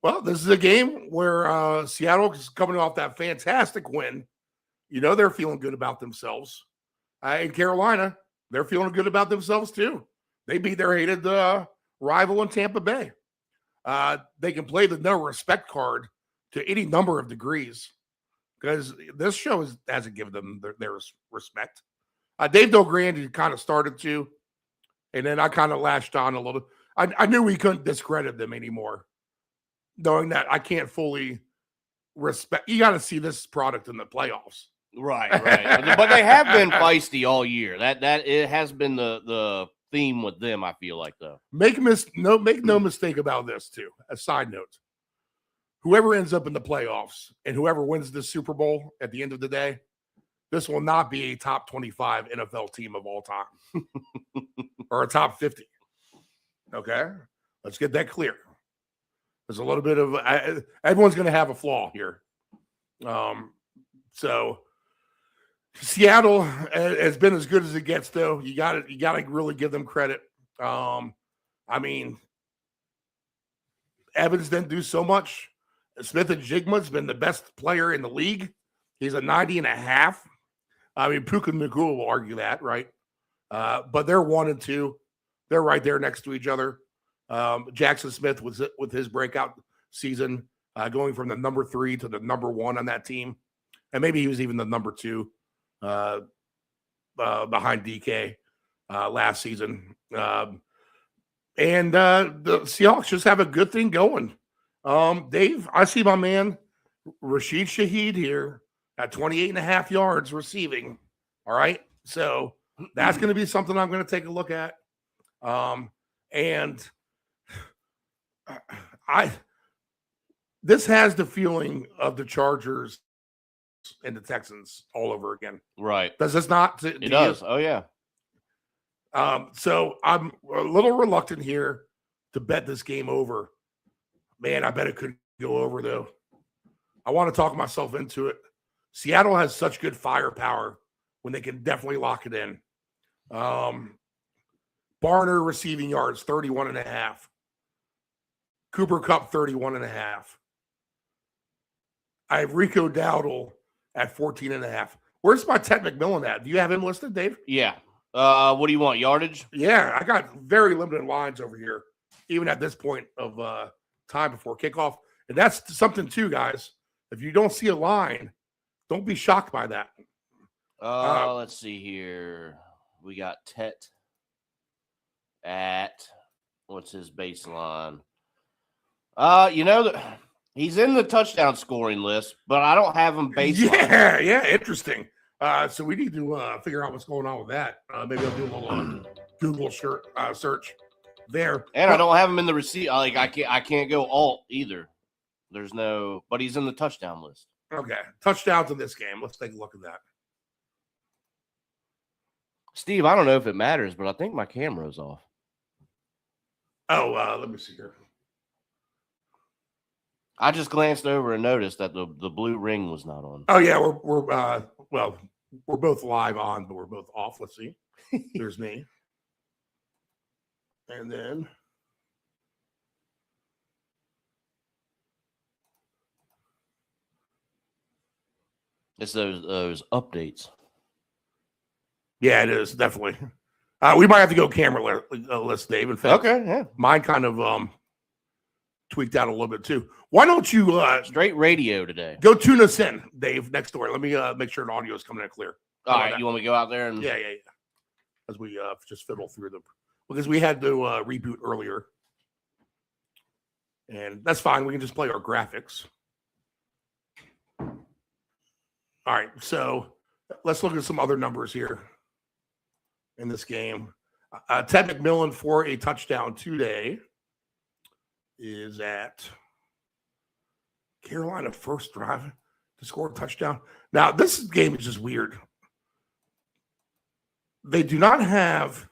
well, this is a game where Seattle is coming off that fantastic win. You know, they're feeling good about themselves. In Carolina, they're feeling good about themselves too. They beat their hated rival in Tampa Bay. They can play the no respect card to any number of degrees because this show hasn't given them their respect. Dave Delgrande kind of started to, and then I kind of lashed on a little. I knew we couldn't discredit them anymore, knowing that I can't fully respect. You got to see this product in the playoffs. Right. But they have been feisty all year. That it has been the theme with them, I feel like, though. Make no mistake about this, too. A side note. Whoever ends up in the playoffs and whoever wins the Super Bowl at the end of the day, this will not be a top 25 NFL team of all time or a top 50. Okay? Let's get that clear. There's a little bit of everyone's going to have a flaw here. So Seattle has been as good as it gets, though. You got to really give them credit. I mean, Evans didn't do so much. Smith and Jigma's been the best player in the league. He's a 90.5. I mean, Puka Nacua will argue that, right? But they're 1 and 2. They're right there next to each other. Jackson Smith was with his breakout season, going from the number 3 to the number 1 on that team, and maybe he was even the number 2 behind DK last season. And the Seahawks just have a good thing going. Dave, I see my man Rashid Shaheed here at 28.5 yards receiving. All right, so that's going to be something I'm going to take a look at. And this has the feeling of the Chargers and the Texans all over again. Right. Does this not? It does. Oh, yeah. So I'm a little reluctant here to bet this game over. Man, I bet it could go over, though. I want to talk myself into it. Seattle has such good firepower when they can definitely lock it in. Barner receiving yards, 31.5. Cooper Kupp, 31.5. I have Rico Dowdle at 14.5. Where's my Ted McMillan at? Do you have him listed, Dave? Yeah. What do you want? Yardage? Yeah, I got very limited lines over here, even at this point of time before kickoff. And that's something too, guys. If you don't see a line, don't be shocked by that. Let's see here. We got Tet at what's his baseline? He's in the touchdown scoring list, but I don't have him baseline. Yeah, interesting. So we need to figure out what's going on with that. Maybe I'll do a little Google search there. And I don't have him in the receipt. I can't go alt either. There's no, but he's in the touchdown list. Okay, touchdowns in this game. Let's take a look at that. Steve, I don't know if it matters, but I think my camera's off. Oh, let me see here. I just glanced over and noticed that the blue ring was not on. Oh yeah, we're both live on, but we're both off. Let's see. There's me, and then It's those updates. Yeah, it is definitely. We might have to go camera list, Dave. In fact, Okay, yeah. mine kind of tweaked out a little bit too. Why don't you Straight radio today. go tune us in, Dave, next door? Let me make sure the audio is coming in clear. How All about right, that? you want me to go out there and Yeah. As we just fiddle through them because we had to reboot earlier, and that's fine. We can just play our graphics. All right, so let's look at some other numbers here in this game. Ted McMillan for a touchdown today is at Carolina first drive to score a touchdown. Now, this game is just weird. They do not have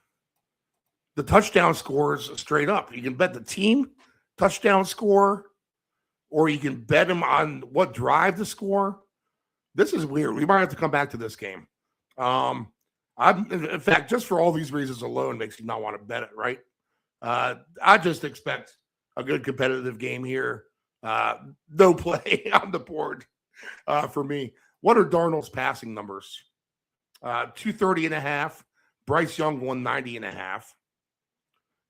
the touchdown scores straight up. You can bet the team touchdown score, or you can bet them on what drive to score. This is weird. We might have to come back to this game. In fact, just for all these reasons alone makes you not want to bet it, right? I just expect a good competitive game here. No play on the board for me. What are Darnold's passing numbers? 230.5. Bryce Young 190.5.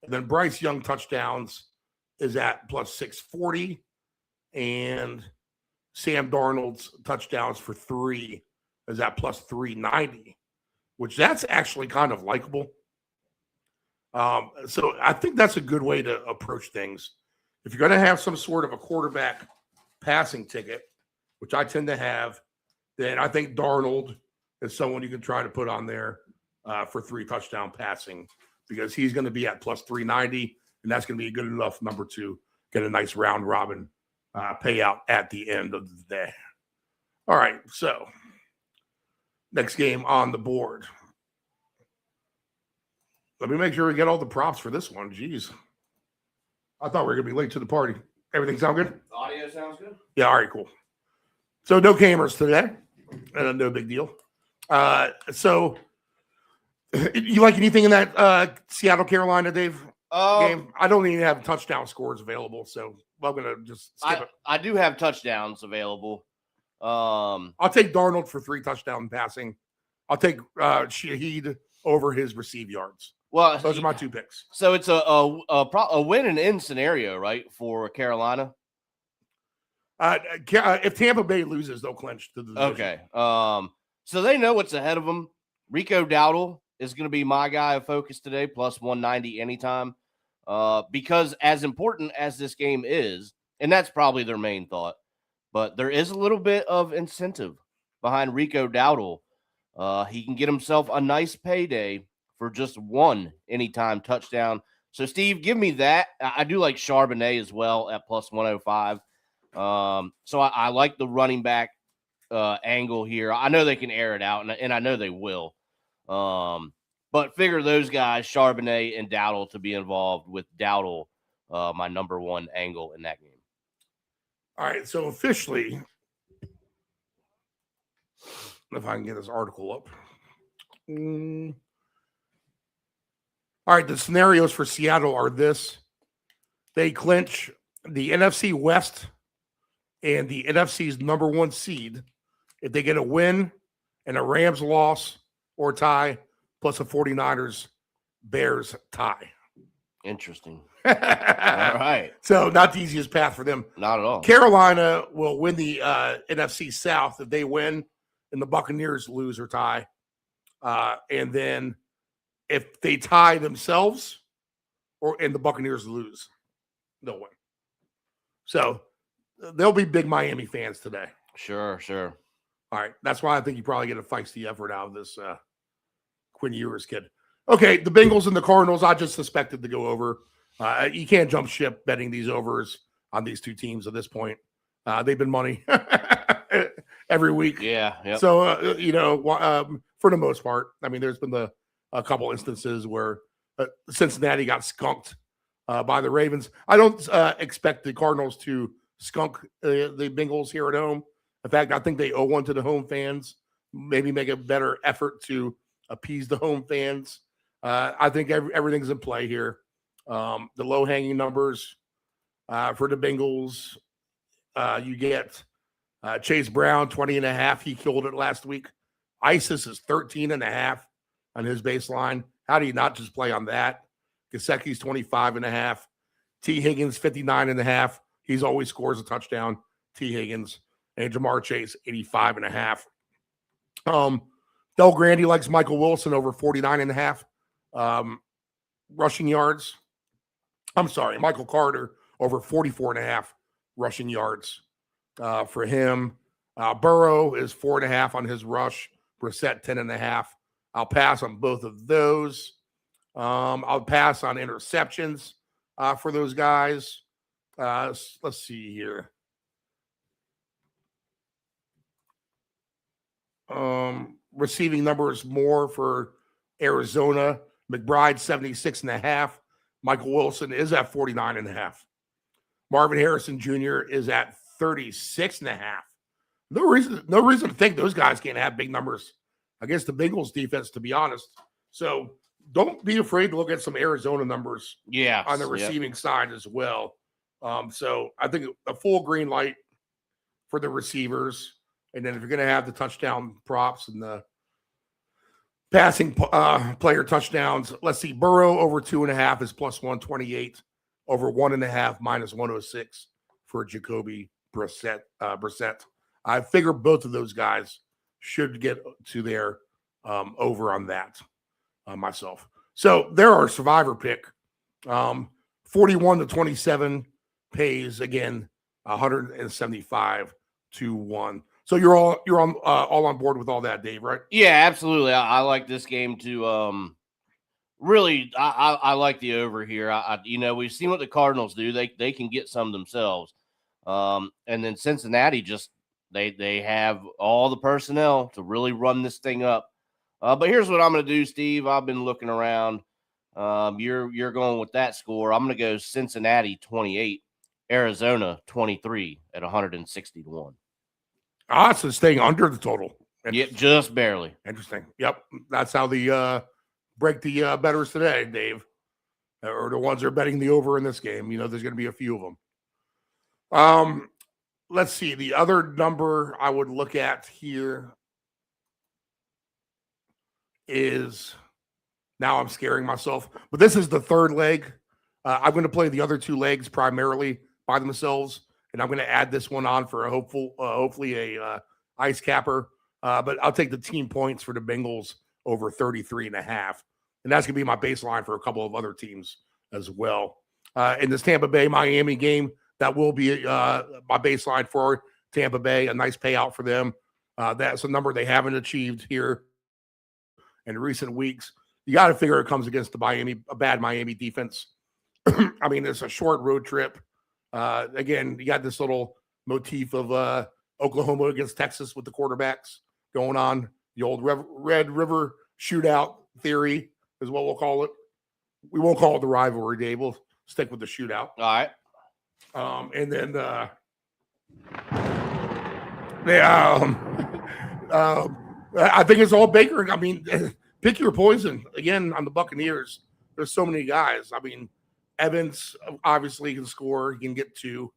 And then Bryce Young touchdowns is at plus 640. And Sam Darnold's touchdowns for 3 is at plus 390, which that's actually kind of likable. So I think that's a good way to approach things. If you're going to have some sort of a quarterback passing ticket, which I tend to have, then I think Darnold is someone you can try to put on there for 3 touchdown passing because he's going to be at plus 390, and that's going to be a good enough number to get a nice round robin payout at the end of the day. All right, so next game on the board. Let me make sure we get all the props for this one. Jeez. I thought we were going to be late to the party. Everything sound good? audio sounds good? Yeah, all right, cool. So no cameras today. No big deal. So you like anything in that Seattle, Carolina, Dave, game? I don't even have touchdown scores available, so I'm going to just skip it. I do have touchdowns available. I'll take Darnold for 3 touchdown passing. I'll take Shaheed over his receive yards. Well, Those are my 2 picks. So it's a win and in scenario, right, for Carolina? If Tampa Bay loses, they'll clinch the division. Okay. So they know what's ahead of them. Rico Dowdle is going to be my guy of focus today, plus 190 anytime. Because as important as this game is, and that's probably their main thought, but there is a little bit of incentive behind Rico Dowdle. He can get himself a nice payday for just 1 anytime touchdown. So, Steve, give me that. I do like Charbonnet as well at plus 105. So I like the running back angle here. I know they can air it out, and I know they will. But figure those guys, Charbonnet and Dowdle, to be involved with Dowdle, my number 1 angle in that game. All right, so officially, if I can get this article up. All right, the scenarios for Seattle are this. They clinch the NFC West and the NFC's number 1 seed if they get a win and a Rams loss or tie plus a 49ers Bears tie. Interesting. All right. So not the easiest path for them. Not at all. Carolina will win the NFC South if they win and the Buccaneers lose or tie. And then if they tie themselves and the Buccaneers lose, they'll win. So there'll be big Miami fans today. Sure. All right. That's why I think you probably get a feisty effort out of this Quinn Ewers kid. Okay, the Bengals and the Cardinals, I just suspected to go over. You can't jump ship betting these overs on these 2 teams at this point. They've been money every week. Yeah. Yep. So, for the most part, I mean, there's been a couple instances where Cincinnati got skunked by the Ravens. I don't expect the Cardinals to skunk the Bengals here at home. In fact, I think they owe one to the home fans, maybe make a better effort to appease the home fans. I think everything's in play here. The low-hanging numbers for the Bengals, you get Chase Brown, 20.5. He killed it last week. Isis is 13.5 on his baseline. How do you not just play on that? Gesicki's 25.5. T. Higgins, 59.5. He's always scores a touchdown. T. Higgins. And Jamar Chase, 85.5. Del Grande likes Michael Wilson over 49.5 rushing yards. I'm sorry, Michael Carter over 44.5 rushing yards for him. Burrow is 4.5 on his rush. Brissett, 10.5. I'll pass on both of those. I'll pass on interceptions for those guys. Let's see here. Receiving numbers more for Arizona. McBride, 76.5. Michael Wilson is at 49.5. Marvin Harrison Jr. is at 36.5. No reason to think those guys can't have big numbers against the Bengals defense, to be honest. So don't be afraid to look at some Arizona numbers on the receiving side as well. So I think a full green light for the receivers. And then if you're going to have the touchdown props and the passing player touchdowns, let's see. Burrow over 2.5 is plus 128. Over 1.5 minus 106 for Jacoby Brissett. I figure both of those guys should get to their over on that myself. So there are survivor pick. 41-27 pays again 175-1. So you're all on board with all that, Dave, right? Yeah, absolutely. I like this game to really. I like the over here. We've seen what the Cardinals do. They can get some themselves. And then Cincinnati just they have all the personnel to really run this thing up. But here's what I'm going to do, Steve. I've been looking around. You're going with that score. I'm going to go Cincinnati 28, Arizona 23 at 160-1. So staying under the total. Yep, just barely. Interesting. Yep, that's how the break the bettors today, Dave, or the ones that are betting the over in this game. There's going to be a few of them. Let's see. The other number I would look at here is, now I'm scaring myself, but this is the third leg. I'm going to play the other two legs primarily by themselves, and I'm going to add this one on for a hopefully a ice capper. But I'll take the team points for the Bengals over 33.5. And that's going to be my baseline for a couple of other teams as well. In this Tampa Bay Miami game, that will be my baseline for Tampa Bay, a nice payout for them. That's a number they haven't achieved here in recent weeks. You got to figure it comes against a bad Miami defense. I mean, it's a short road trip. Again, you got this little motif of Oklahoma against Texas with the quarterbacks going on. The old Red River shootout theory is what we'll call it. We won't call it the rivalry, Dave. We'll stick with the shootout. All right. And then, I think it's all Baker. I mean, pick your poison. Again, on the Buccaneers, there's so many guys. I mean, Evans obviously can score. He can get 2.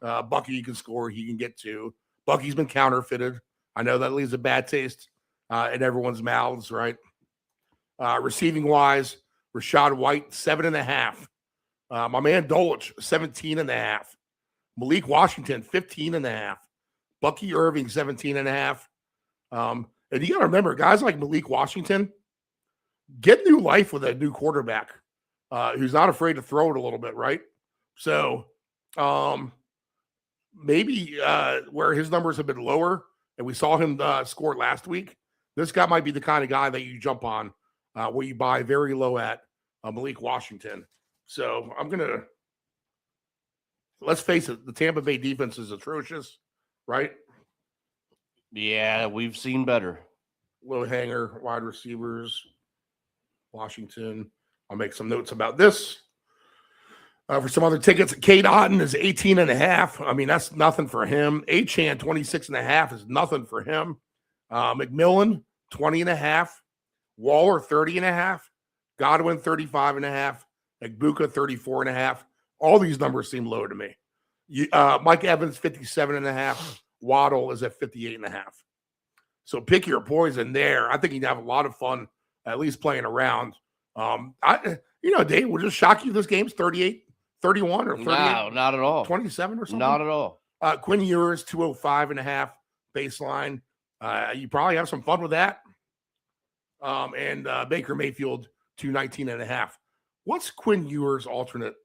Bucky can score. He can get 2. Bucky's been counterfeited. I know that leaves a bad taste in everyone's mouths, right? Receiving wise, Rashad White, 7.5. My man Dolich, 17.5. Malik Washington, 15.5. Bucky Irving, 17.5. And you got to remember, guys like Malik Washington get new life with a new quarterback who's not afraid to throw it a little bit, right? So maybe where his numbers have been lower, and we saw him score last week, this guy might be the kind of guy that you jump on where you buy very low at Malik Washington. So let's face it, the Tampa Bay defense is atrocious, right? Yeah, we've seen better. Low hanger, wide receivers, Washington. I'll make some notes about this. For some other tickets, Cade Otton is 18.5. I mean, that's nothing for him. Achane, 26.5 is nothing for him. McMillan, 20.5. Waller, 30.5. Godwin, 35.5. Egbuka, 34.5. All these numbers seem low to me. Mike Evans, 57.5. Waddle is at 58.5. So pick your poison there. I think you'd have a lot of fun, at least playing around. Dave, will just shock you this game's 38, 31 or 38, No, not at all. 27 or something? Not at all. Quinn Ewers, 205.5 baseline. You probably have some fun with that. And Baker Mayfield, 219.5. What's Quinn Ewers' alternate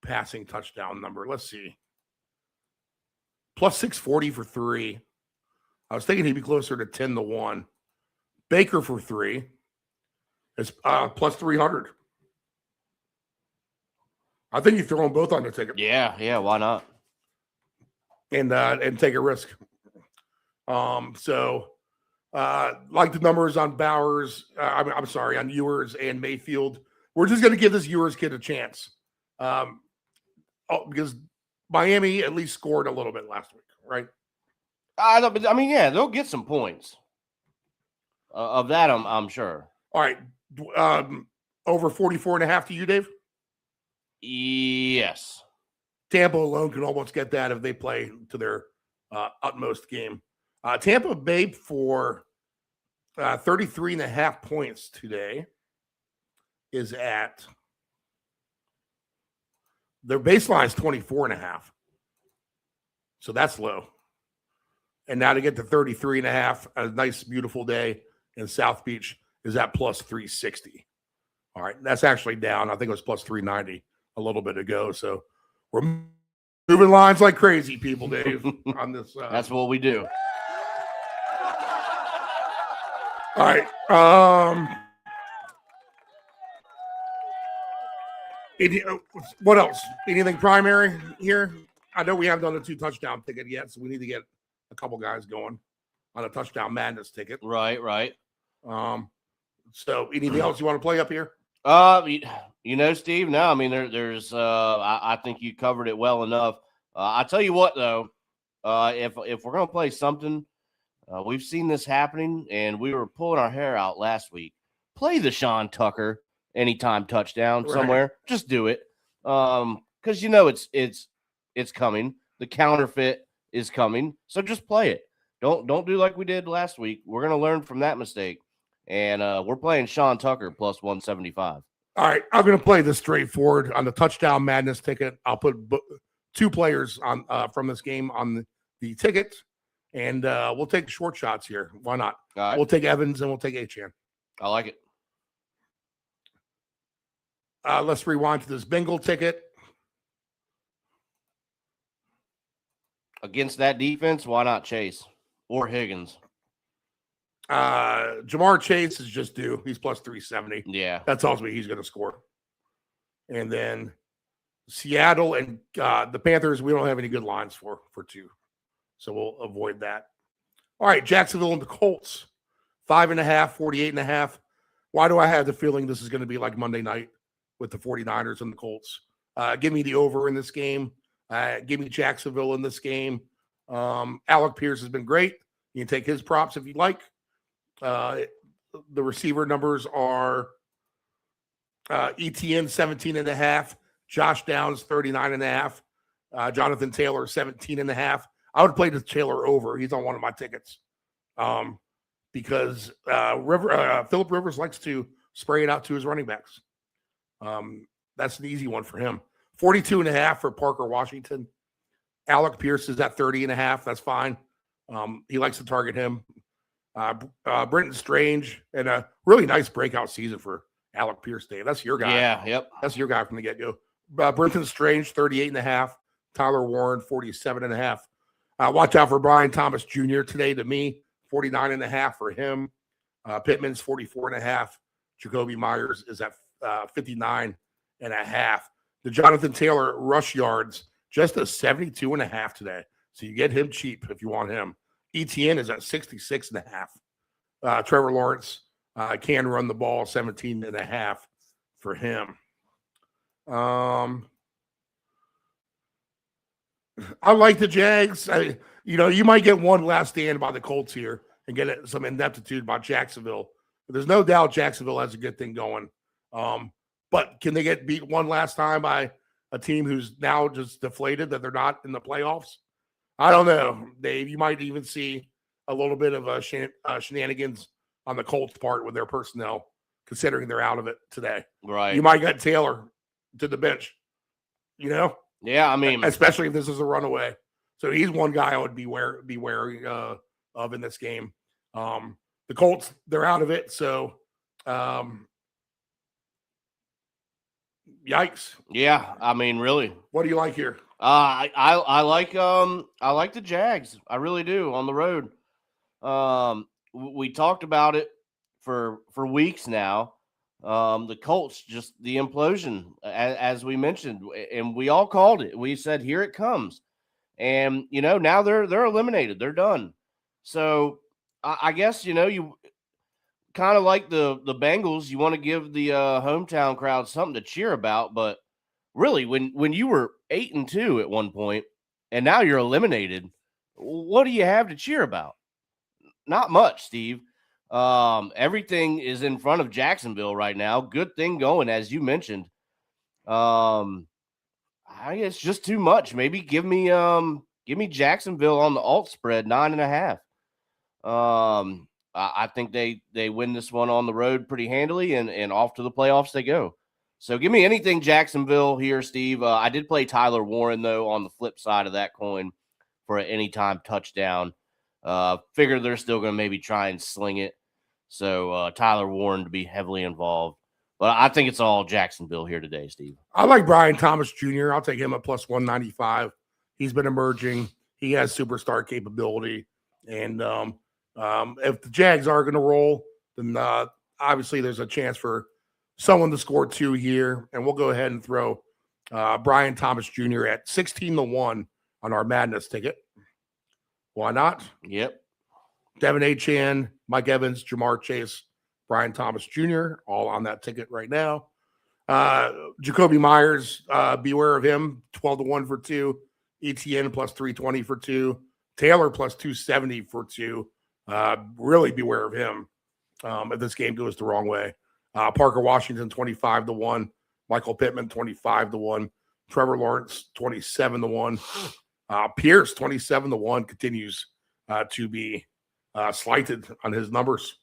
passing touchdown number? Let's see. Plus 640 for 3. I was thinking he'd be closer to 10-1. Baker for 3 is plus 300. I think you throw them both on the ticket. Yeah, why not? And take a risk. Like the numbers on Bowers, I'm sorry, on Ewers and Mayfield. We're just going to give this Ewers kid a chance. Because Miami at least scored a little bit last week, right? Yeah, they'll get some points. Of that, I'm sure. All right. Over 44.5 to you, Dave? Yes. Tampa alone can almost get that if they play to their utmost game. Tampa Bay for 33.5 points today is at their baseline is 24.5. So that's low. And now to get to 33.5, a nice, beautiful day in South Beach is at plus 360. All right. That's actually down. I think it was plus 390 a little bit ago. So we're moving lines like crazy, people, Dave, on this. That's what we do. All right. What else? Anything primary here? I know we haven't done a 2 touchdown ticket yet, so we need to get a couple guys going on a touchdown madness ticket. Right. So anything else you want to play up here? Steve, no, I mean, there's I think you covered it well enough. I tell you what, though, if we're going to play something, we've seen this happening, and we were pulling our hair out last week. Play the Sean Tucker anytime touchdown somewhere. Just do it. Because it's coming. The counterfeit is coming. So just play it. Don't do like we did last week. We're going to learn from that mistake. And we're playing Sean Tucker plus 175. All right. I'm going to play this straightforward on the touchdown madness ticket. I'll put 2 players on from this game on the ticket. And we'll take short shots here. Why not? All right. We'll take Evans and we'll take Achane. I like it. Let's rewind to this Bengal ticket. Against that defense, why not Chase or Higgins? Jamar Chase is just due. He's plus 370. Yeah. That tells me he's going to score. And then Seattle and the Panthers, we don't have any good lines for 2. So we'll avoid that. All right, Jacksonville and the Colts, 5.5, 48.5. Why do I have the feeling this is going to be like Monday night with the 49ers and the Colts? Give me the over in this game. Give me Jacksonville in this game. Alec Pierce has been great. You can take his props if you'd like. The receiver numbers are ETN 17.5, Josh Downs 39.5, Jonathan Taylor 17.5. I would play the Taylor over. He's on one of my tickets because Phillip Rivers likes to spray it out to his running backs. That's an easy one for him. 42.5 for Parker Washington. Alec Pierce is at 30.5. That's fine. He likes to target him. Brenton Strange and a really nice breakout season for Alec Pierce, Dave. That's your guy. Yeah, yep. That's your guy from the get-go. Brenton Strange, 38.5. Tyler Warren, 47.5. Watch out for Brian Thomas Jr. today to me, 49.5 for him. Pittman's 44.5. Jacoby Myers is at 59.5. The Jonathan Taylor rush yards, just a 72.5 today. So you get him cheap if you want him. ETN is at 66.5. Trevor Lawrence can run the ball, 17.5 for him. I like the Jags. You might get one last stand by the Colts here and get some ineptitude by Jacksonville. But there's no doubt Jacksonville has a good thing going. But can they get beat one last time by a team who's now just deflated that they're not in the playoffs? I don't know, Dave. You might even see a little bit of shenanigans on the Colts' part with their personnel, considering they're out of it today. Right. You might get Taylor to the bench, Yeah, I mean, especially if this is a runaway. So he's one guy I would be wary of in this game. The Colts, they're out of it, so yikes. yeah, I mean, really. What do you like here? I like the Jags. I really do on the road. We talked about it for weeks now. The Colts, just the implosion, as we mentioned, and we all called it. We said, here it comes. And, now they're eliminated. They're done. So I guess, you kind of like the Bengals, you want to give the hometown crowd something to cheer about. But really, when you were 8-2 at one point, and now you're eliminated, what do you have to cheer about? Not much, Steve. Everything is in front of Jacksonville right now. Good thing going, as you mentioned. I guess just too much. Maybe give me Jacksonville on the alt spread 9.5. I think they win this one on the road pretty handily, and off to the playoffs they go. So give me anything Jacksonville here, Steve. I did play Tyler Warren though on the flip side of that coin for an anytime touchdown. Figure they're still going to maybe try and sling it. So Tyler Warren to be heavily involved. But I think it's all Jacksonville here today, Steve. I like Brian Thomas Jr. I'll take him at plus 195. He's been emerging. He has superstar capability. And if the Jags are going to roll, then obviously there's a chance for someone to score 2 here. And we'll go ahead and throw Brian Thomas Jr. at 16-1 on our Madness ticket. Why not? Yep. Devin Achane, Mike Evans, Jamar Chase, Brian Thomas Jr., all on that ticket right now. Jacoby Myers, beware of him, 12-1 for 2. ETN plus 320 for 2. Taylor plus 270 for 2. Really beware of him if this game goes the wrong way. Parker Washington, 25-1. Michael Pittman, 25-1. Trevor Lawrence, 27-1. Pierce, 27-1, continues to be slighted on his numbers.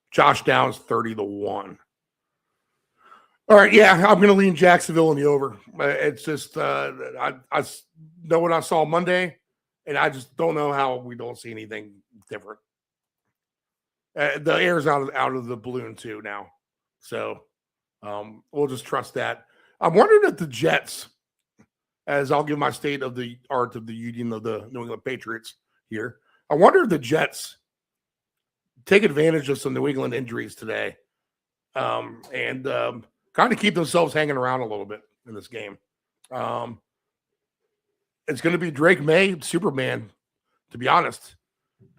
Josh Downs, 30-1. All right, yeah, I'm going to lean Jacksonville in the over. It's just I know what I saw Monday, and I just don't know how we don't see anything different. The air's out of the balloon too now, so we'll just trust that. I'm wondering if the Jets, as I'll give my state of the art of the union of the New England Patriots here, I wonder if the Jets take advantage of some New England injuries today and kind of keep themselves hanging around a little bit in this game. It's going to be Drake May, Superman, to be honest.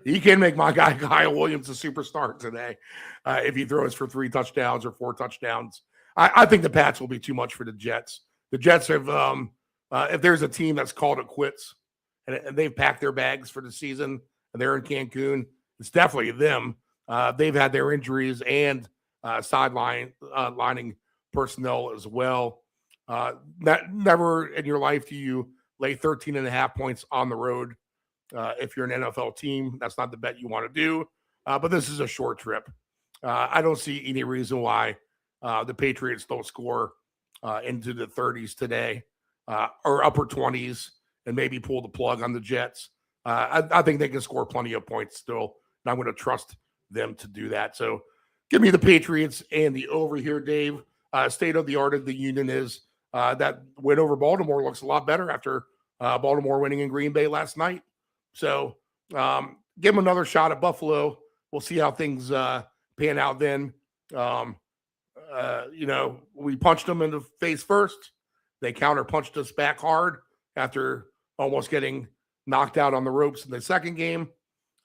He can make my guy Kyle Williams a superstar today if he throws for 3 touchdowns or 4 touchdowns. I think the Pats will be too much for the Jets. The Jets have if there's a team that's called it quits and they've packed their bags for the season and they're in Cancun, it's definitely them. They've had their injuries and lining personnel as well. Never in your life do you lay 13.5 points on the road. If you're an NFL team, that's not the bet you want to do. But this is a short trip. I don't see any reason why the Patriots don't score into the 30s today or upper 20s and maybe pull the plug on the Jets. I think they can score plenty of points still, and I'm going to trust them to do that. So give me the Patriots and the over here, Dave. State of the art of the union is that win over Baltimore looks a lot better after Baltimore winning in Green Bay last night. So give them another shot at Buffalo. We'll see how things pan out then. We punched them in the face first. They counter-punched us back hard after almost getting knocked out on the ropes in the second game.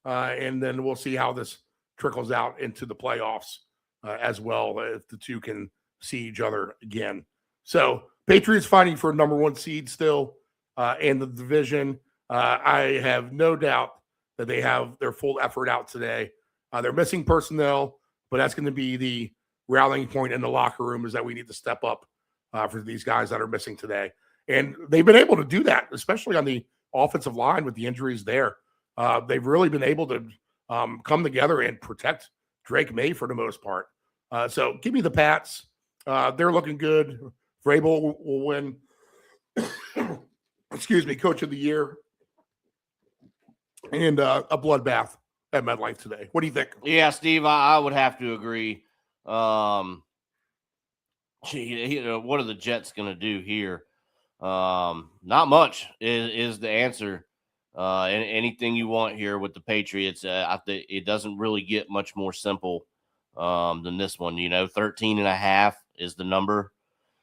And then we'll see how this trickles out into the playoffs as well, if the two can see each other again. So Patriots fighting for number 1 seed still in the division. I have no doubt that they have their full effort out today. They're missing personnel, but that's going to be the rallying point in the locker room, is that we need to step up for these guys that are missing today. And they've been able to do that, especially on the offensive line with the injuries there. They've really been able to come together and protect Drake May for the most part. So give me the Pats. They're looking good. Vrabel will win, excuse me, Coach of the Year. And a bloodbath at MetLife today. What do you think? Yeah, Steve, I would have to agree. What are the Jets going to do here? Not much is the answer. And anything you want here with the Patriots, I think it doesn't really get much more simple than this one. 13.5 is the number.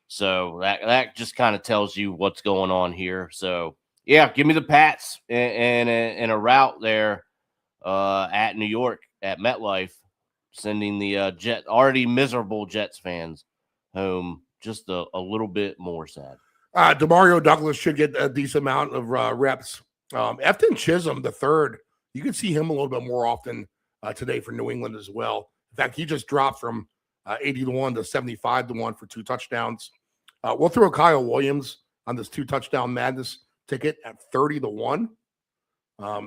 So that just kind of tells you what's going on here. So, yeah, give me the Pats and a route there at New York at MetLife, sending the already miserable Jets fans home just a little bit more sad. DeMario Douglas should get a decent amount of reps. Efton Chisholm, the third, you can see him a little bit more often today for New England as well. In fact, he just dropped from 80-1 to 75-1 for 2 touchdowns. We'll throw Kyle Williams on this 2-touchdown madness ticket at 30-1.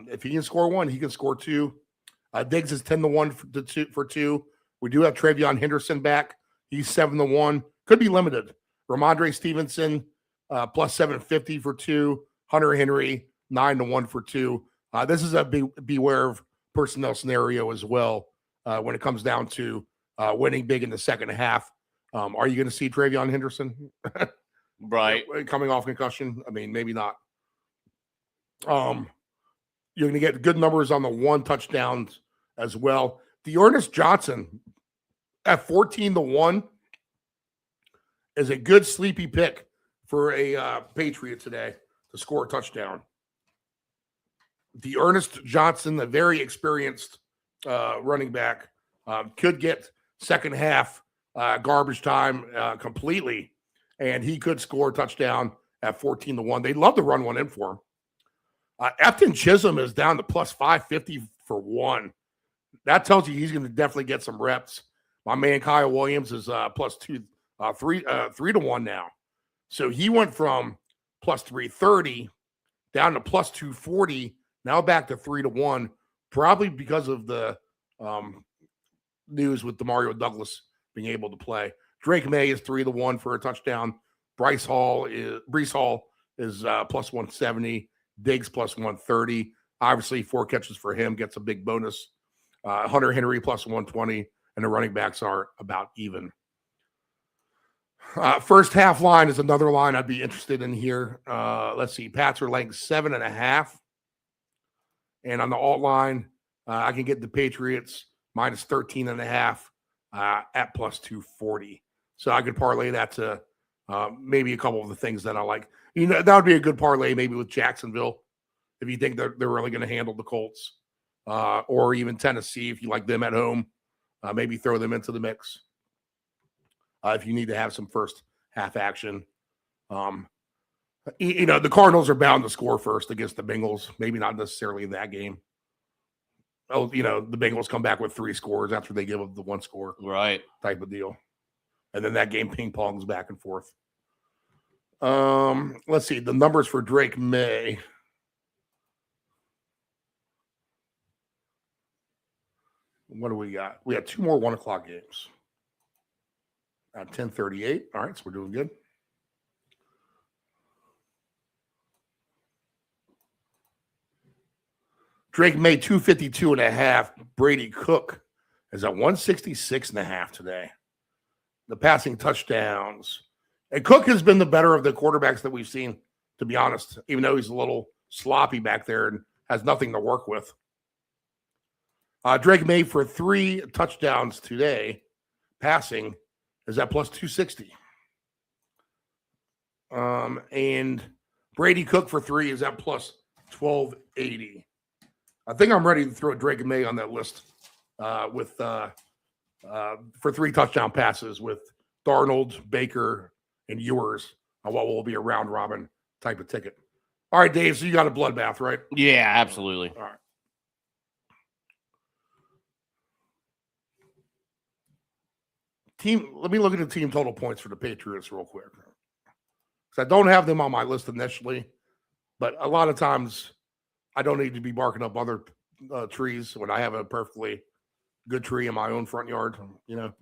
If he can score 1, he can score 2. Diggs is 10-1 for 2. We do have Travion Henderson back. He's 7-1. Could be limited. Ramondre Stevenson plus 750 for 2. Hunter Henry 9-1 for 2. This is a beware of personnel scenario as well when it comes down to winning big in the second half. Are you going to see Travion Henderson? Right. Coming off concussion? I mean, maybe not. You're going to get good numbers on the 1 touchdowns as well. Dearness Johnson at 14-1 is a good sleepy pick for a Patriot today to score a touchdown. Dearness Johnson, a very experienced running back, could get second half garbage time completely, and he could score a touchdown at 14-1. They'd love to run one in for him. Efton Chisholm is down to plus 550 for 1. That tells you he's going to definitely get some reps. My man Kyle Williams is plus 3-1 now. So he went from plus 330 down to plus 240, now back to 3-1, probably because of the news with DeMario Douglas being able to play. Drake May is 3-1 for a touchdown. Breece Hall is plus 170. Diggs plus 130. Obviously, 4 catches for him gets a big bonus. Hunter Henry plus 120, and the running backs are about even. First half line is another line I'd be interested in here. Let's see. Pats are laying 7.5. And on the alt line, I can get the Patriots minus 13.5 at plus 240. So I could parlay that to maybe a couple of the things that I like. That would be a good parlay maybe with Jacksonville if you think they're really going to handle the Colts, or even Tennessee if you like them at home. Maybe throw them into the mix if you need to have some first half action. The Cardinals are bound to score first against the Bengals. Maybe not necessarily in that game. The Bengals come back with 3 scores after they give up the 1 score, right? Type of deal, and then that game ping pongs back and forth. Let's see the numbers for Drake May. What do we got? We got 2 more 1 o'clock games at 10:38. All right, so we're doing good. Drake May 252.5. Brady Cook is at 166.5 today. The passing touchdowns. And Cook has been the better of the quarterbacks that we've seen, to be honest, even though he's a little sloppy back there and has nothing to work with. Drake May for 3 touchdowns today, passing, is at plus 260. And Brady Cook for 3 is at plus 1280. I think I'm ready to throw Drake May on that list for 3 touchdown passes with Darnold, Baker, and Ewers on what will be a round robin type of ticket. All right, Dave, so you got a bloodbath, right? Yeah, absolutely. All right. Let me look at the team total points for the Patriots real quick. Because I don't have them on my list initially, But a lot of times I don't need to be barking up other trees when I have a perfectly good tree in my own front yard, you know.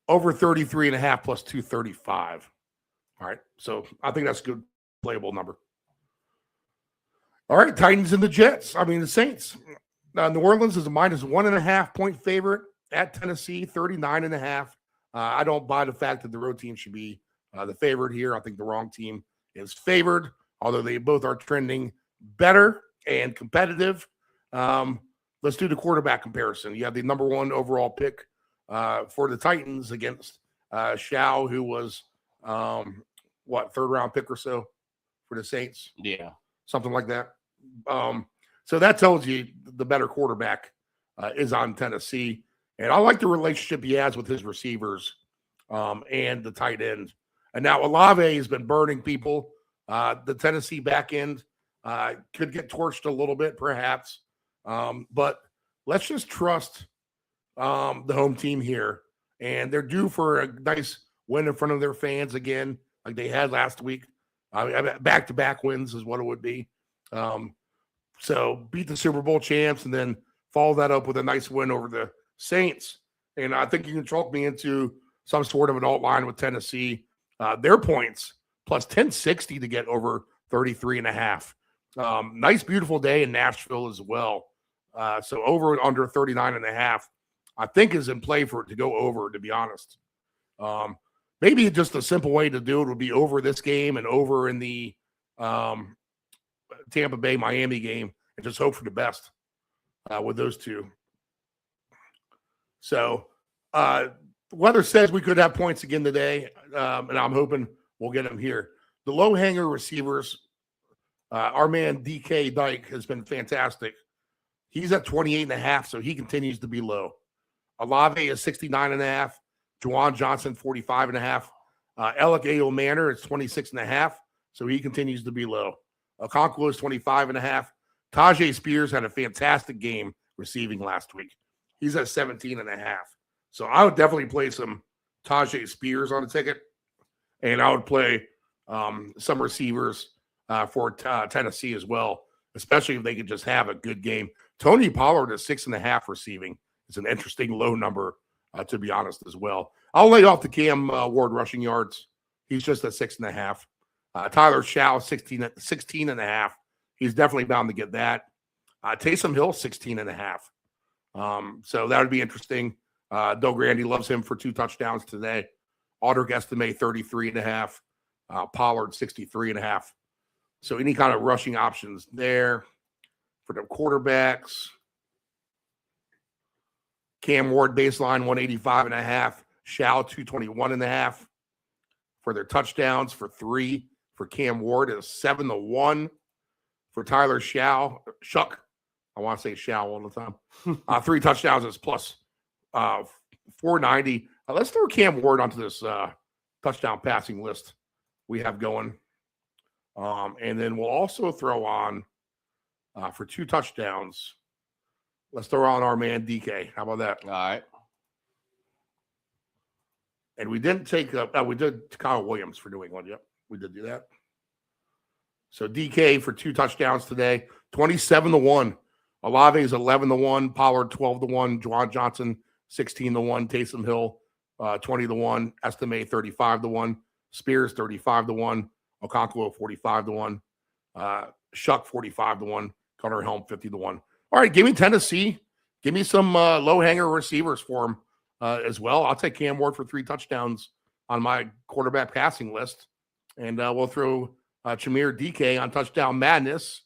Over 33.5 plus 235. All right. So I think that's a good playable number. All right. Titans and the Jets. I mean, the Saints. New Orleans is a -1.5 point favorite at Tennessee, 39.5. I don't buy the fact that the road team should be the favorite here. I think the wrong team is favored, although they both are trending better and competitive. Let's do the quarterback comparison. You have the number 1 overall pick for the Titans against Shao, who was, 3rd round pick or so for the Saints? Yeah. Something like that. So that tells you the better quarterback is on Tennessee. And I like the relationship he has with his receivers and the tight end. And now Olave has been burning people. The Tennessee back end could get torched a little bit, perhaps. But let's just trust the home team here. And they're due for a nice win in front of their fans again, like they had last week. Back-to-back wins is what it would be. So beat the Super Bowl champs and then follow that up with a nice win over the Saints. And I think you can chalk me into some sort of an alt line with Tennessee. Their points plus 1060 to get over 33.5. Nice, beautiful day in Nashville as well. So over and under 39.5, I think is in play for it to go over, to be honest. Maybe just a simple way to do it would be over this game and over in the Tampa Bay Miami game and just hope for the best with those two. So the weather says we could have points again today, and I'm hoping we'll get them here. The low hanger receivers, our man DK Dyke has been fantastic. He's at 28.5, so he continues to be low. Olave is 69.5. Juwan Johnson, 45.5. Alec A. Manor is 26.5, so he continues to be low. Okonkwo is 25.5. Tajay Spears had a fantastic game receiving last week. He's at 17.5. So I would definitely play some Tajay Spears on the ticket, and I would play some receivers for Tennessee as well, especially if they could just have a good game. Tony Pollard is 6.5 receiving. It's an interesting low number, to be honest, as well. I'll lay off the Cam Ward rushing yards. He's just at 6.5. Tyler Shao, 16.5. He's definitely bound to get that. Taysom Hill, 16.5. So that would be interesting. Doug Grandy loves him for 2 touchdowns today. Audric Estime, 33.5. Pollard, 63.5. So any kind of rushing options there for the quarterbacks. Cam Ward, baseline, 185.5. Shao, 221.5. For their touchdowns, for 3. For Cam Ward is 7-1. For Tyler Shuck, I want to say Shao all the time. 3 touchdowns is plus 490. Let's throw Cam Ward onto this touchdown passing list we have going. And then we'll also throw on for 2 touchdowns. Let's throw on our man DK. How about that? All right. And we didn't take we did Kyle Williams for New England. Yep, we did do that. So DK for 2 touchdowns today, 27-1. Olave is 11-1. Pollard 12-1. Juwan Johnson 16-1. Taysom Hill 20-1. Estime 35-1. Spears 35-1. Okonkwo 45-1. Shuck 45-1. Gunnar Helm 50-1. All right, give me Tennessee. Give me some low hanger receivers for him as well. I'll take Cam Ward for 3 touchdowns on my quarterback passing list, and we'll throw Chimere DK on Touchdown Madness,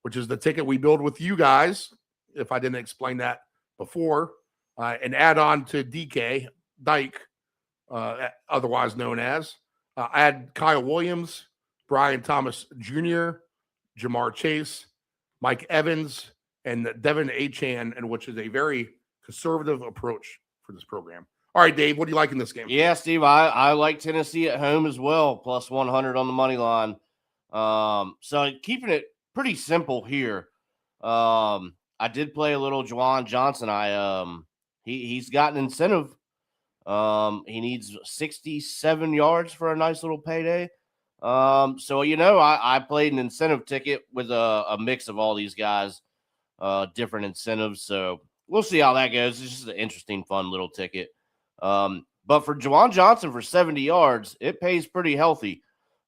which is the ticket we build with you guys, if I didn't explain that before, and add on to DK, Dyke, otherwise known as. Add Kyle Williams, Brian Thomas Jr., Jamar Chase, Mike Evans, and Devin Achane, and which is a very conservative approach for this program. All right, Dave, what do you like in this game? Yeah, Steve, I like Tennessee at home as well, plus 100 on the money line. So keeping it pretty simple here. I did play a little Juwan Johnson. He's got an incentive He needs 67 yards for a nice little payday. So, I played an incentive ticket with a mix of all these guys, different incentives. So we'll see how that goes. It's just an interesting, fun little ticket. But for Juwan Johnson for 70 yards, it pays pretty healthy.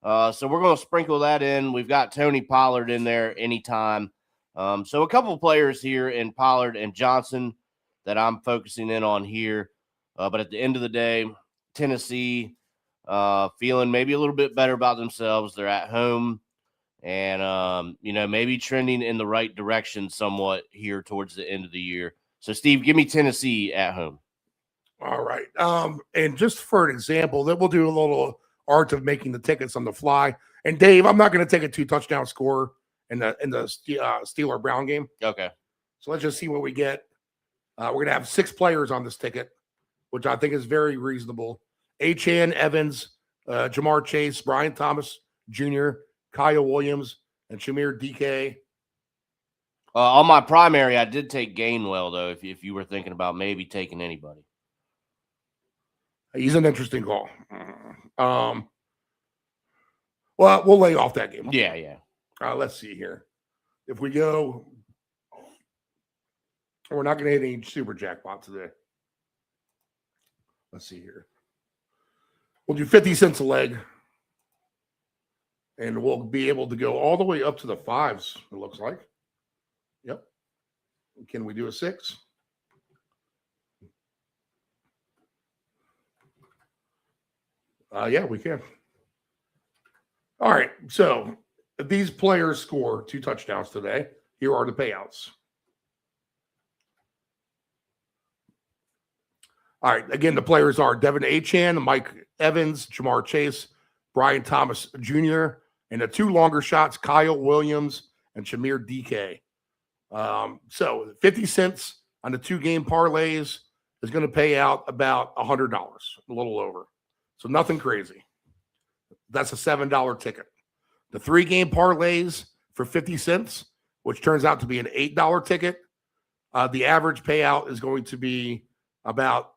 So we're going to sprinkle that in. We've got Tony Pollard in there anytime. So a couple of players here in Pollard and Johnson that I'm focusing in on here. But at the end of the day, Tennessee feeling maybe a little bit better about themselves. They're at home and, maybe trending in the right direction somewhat here towards the end of the year. So, Steve, give me Tennessee at home. All right. And just for an example, then we'll do a little art of making the tickets on the fly. And Dave, I'm not going to take a 2-touchdown score in the Steeler Brown game. Okay. So let's just see what we get. We're going to have 6 players on this ticket, which I think is very reasonable. Achane, Evans, Jamar Chase, Brian Thomas Jr., Kyle Williams, and Shamir DK. On my primary, I did take Gainwell, though, if you were thinking about maybe taking anybody. He's an interesting call. Well, we'll lay off that game. Yeah. Let's see here. If we go, we're not going to hit any super jackpot today. Let's see here. We'll do 50 cents a leg. And we'll be able to go all the way up to the 5s, it looks like. Yep. Can we do a 6? Yeah, we can. All right. So if these players score 2 touchdowns today, here are the payouts. All right. Again, the players are Devin Achane, Mike Evans, Jamar Chase, Brian Thomas Jr., and the 2 longer shots, Kyle Williams and Shamir DK. So 50 cents on the 2-game parlays is going to pay out about $100, a little over. So nothing crazy. That's a $7 ticket. The 3-game parlays for 50 cents, which turns out to be an $8 ticket, the average payout is going to be about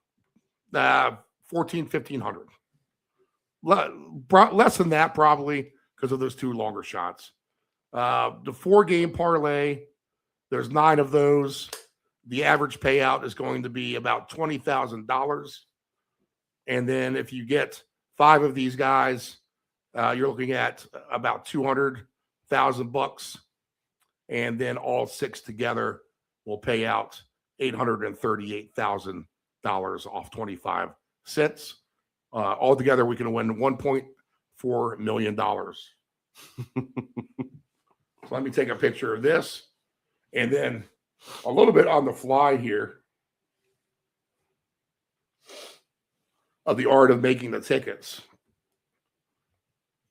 $1,400-1,500. Less than that probably because of those 2 longer shots. The 4-game parlay, there's 9 of those. The average payout is going to be about $20,000. And then if you get 5 of these guys, you're looking at about $200,000. And then all 6 together will pay out $838,000 off 25 cents. Altogether, we can win $1.4 million. So let me take a picture of this. And then a little bit on the fly here of the art of making the tickets.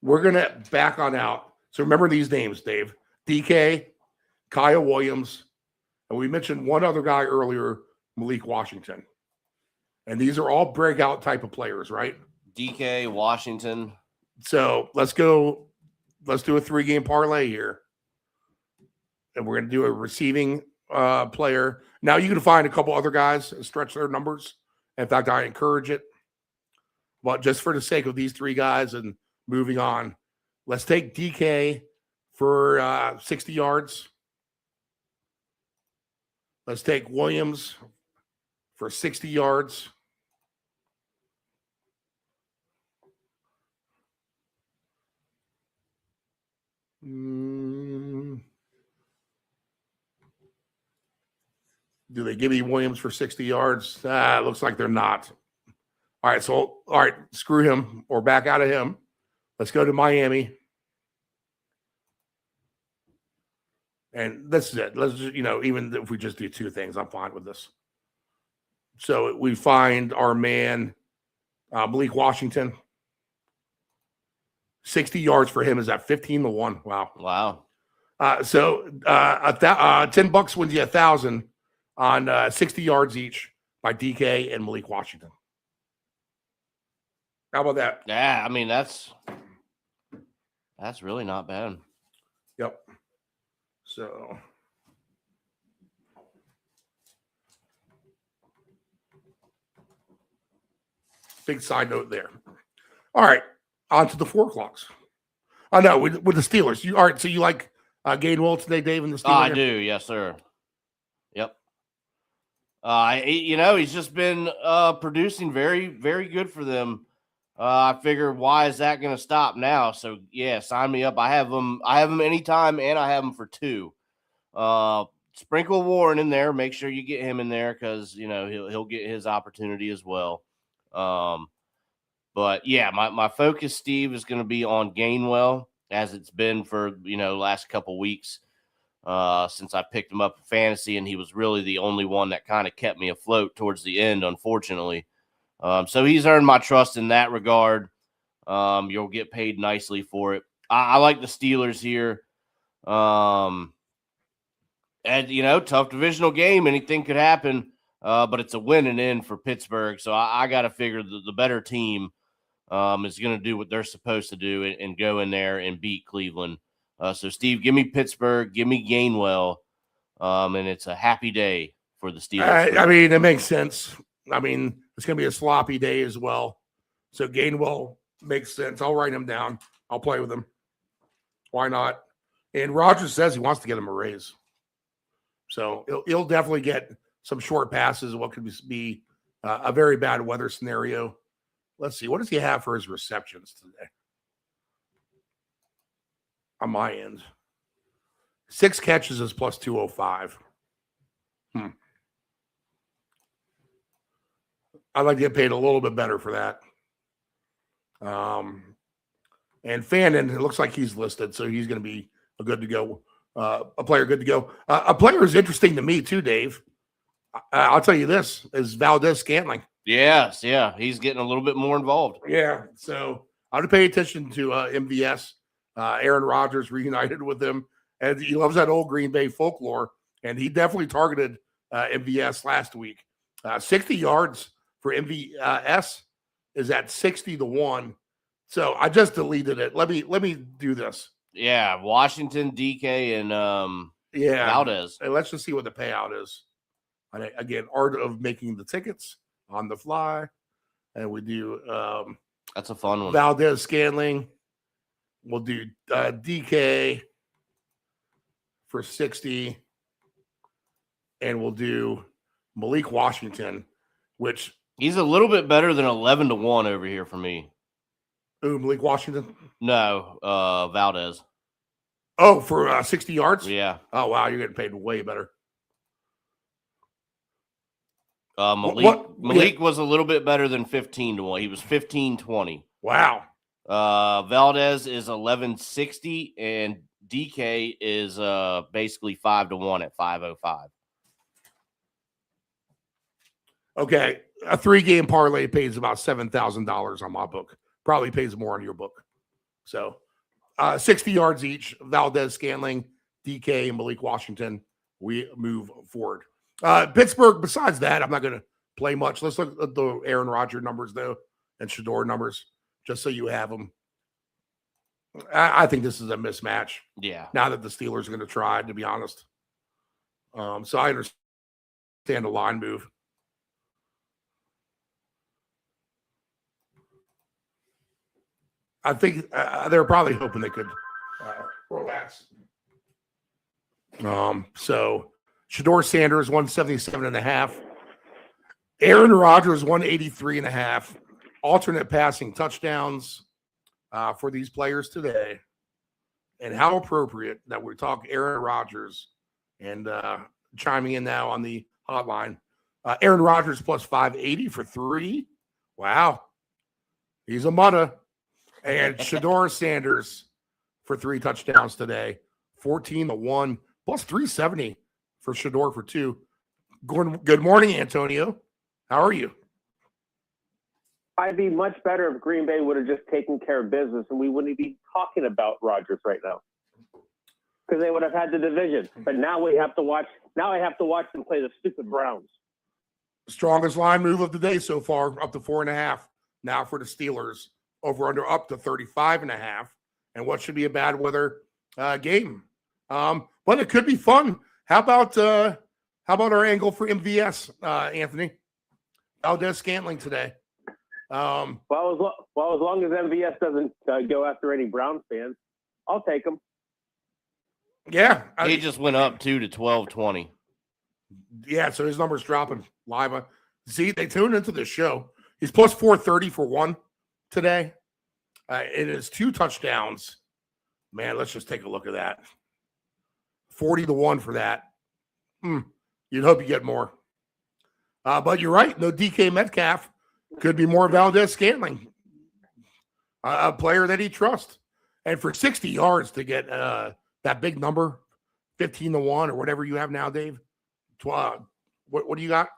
We're going to back on out. So remember these names, Dave. DK, Kyle Williams, and we mentioned one other guy earlier, Malik Washington. And these are all breakout type of players, right? DK, Washington. So let's go. Let's do a 3-game parlay here. And we're going to do a receiving player. Now you can find a couple other guys and stretch their numbers. In fact, I encourage it. But just for the sake of these 3 guys and moving on, let's take DK for 60 yards. Let's take Williams for 60 yards. Do they give me Williams for 60 yards? It looks like they're not. All right, screw him or back out of him. Let's go to Miami. And this is it. Let's just, even if we just do 2 things, I'm fine with this. So we find our man, Malik Washington. 60 yards for him is at 15-1. Wow. So $10 wins you 1,000 on 60 yards each by DK and Malik Washington. How about that? Yeah, I mean that's really not bad. Yep. So Big side note there. All right, on to the 4 o'clocks. Oh no, with the Steelers. All right, so you like Gainwell today, Dave, and the Steelers? I do, yes, sir. Yep. He's just been producing very, very good for them. I figure, why is that going to stop now? So yeah, sign me up. I have them anytime, and I have them for 2. Sprinkle Warren in there. Make sure you get him in there because he'll get his opportunity as well. But yeah, my focus, Steve, is going to be on Gainwell, as it's been for last couple weeks since I picked him up in fantasy, and he was really the only one that kind of kept me afloat towards the end, unfortunately. So he's earned my trust in that regard. You'll get paid nicely for it. I like the Steelers here. And tough divisional game. Anything could happen, but it's a win and in for Pittsburgh. So I got to figure the better team is going to do what they're supposed to do and go in there and beat Cleveland. So, Steve, give me Pittsburgh, give me Gainwell, and it's a happy day for the Steelers. I mean, it makes sense. I mean, it's going to be a sloppy day as well. So Gainwell makes sense. I'll write him down. I'll play with him. Why not? And Rodgers says he wants to get him a raise. So he'll definitely get some short passes. What could be a very bad weather scenario. Let's see. What does he have for his receptions today? On my end. 6 catches is plus 205. I'd like to get paid a little bit better for that. And Fannin, it looks like he's listed, so he's going to be a good to go. A player good to go. A player is interesting to me too, Dave. I'll tell you this, is Valdez-Scantling. Yes, yeah. He's getting a little bit more involved. Yeah, so I would pay attention to MVS. Aaron Rodgers reunited with him, and he loves that old Green Bay folklore, and he definitely targeted MVS last week. 60 yards for MVS is at 60-1. So I just deleted it. Let me do this. Yeah, Washington, DK, and Valdez. And let's just see what the payout is. And again, art of making the tickets on the fly. And we do that's a fun one. Valdez-Scantling. We'll do DK for 60. And we'll do Malik Washington, which he's a little bit better than 11-1 over here for me. Ooh, Malik Washington? No, Valdez. Oh, for 60 yards? Yeah. Oh, wow. You're getting paid way better. Malik was a little bit better than 15-1. He was 15-20. Wow. Valdez is 11-60, and DK is basically 5-1 at 505. Okay. A 3-game parlay pays about $7,000 on my book. Probably pays more on your book. So 60 yards each, Valdez-Scantling, DK, and Malik Washington. We move forward. Pittsburgh, besides that, I'm not going to play much. Let's look at the Aaron Rodgers numbers, though, and Shador numbers, just so you have them. I think this is a mismatch. Yeah. Now that the Steelers are going to try, to be honest. So I understand the line move. I think they're probably hoping they could relax. So Shador Sanders, 177.5. Aaron Rodgers, 183.5. Alternate passing touchdowns for these players today. And how appropriate that we talk Aaron Rodgers and chiming in now on the hotline. Aaron Rodgers plus 580 for 3. Wow. He's a mutta. And Shador Sanders for 3 touchdowns today. 14-1 plus 370 for Shador for 2. Good morning, Antonio. How are you? I'd be much better if Green Bay would have just taken care of business and we wouldn't be talking about Rodgers right now. Because they would have had the division. But now we have to watch. Now I have to watch them play the stupid Browns. Strongest line move of the day so far, up to 4.5. Now for the Steelers. Over under up to 35.5, and what should be a bad weather game. But it could be fun. How about our angle for MVS, Anthony? Valdez-Scantling today. Well, as long as MVS doesn't go after any Browns fans, I'll take him. Yeah. He just went up 2 to 12.20. Yeah, so his number's dropping. Lima. See, they tuned into the show. He's plus 430 for one today. It is 2 touchdowns. Man, let's just take a look at that. 40 to 1 for that. You'd hope you get more. But you're right. No DK Metcalf. Could be more Valdez Scantling. A player that he trusts. And for 60 yards to get that big number, 15 to 1 or whatever you have now, Dave. What do you got?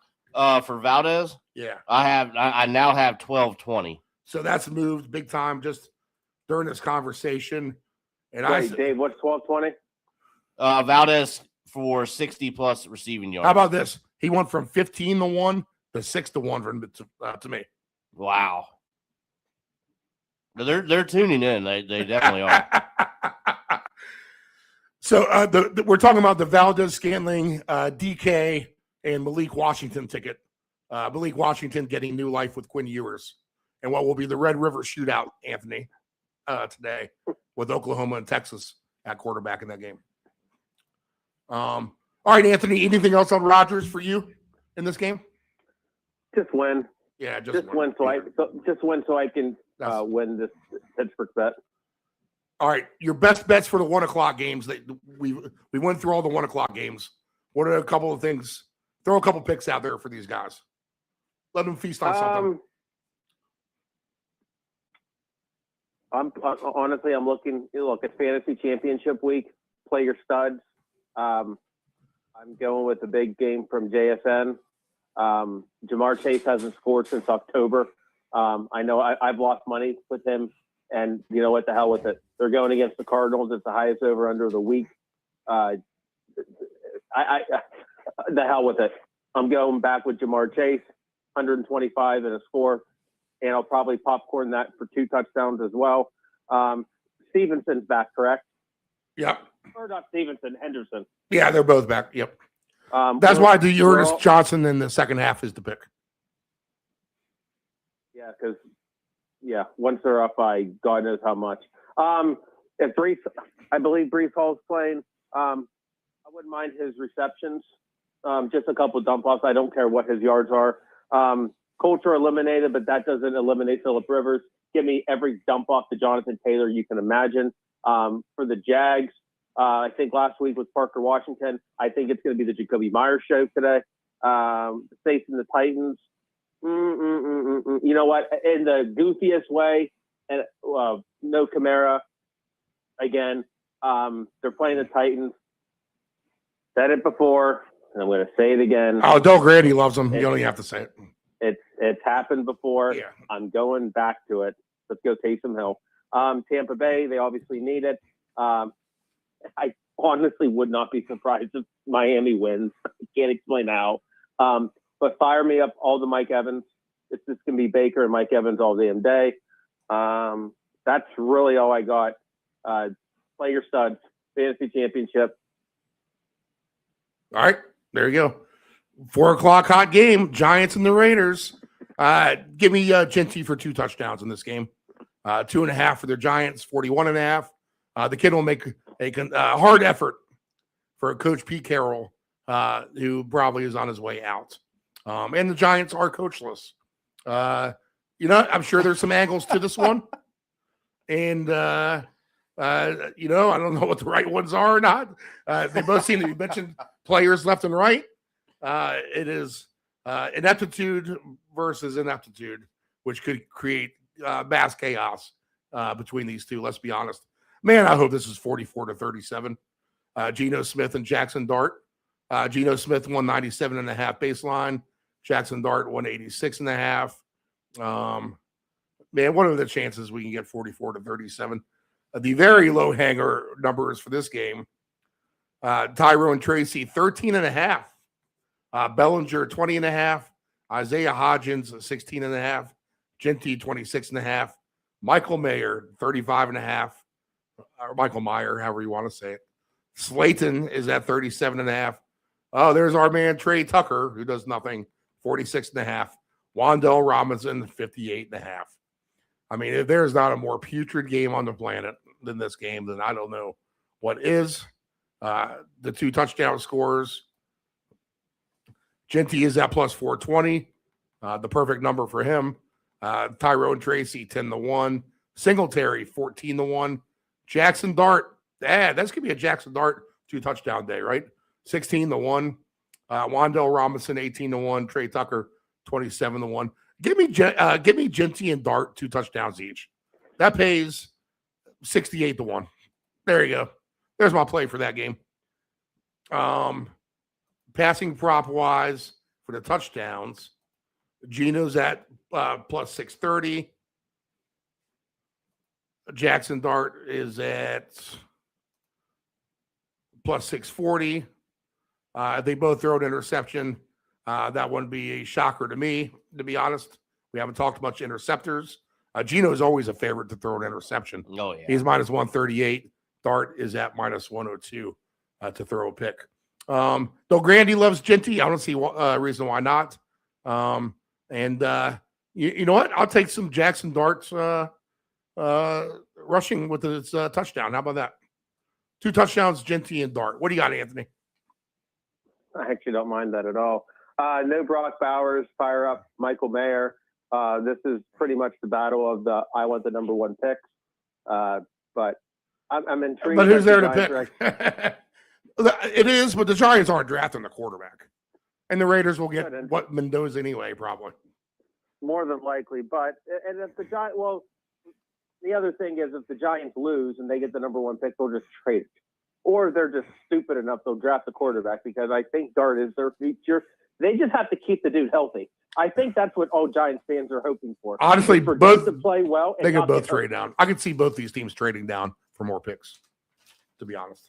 For Valdez? Yeah. I now have 12.20. So that's moved big time just during this conversation. And Wait, Dave, what's 12.20? Valdez for 60 plus receiving yards. How about this? He went from 15 to 1 to 6 to 1 to me. Wow. They're tuning in. They definitely are. So we're talking about the Valdez Scantling, DK, and Malik Washington ticket. Malik Washington getting new life with Quinn Ewers, and what will be the Red River Shootout, Anthony, today with Oklahoma and Texas at quarterback in that game. All right, Anthony. Anything else on Rodgers for you in this game? Just win. Yeah, just win. So I can win this Pittsburgh bet. All right, your best bets for the 1 o'clock games. That we went through all the 1 o'clock games. What are a couple of things? Throw a couple picks out there for these guys. Let them feast on something. Honestly, I'm looking. Look, it's fantasy championship week. Play your studs. I'm going with the big game from JSN. Jamar Chase hasn't scored since October. I know I've lost money with him, and you know what? The hell with it. They're going against the Cardinals. It's the highest over under of the week. The hell with it. I'm going back with Jamar Chase, 125 and a score, and I'll probably popcorn that for 2 touchdowns as well. Stevenson's back, correct? Yeah. Or not Stevenson, Henderson. Yeah, they're both back. Yep. That's why the Ernest Johnson in the second half is the pick. Yeah, because once they're up by God knows how much. If Brees, I believe Brees Hall's playing. I wouldn't mind his receptions. Just a couple dump offs. I don't care what his yards are. Colts are eliminated, but that doesn't eliminate Phillip Rivers. Give me every dump off to Jonathan Taylor you can imagine. For the Jags, I think last week was Parker Washington. I think it's going to be the Jacoby Myers show today. Facing the Titans. You know what? In the goofiest way, and no Kamara again. They're playing the Titans. Said it before, and I'm going to say it again. Oh, Del Grady loves them. You don't even have to say it. It's happened before. Yeah. I'm going back to it. Let's go Taysom Hill. Tampa Bay, they obviously need it. I honestly would not be surprised if Miami wins. I can't explain how. But fire me up all the Mike Evans. It's just going to be Baker and Mike Evans all damn day. That's really all I got. Play your studs. Fantasy championship. All right. There you go. 4 o'clock hot game. Giants and the Raiders. Give me Genty for 2 touchdowns in this game. 2.5 for the Giants, 41.5. The kid will make a hard effort for Coach Pete Carroll, who probably is on his way out. And the Giants are coachless. I'm sure there's some angles to this one. And, I don't know what the right ones are or not. They both seem to be mentioned players left and right. It is ineptitude versus ineptitude, which could create mass chaos between these two. Let's be honest. Man, I hope this is 44-37. Geno Smith and Jackson Dart. Geno Smith 197.5 baseline. Jackson Dart 186.5. Man, what are the chances we can get 44-37? The very low hanger numbers for this game. Tyrone Tracy 13.5. Bellinger 20.5. Isaiah Hodgins 16.5. Genty 26.5. Michael Mayer 35.5. Or Michael Meyer, however you want to say it. Slayton is at 37.5. Oh, there's our man Trey Tucker, who does nothing, 46.5. Wandell Robinson, 58.5. I mean, if there's not a more putrid game on the planet than this game, then I don't know what is. The 2 touchdown scores. Genty is at plus 420. The perfect number for him. Tyrone Tracy, 10-1. Singletary, 14-1. Jackson Dart. That's going to be a Jackson Dart 2 touchdown day, right? 16-1. Wandell Robinson, 18-1. Trey Tucker, 27-1. Give me Genty and Dart 2 touchdowns each. That pays 68-1. There you go. There's my play for that game. Passing prop wise for the touchdowns, Geno's at plus 630. Jackson Dart is at plus 640. They both throw an interception. That wouldn't be a shocker to me, to be honest. We haven't talked much interceptors. Geno is always a favorite to throw an interception. Oh, yeah. He's minus 138. Dart is at minus 102 to throw a pick. Though Grandy loves Genty, I don't see a reason why not. You know what? I'll take some Jackson Darts rushing with his touchdown. How about that? 2 touchdowns, Genty and Dart. What do you got, Anthony? I actually don't mind that at all. No Brock Bowers, fire up Michael Mayer. This is pretty much the battle of the I want the number 1 picks. But I'm intrigued. But who's there to Giants pick? It is, but the Giants aren't drafting the quarterback. And the Raiders will get what Mendoza anyway, probably. More than likely. But and if the Giants, well, the other thing is if the Giants lose and they get the number 1 pick, they'll just trade it. Or they're just stupid enough they'll draft the quarterback because I think Dart is their future. They just have to keep the dude healthy. I think that's what all Giants fans are hoping for. Honestly, for both to play well. They could both trade down. I could see both these teams trading down for more picks, to be honest.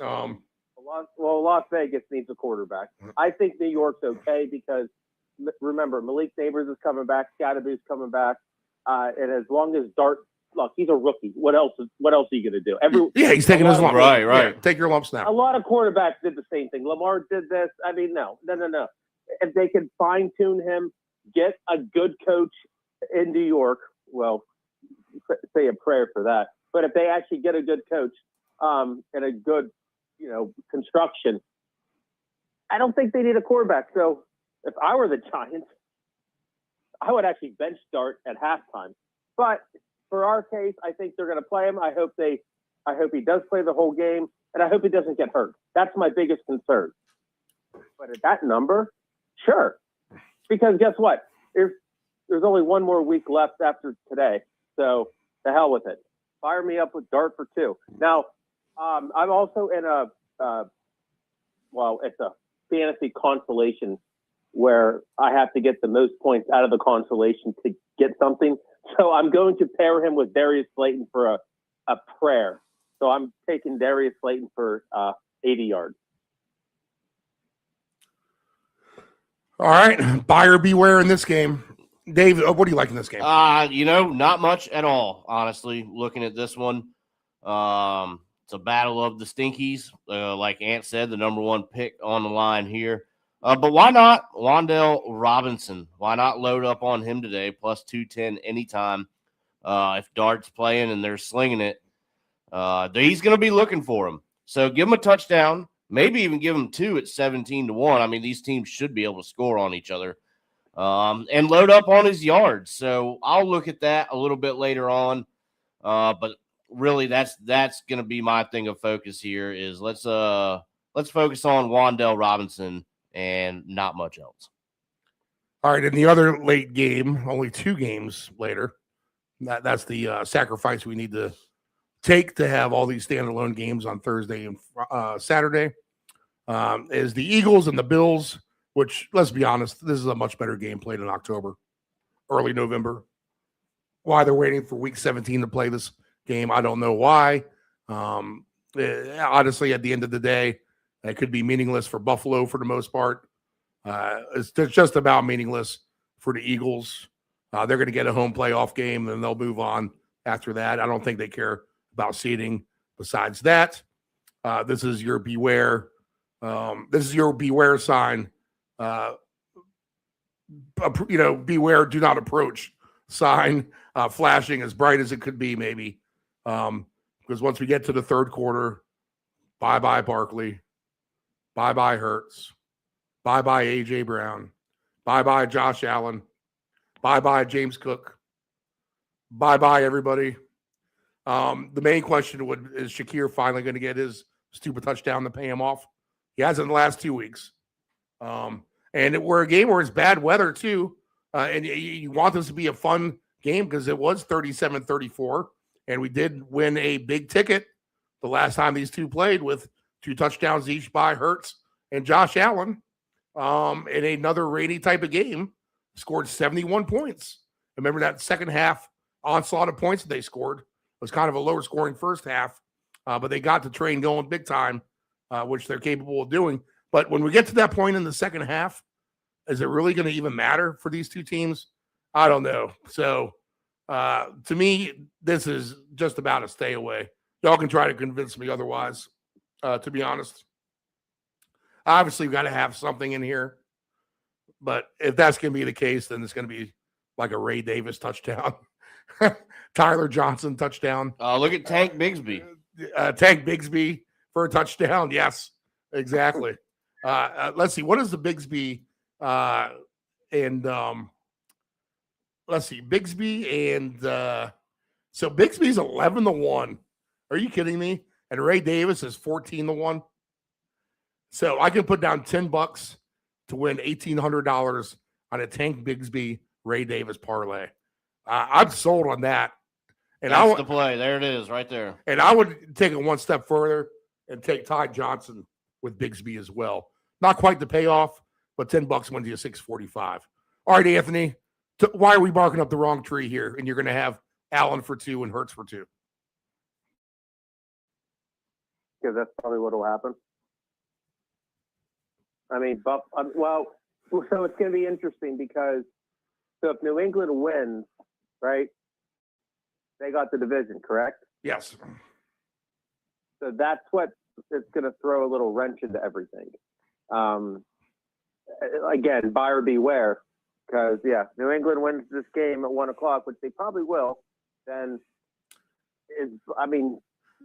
Las Vegas needs a quarterback. I think New York's okay because remember Malik Neighbors is coming back, Scatterbu's coming back, and as long as Dart, look, he's a rookie. What else are you going to do? He's taking his lump. Right. Yeah, take your lumps now. A lot of quarterbacks did the same thing. Lamar did this. I mean, no. If they can fine tune him, get a good coach in New York, well, say a prayer for that. But if they actually get a good coach and a good, construction, I don't think they need a quarterback. So if I were the Giants, I would actually bench Dart at halftime. But for our case, I think they're going to play him. I hope he does play the whole game, and I hope he doesn't get hurt. That's my biggest concern. But at that number, sure. Because guess what? There's only 1 more week left after today. So to hell with it. Fire me up with Dart for 2. Now, I'm also in it's a fantasy consolation where I have to get the most points out of the consolation to get something. So I'm going to pair him with Darius Slayton for a prayer. So I'm taking Darius Slayton for 80 yards. All right. Buyer beware in this game. Dave, what do you like in this game? Not much at all, honestly, looking at this one. It's a battle of the Stinkies. Like Ant said, the number 1 pick on the line here. But why not Wandell Robinson? Why not load up on him today, plus 210 anytime? If Dart's playing and they're slinging it, he's going to be looking for him. So give him a touchdown, maybe even give him 2 at 17-1. I mean, these teams should be able to score on each other. And load up on his yards. So I'll look at that a little bit later on. But really, that's going to be my thing of focus here is let's focus on Wandell Robinson and not much else. All right, in the other late game, only 2 games later, that's the sacrifice we need to take to have all these standalone games on Thursday and Saturday, is the Eagles and the Bills, which, let's be honest, this is a much better game played in October, early November. Why they're waiting for Week 17 to play this game, I don't know why. Honestly, at the end of the day, it could be meaningless for Buffalo for the most part. It's just about meaningless for the Eagles. They're going to get a home playoff game, and they'll move on after that. I don't think they care about seeding. Besides that, this is your beware. This is your beware sign beware, do not approach sign flashing as bright as it could be, maybe. Because once we get to the third quarter, bye-bye Barkley, bye-bye Hurts, bye-bye A.J. Brown, bye-bye Josh Allen, bye-bye James Cook, bye-bye everybody. The main question is Shakir finally going to get his stupid touchdown to pay him off? He hasn't in the last 2 weeks. And we're a game where it's bad weather too. And you want this to be a fun game because it was 37-34. And we did win a big ticket the last time these two played with 2 touchdowns each by Hurts and Josh Allen. In another rainy type of game, scored 71 points. Remember that second half onslaught of points that they scored was kind of a lower scoring first half, but they got the train going big time, which they're capable of doing. But when we get to that point in the second half, is it really going to even matter for these two teams? I don't know. So to me, this is just about a stay away. Y'all can try to convince me otherwise, to be honest. Obviously, we've got to have something in here. But if that's going to be the case, then it's going to be like a Ray Davis touchdown. Tyler Johnson touchdown. Look at Tank Bigsby. Tank Bigsby for a touchdown. Yes, exactly. Let's see. What is the Bigsby? Let's see. Bigsby and so Bigsby's 11-1. Are you kidding me? And Ray Davis is 14-1. So I can put down $10 to win $1,800 on a Tank Bigsby Ray Davis parlay. I'm sold on that. And That's the play. There it is, right there. And I would take it one step further and take Ty Johnson with Bigsby as well. Not quite the payoff, but $10 wins you $645. All right, Anthony. Why are we barking up the wrong tree here? And you're going to have Allen for 2 and Hurts for 2. Because that's probably what will happen. I mean, so it's going to be interesting because if New England wins, right, they got the division, correct? Yes. So that's what is going to throw a little wrench into everything. Again, buyer beware, because, New England wins this game at 1 o'clock, which they probably will, then,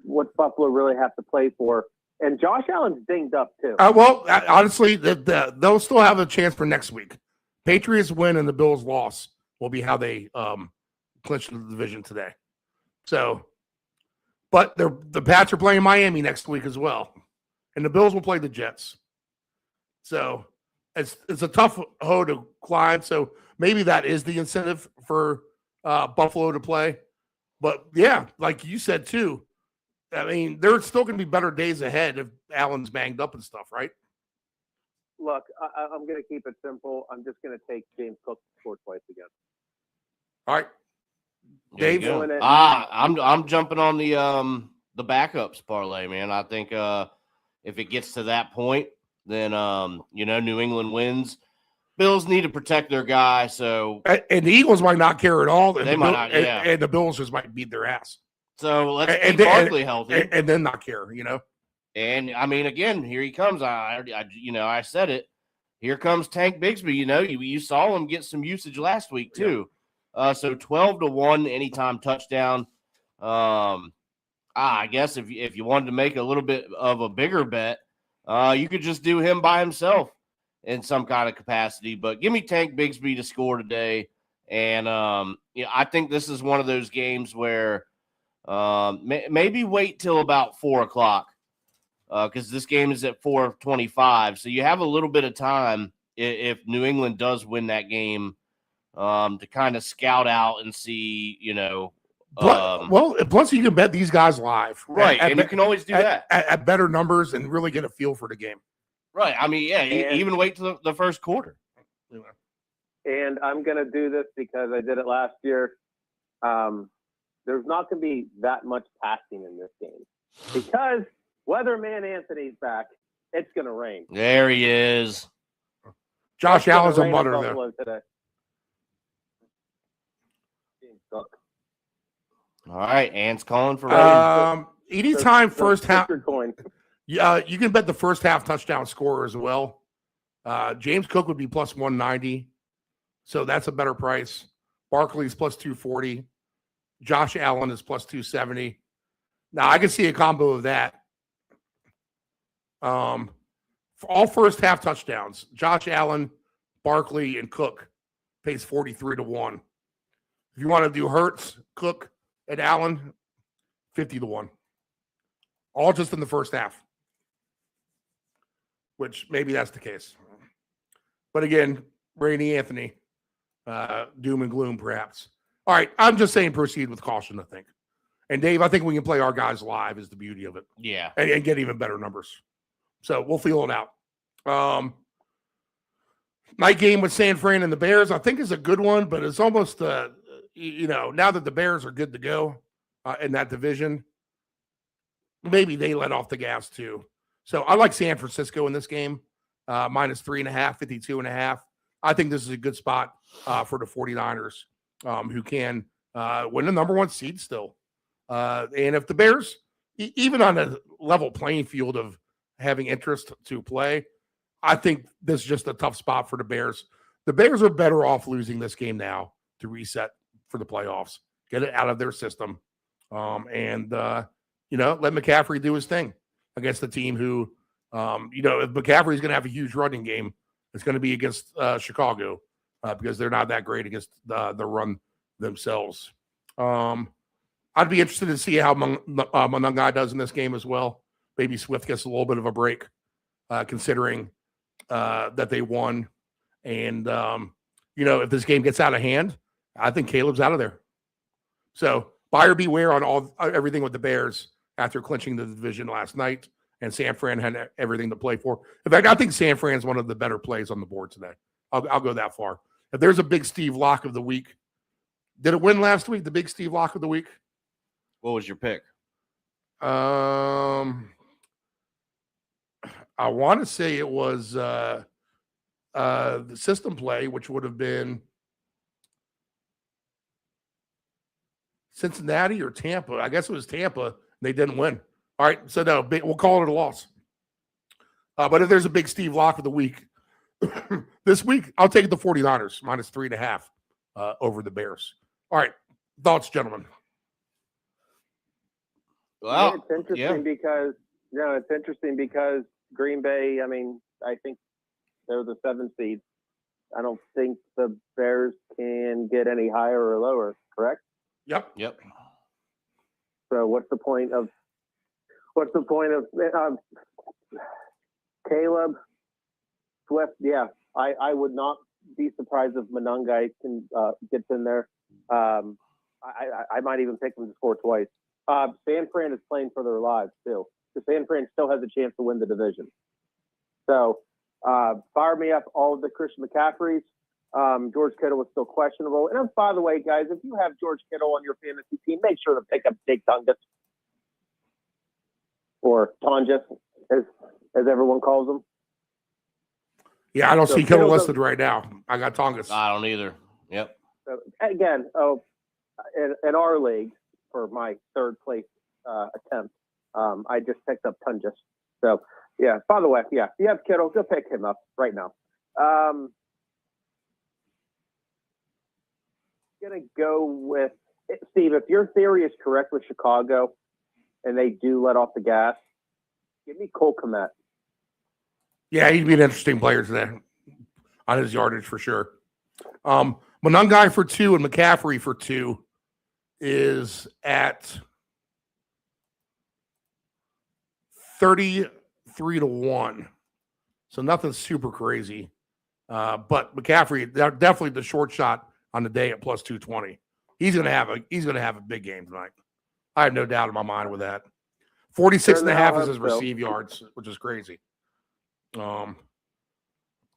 what's Buffalo really have to play for? And Josh Allen's dinged up, too. Honestly, they'll still have a chance for next week. Patriots win and the Bills loss will be how they clinch the division today. So, but the Pats are playing Miami next week as well. And the Bills will play the Jets. So it's a tough hoe to climb. So maybe that is the incentive for Buffalo to play. But yeah, like you said too, I mean, there's still going to be better days ahead if Allen's banged up and stuff, right? Look, I'm going to keep it simple. I'm just going to take James Cook to score twice again. All right, Dave. I'm jumping on the backups parlay, man. I think if it gets to that point, then New England wins. Bills need to protect their guy, so and the Eagles might not care at all. They might not, and the Bills just might beat their ass. So let's keep Barkley healthy, and then not care, And I mean, again, here he comes. I said it. Here comes Tank Bigsby. You saw him get some usage last week too. So 12-1 anytime touchdown. I guess if you wanted to make a little bit of a bigger bet, you could just do him by himself in some kind of capacity. But give me Tank Bigsby to score today, and I think this is one of those games where. Maybe wait till about 4 o'clock because this game is at 4:25. So you have a little bit of time if New England does win that game to kind of scout out and see, plus you can bet these guys live. Right. And you can always do that at better numbers and really get a feel for the game. Right. I mean, even wait till the first quarter. And I'm going to do this because I did it last year. There's not going to be that much passing in this game because weatherman Anthony's back. It's going to rain. There he is. Josh Allen's a mutter there. Today. All right, Ant's calling for rain. Anytime first half. Coin. You can bet the first half touchdown scorer as well. James Cook would be plus 190. So that's a better price. Barkley's plus 240. Josh Allen is plus 270. Now I can see a combo of that. For all first half touchdowns, Josh Allen, Barkley, and Cook pays 43-1. If you want to do Hurts, Cook, and Allen, 50-1. All just in the first half. Which maybe that's the case. But again, Brady Anthony, doom and gloom perhaps. All right, I'm just saying proceed with caution, I think. And Dave, I think we can play our guys live is the beauty of it. Yeah. And get even better numbers. So we'll feel it out. Night game with San Fran and the Bears, I think is a good one, but it's almost, now that the Bears are good to go in that division, maybe they let off the gas too. So I like San Francisco in this game, minus 3.5, 52.5. I think this is a good spot for the 49ers who can win the number one seed still. And if the Bears, even on a level playing field of having interest to play, I think this is just a tough spot for the Bears. The Bears are better off losing this game now to reset for the playoffs, get it out of their system, and let McCaffrey do his thing against the team who, if McCaffrey's going to have a huge running game, it's going to be against Chicago because they're not that great against the run themselves. I'd be interested to see how Monangai does in this game as well. Maybe Swift gets a little bit of a break, considering that they won. And, if this game gets out of hand, I think Caleb's out of there. So buyer beware on everything with the Bears after clinching the division last night. And San Fran had everything to play for. In fact, I think San Fran's one of the better plays on the board today. I'll go that far. If there's a big Steve Lock of the week, did it win last week, the big Steve Lock of the week? What was your pick? I want to say it was the system play, which would have been Cincinnati or Tampa. I guess it was Tampa. They didn't win. All right, so no, we'll call it a loss. But if there's a big Steve Lock of the week, this week, I'll take the 49ers, minus 3.5 over the Bears. All right, thoughts, gentlemen? Well, it's interesting because Green Bay, I think they're the 7th seed. I don't think the Bears can get any higher or lower, correct? Yep. So what's the point of Caleb Swift? Yeah, I would not be surprised if Monangai can gets in there. I might even pick them to score twice. San Fran is playing for their lives too. So San Fran still has a chance to win the division. So fire me up all of the Christian McCaffreys. George Kittle is still questionable. And by the way, guys, if you have George Kittle on your fantasy team, make sure to pick up Jake Tungus. Or Tonjes, as everyone calls him. Yeah, I don't see Kittle listed right now. I got Tongas. I don't either. Yep. So, again, in our league, for my third place attempt, I just picked up Tonjes. So, yeah, by the way, yeah, if you have Kittle, go pick him up right now. Going to go with, Steve, if your theory is correct with Chicago, and they do let off the gas, give me Cole Kmet. Yeah, he'd be an interesting player today on his yardage for sure. Monangai for 2 and McCaffrey for 2 is at 33-1. So nothing super crazy. But McCaffrey, definitely the short shot on the day at plus 220. He's gonna have a big game tonight. I have no doubt in my mind with that. 46.5 is his receive yards, which is crazy. And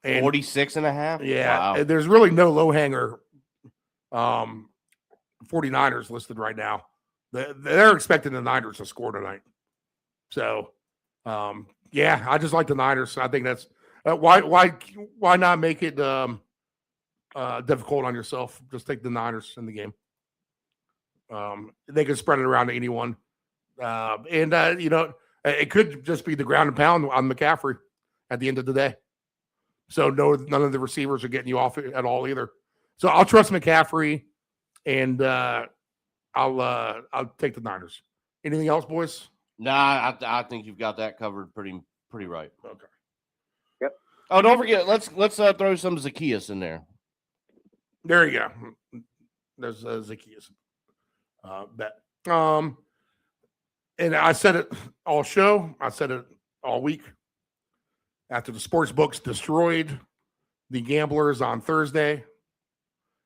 46.5? Yeah. Wow. There's really no low hanger 49ers listed right now. They're expecting the Niners to score tonight. So, I just like the Niners. I think that's why not make it difficult on yourself? Just take the Niners in the game. They could spread it around to anyone. It could just be the ground and pound on McCaffrey at the end of the day. So none of the receivers are getting you off at all either. So I'll trust McCaffrey, and I'll take the Niners. Anything else, boys? Nah, I think you've got that covered pretty right. Okay. Yep. Oh, don't forget, let's throw some Zacchaeus in there. There you go. There's Zacchaeus bet. And I said it all show. I said it all week. After the sports books destroyed the gamblers on Thursday,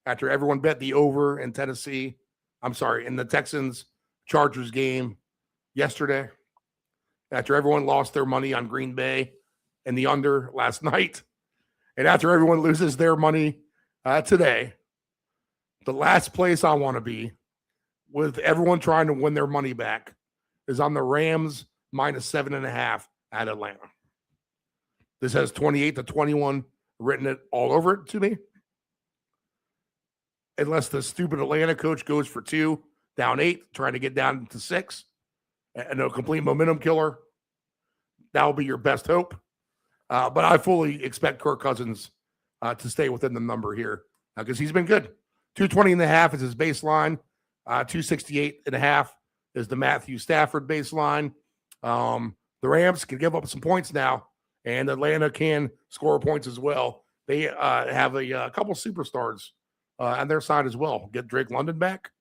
after everyone bet the over in Tennessee, in the Texans-Chargers game yesterday, after everyone lost their money on Green Bay and the under last night, and after everyone loses their money today, the last place I want to be with everyone trying to win their money back is on the Rams -7.5 at Atlanta. This has 28-21 written it all over it to me. Unless the stupid Atlanta coach goes for 2, down 8, trying to get down to 6, and a complete momentum killer. That will be your best hope. But I fully expect Kirk Cousins to stay within the number here because he's been good. 220.5 is his baseline. 268.5 is the Matthew Stafford baseline. The Rams can give up some points now, and Atlanta can score points as well. They have a couple superstars on their side as well. Get Drake London back.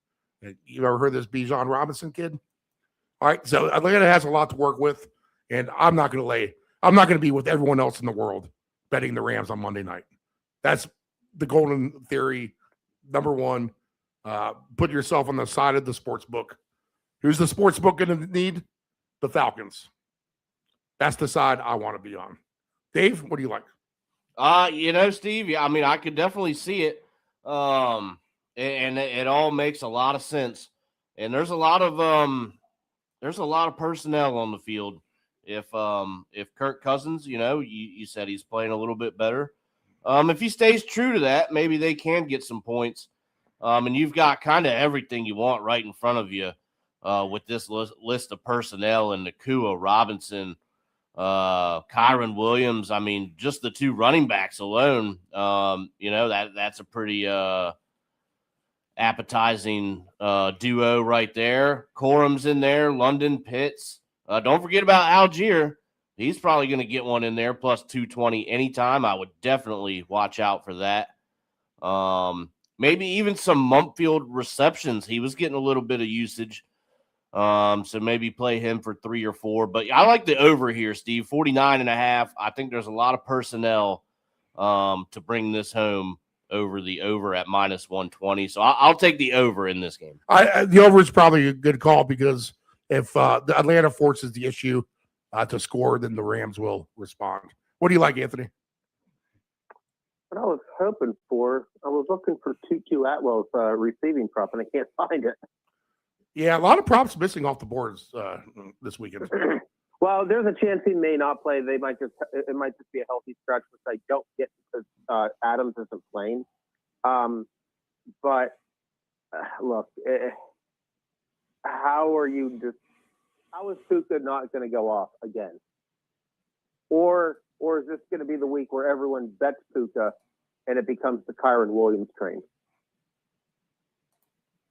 You ever heard this Bijan Robinson kid? All right, so Atlanta has a lot to work with, and I'm not going to be with everyone else in the world betting the Rams on Monday night. That's the golden theory. Number one, put yourself on the side of the sports book. Who's the sports book going to need? The Falcons. That's the side I want to be on. Dave, what do you like? Steve, I mean, I could definitely see it. And it all makes a lot of sense. And there's a lot of personnel on the field. If Kirk Cousins, you said he's playing a little bit better. If he stays true to that, maybe they can get some points. And you've got kind of everything you want right in front of you with this list of personnel and Nakua, Robinson, Kyron Williams. I mean, just the 2 running backs alone, that's a pretty appetizing duo right there. Corum's in there, London, Pitts. Don't forget about Algier. He's probably going to get one in there, plus 220 anytime. I would definitely watch out for that. Maybe even some Mumpfield receptions. He was getting a little bit of usage. So maybe play him for 3 or 4. But I like the over here, Steve, 49.5. I think there's a lot of personnel to bring this home over the over at -120. So I'll take the over in this game. The over is probably a good call because if the Atlanta forces the issue to score, then the Rams will respond. What do you like, Anthony? What I was hoping for, I was looking for Tutu Atwell's receiving prop, and I can't find it. Yeah, a lot of props missing off the boards this weekend. Well, there's a chance he may not play. It might just be a healthy stretch, which I don't get because Adams isn't playing. But look, how is Puka not going to go off again? Or is this going to be the week where everyone bets Puka and it becomes the Kyron Williams train?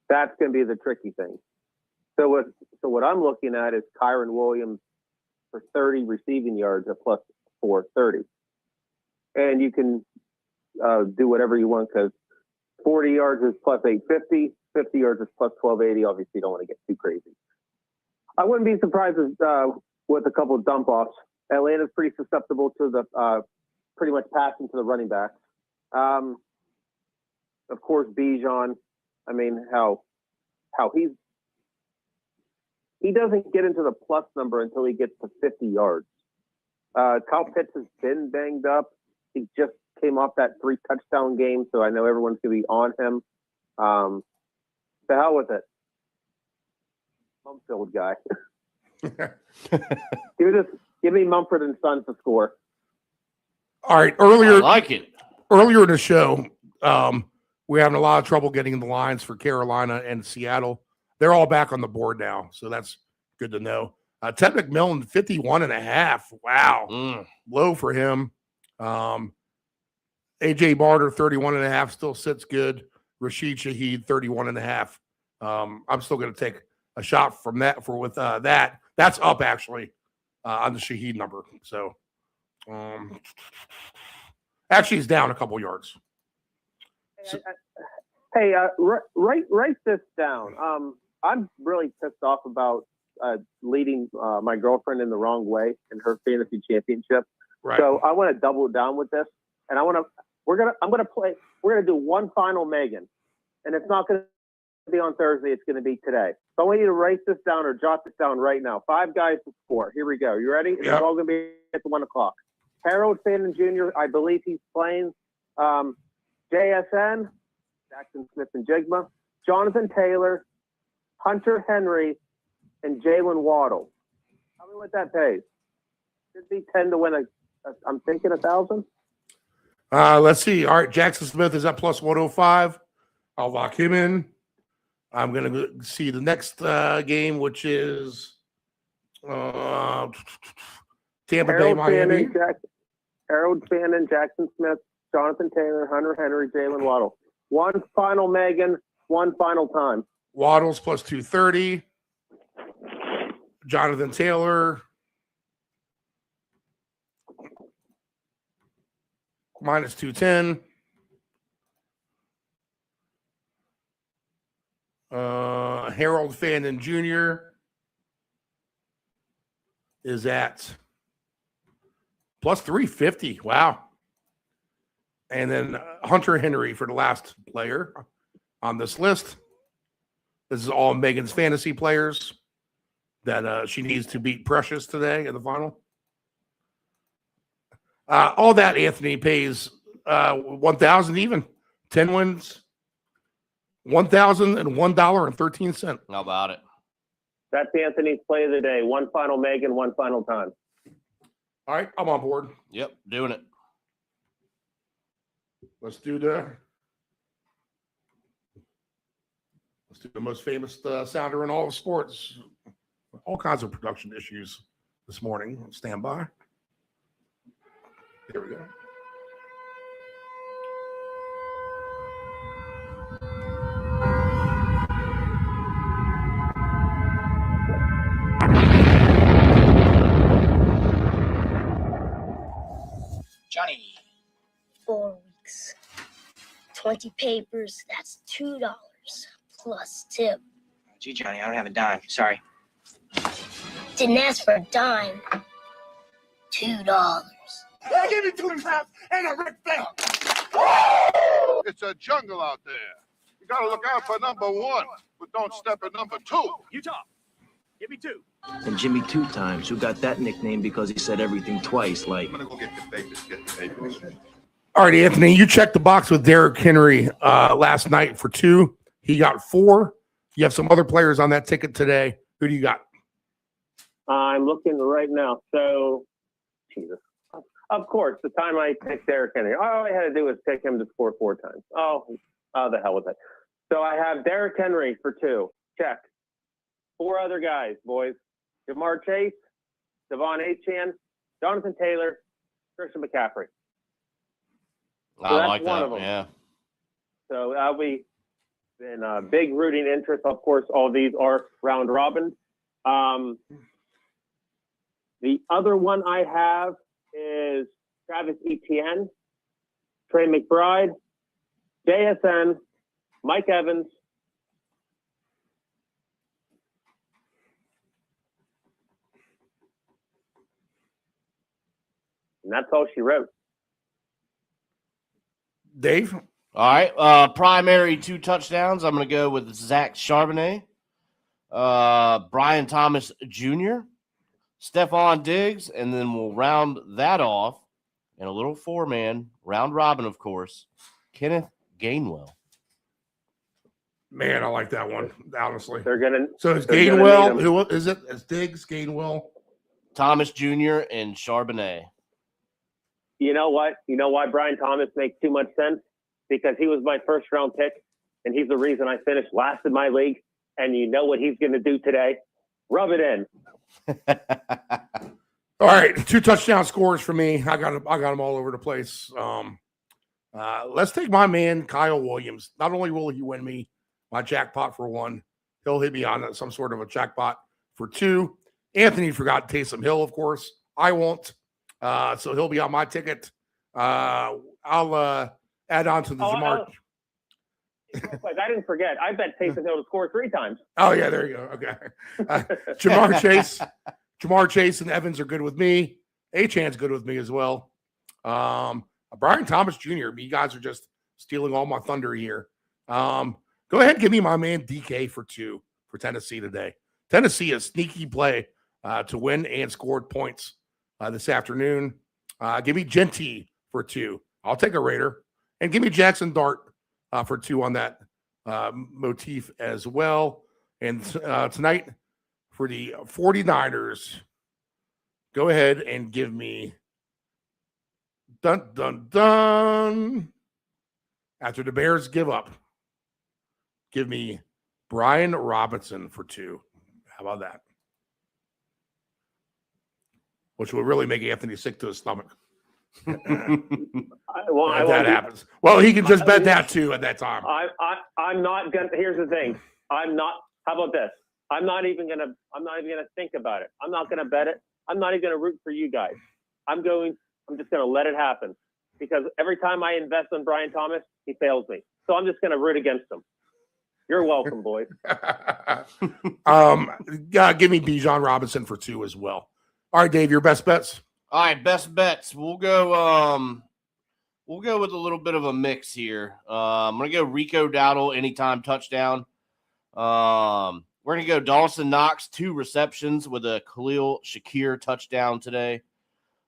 That's going to be the tricky thing. So what I'm looking at is Kyron Williams for 30 receiving yards at plus 430. And you can do whatever you want because 40 yards is plus 850, 50 yards is plus 1280. Obviously, you don't want to get too crazy. I wouldn't be surprised with a couple of dump-offs. Atlanta's pretty susceptible to the pretty much passing to the running backs. Of course, Bijan. I mean, how he doesn't get into the plus number until he gets to 50 yards. Kyle Pitts has been banged up. He just came off that 3-touchdown game, so I know everyone's going to be on him. The hell with it. Mumfield guy. Give me Mumford and Sons to score. All right. I like it. Earlier in the show, we're having a lot of trouble getting the lines for Carolina and Seattle. They're all back on the board now, so that's good to know. Ted McMillan, 51.5. Wow. Low for him. AJ Barter, 31.5, still sits good. Rashid Shaheed, 31.5. I'm still going to take a shot from that with that. That's up actually on the Shaheed number. So actually he's down a couple yards. Hey, write this down. I'm really pissed off about leading my girlfriend in the wrong way in her fantasy championship. Right. So I want to double down with this, and I'm gonna do one final Megan, and it's not gonna be on Thursday. It's gonna be today. So I want you to write this down or jot this down right now. 5 guys to score. Here we go. You ready? It's all gonna be at 1 o'clock. Harold Fannin Jr. I believe he's playing. JSN, Jackson Smith and Jigma, Jonathan Taylor, Hunter Henry, and Jalen Waddle. Tell me what that pays. Should be 10 to win I'm thinking 1,000. Let's see. All right, Jackson Smith is at plus 105. I'll lock him in. I'm going to see the next game, which is Tampa Bay, Miami. Harold Fannin, Jackson Smith, Jonathan Taylor, Hunter Henry, Jalen Waddle. One final Megan, one final time. Waddle's plus 230. Jonathan Taylor minus 210. Harold Fannin Jr. is at plus 350. Wow. And then Hunter Henry for the last player on this list. This is all Megan's fantasy players that she needs to beat Precious today in the final. All that Anthony pays 1,000 even. 10 wins, $1,001.13. How about it? That's Anthony's play of the day. One final Megan, one final time. All right, I'm on board. Yep, doing it. Let's do the most famous sounder in all of sports. All kinds of production issues this morning. Stand by. Here we go. Johnny. 4 weeks. 20 papers, that's $2 plus tip. Gee, Johnny, I don't have a dime. Sorry. Didn't ask for a dime. $2. I gave you 2.5 and a red belt. It's a jungle out there. You gotta look out for number 1, but don't step at number 2. Utah, give me 2. And Jimmy 2 times, who got that nickname because he said everything twice, like. I'm gonna go get the papers, All right, Anthony, you checked the box with Derrick Henry last night for 2. He got 4. You have some other players on that ticket today. Who do you got? I'm looking right now. So, Jesus. Of course, the time I picked Derrick Henry, all I had to do was pick him to score 4 times. Oh, the hell with it. So I have Derrick Henry for 2. Check. 4 other guys, boys. Jamar Chase, Devon Achane, Jonathan Taylor, Christian McCaffrey. I like that, yeah. So that'll be in big rooting interest. Of course, all these are round robin. The other one I have is Travis Etienne, Trey McBride, JSN, Mike Evans, and that's all she wrote. Dave? All right. Primary 2 touchdowns. I'm going to go with Zach Charbonnet, Brian Thomas Jr., Stephon Diggs, and then we'll round that off in a little 4-man round robin, of course, Kenneth Gainwell. Man, I like that one, honestly. They're gonna. So it's Gainwell. Who is it? It's Diggs, Gainwell, Thomas Jr., and Charbonnet. You know what? You know why Brian Thomas makes too much sense? Because he was my first round pick, and he's the reason I finished last in my league. And you know what he's going to do today? Rub it in. All right, 2 touchdown scores for me. I got them all over the place. Let's take my man, Kyle Williams. Not only will he win me my jackpot for 1, he'll hit me on some sort of a jackpot for 2. Anthony forgot Taysom Hill, of course. I won't. So he'll be on my ticket. I'll add on to the Jamar. Like, I didn't forget. I bet Taysom Hill to score 3 times. Oh, yeah, there you go. Okay. Jamar Chase and Evans are good with me. Achan's good with me as well. Brian Thomas Jr., you guys are just stealing all my thunder here. Go ahead and give me my man DK for 2 for Tennessee today. Tennessee, a sneaky play to win and scored points this afternoon. Give me Genty for 2. I'll take a Raider. And give me Jackson Dart for 2 on that motif as well. And tonight for the 49ers, go ahead and give me dun, dun, dun. After the Bears give up, give me Brian Robinson for 2. How about that? Which will really make Anthony sick to his stomach. That happens. Well, he can just bet that too at that time. I'm not gonna. Here's the thing. I'm not. How about this? I'm not even gonna think about it. I'm not gonna bet it. I'm not even gonna root for you guys. I'm just gonna let it happen because every time I invest in Brian Thomas, he fails me. So I'm just gonna root against him. You're welcome, boys. Give me Bijan Robinson for 2 as well. All right, Dave, your best bets. All right, best bets. We'll go with a little bit of a mix here. I'm gonna go Rico Dowdle anytime touchdown. We're gonna go Dawson Knox 2 receptions with a Khalil Shakir touchdown today.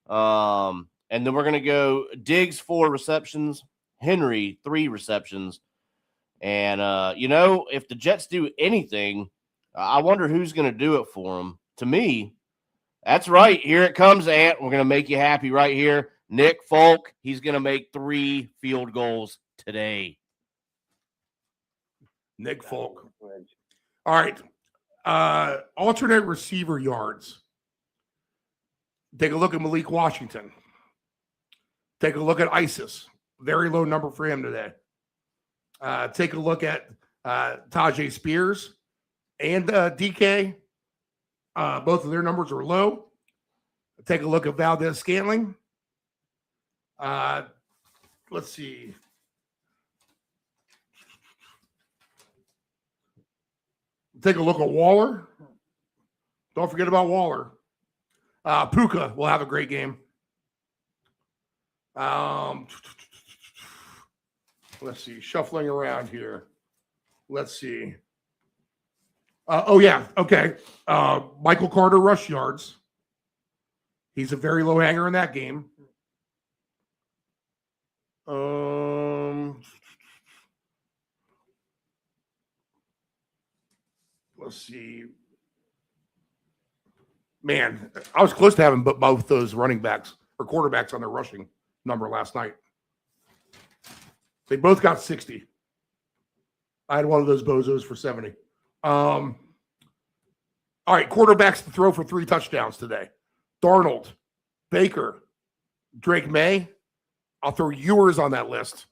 And then we're gonna go Diggs 4 receptions, Henry 3 receptions. And if the Jets do anything, I wonder who's gonna do it for them. To me, that's right. Here it comes, Ant. We're going to make you happy right here. Nick Folk, he's going to make 3 field goals today. Nick Folk. All right. Alternate receiver yards. Take a look at Malik Washington. Take a look at Isis. Very low number for him today. Take a look at Tajay Spears and DK. Both of their numbers are low. Take a look at Valdez Scantling. Let's see. Take a look at Waller. Don't forget about Waller. Puka will have a great game. Let's see. Shuffling around here. Let's see. Okay. Michael Carter rush yards. He's a very low hanger in that game. Let's see. Man, I was close to having both those running backs or quarterbacks on their rushing number last night. They both got 60. I had one of those bozos for 70. All right, quarterbacks to throw for 3 touchdowns today. Darnold, Baker, Drake May. I'll throw Ewers on that list.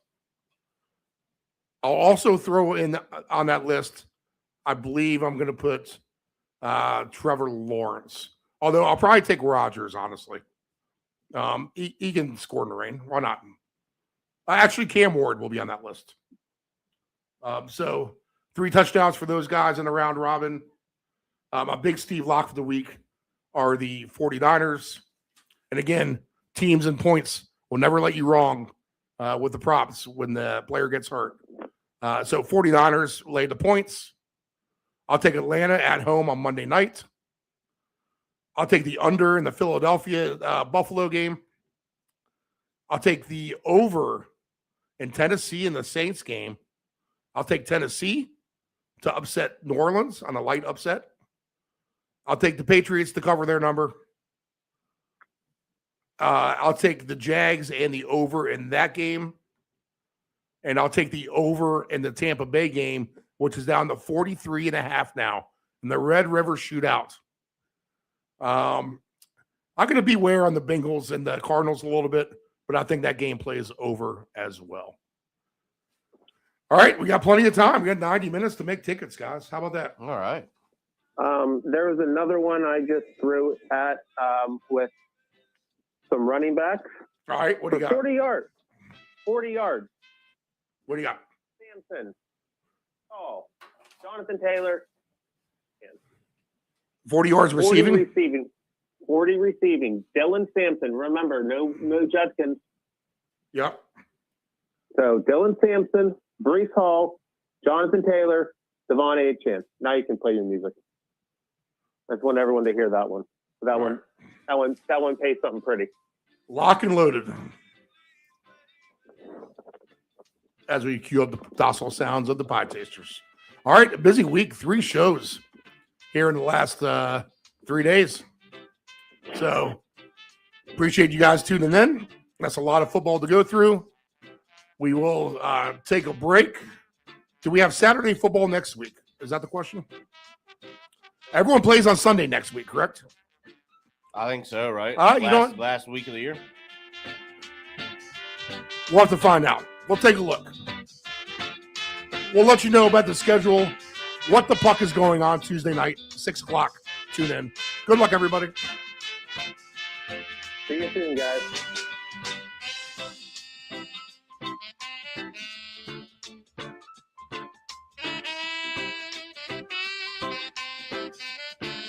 I'll also throw in on that list, I believe I'm going to put Trevor Lawrence. Although I'll probably take Rodgers, honestly. He can score in the rain. Why not? Actually, Cam Ward will be on that list. So 3 touchdowns for those guys in the round robin. A big Steve lock for the week are the 49ers. And again, teams and points will never let you wrong with the props when the player gets hurt. So 49ers lay the points. I'll take Atlanta at home on Monday night. I'll take the under in the Philadelphia Buffalo game. I'll take the over in Tennessee in the Saints game. I'll take Tennessee to upset New Orleans on a light upset. I'll take the Patriots to cover their number. I'll take the Jags and the over in that game. And I'll take the over in the Tampa Bay game, which is down to 43.5 now in the Red River Shootout. I'm going to beware on the Bengals and the Cardinals a little bit, but I think that game plays over as well. All right, we got plenty of time. We got 90 minutes to make tickets, guys. How about that? All right. There was another one I just threw at with some running backs. All right, what do you got? 40 yards. 40 yards. What do you got? Sampson. Oh, Jonathan Taylor. 40 yards 40 receiving? receiving. 40 receiving. Dylan Sampson. Remember, no Judkins. Yep. So Dylan Sampson, Brees Hall, Jonathan Taylor, Devon Achane. Now you can play your music. I just want everyone to hear that one. That one pays something pretty. Lock and loaded. As we cue up the docile sounds of the Pie Tasters. All right, a busy week. 3 shows here in the last 3 days. So appreciate you guys tuning in. That's a lot of football to go through. We will take a break. Do we have Saturday football next week? Is that the question? Everyone plays on Sunday next week, correct? I think so, right? Last week of the year. We'll have to find out. We'll take a look. We'll let you know about the schedule, what the puck is going on Tuesday night, 6 o'clock. Tune in. Good luck, everybody. See you soon, guys.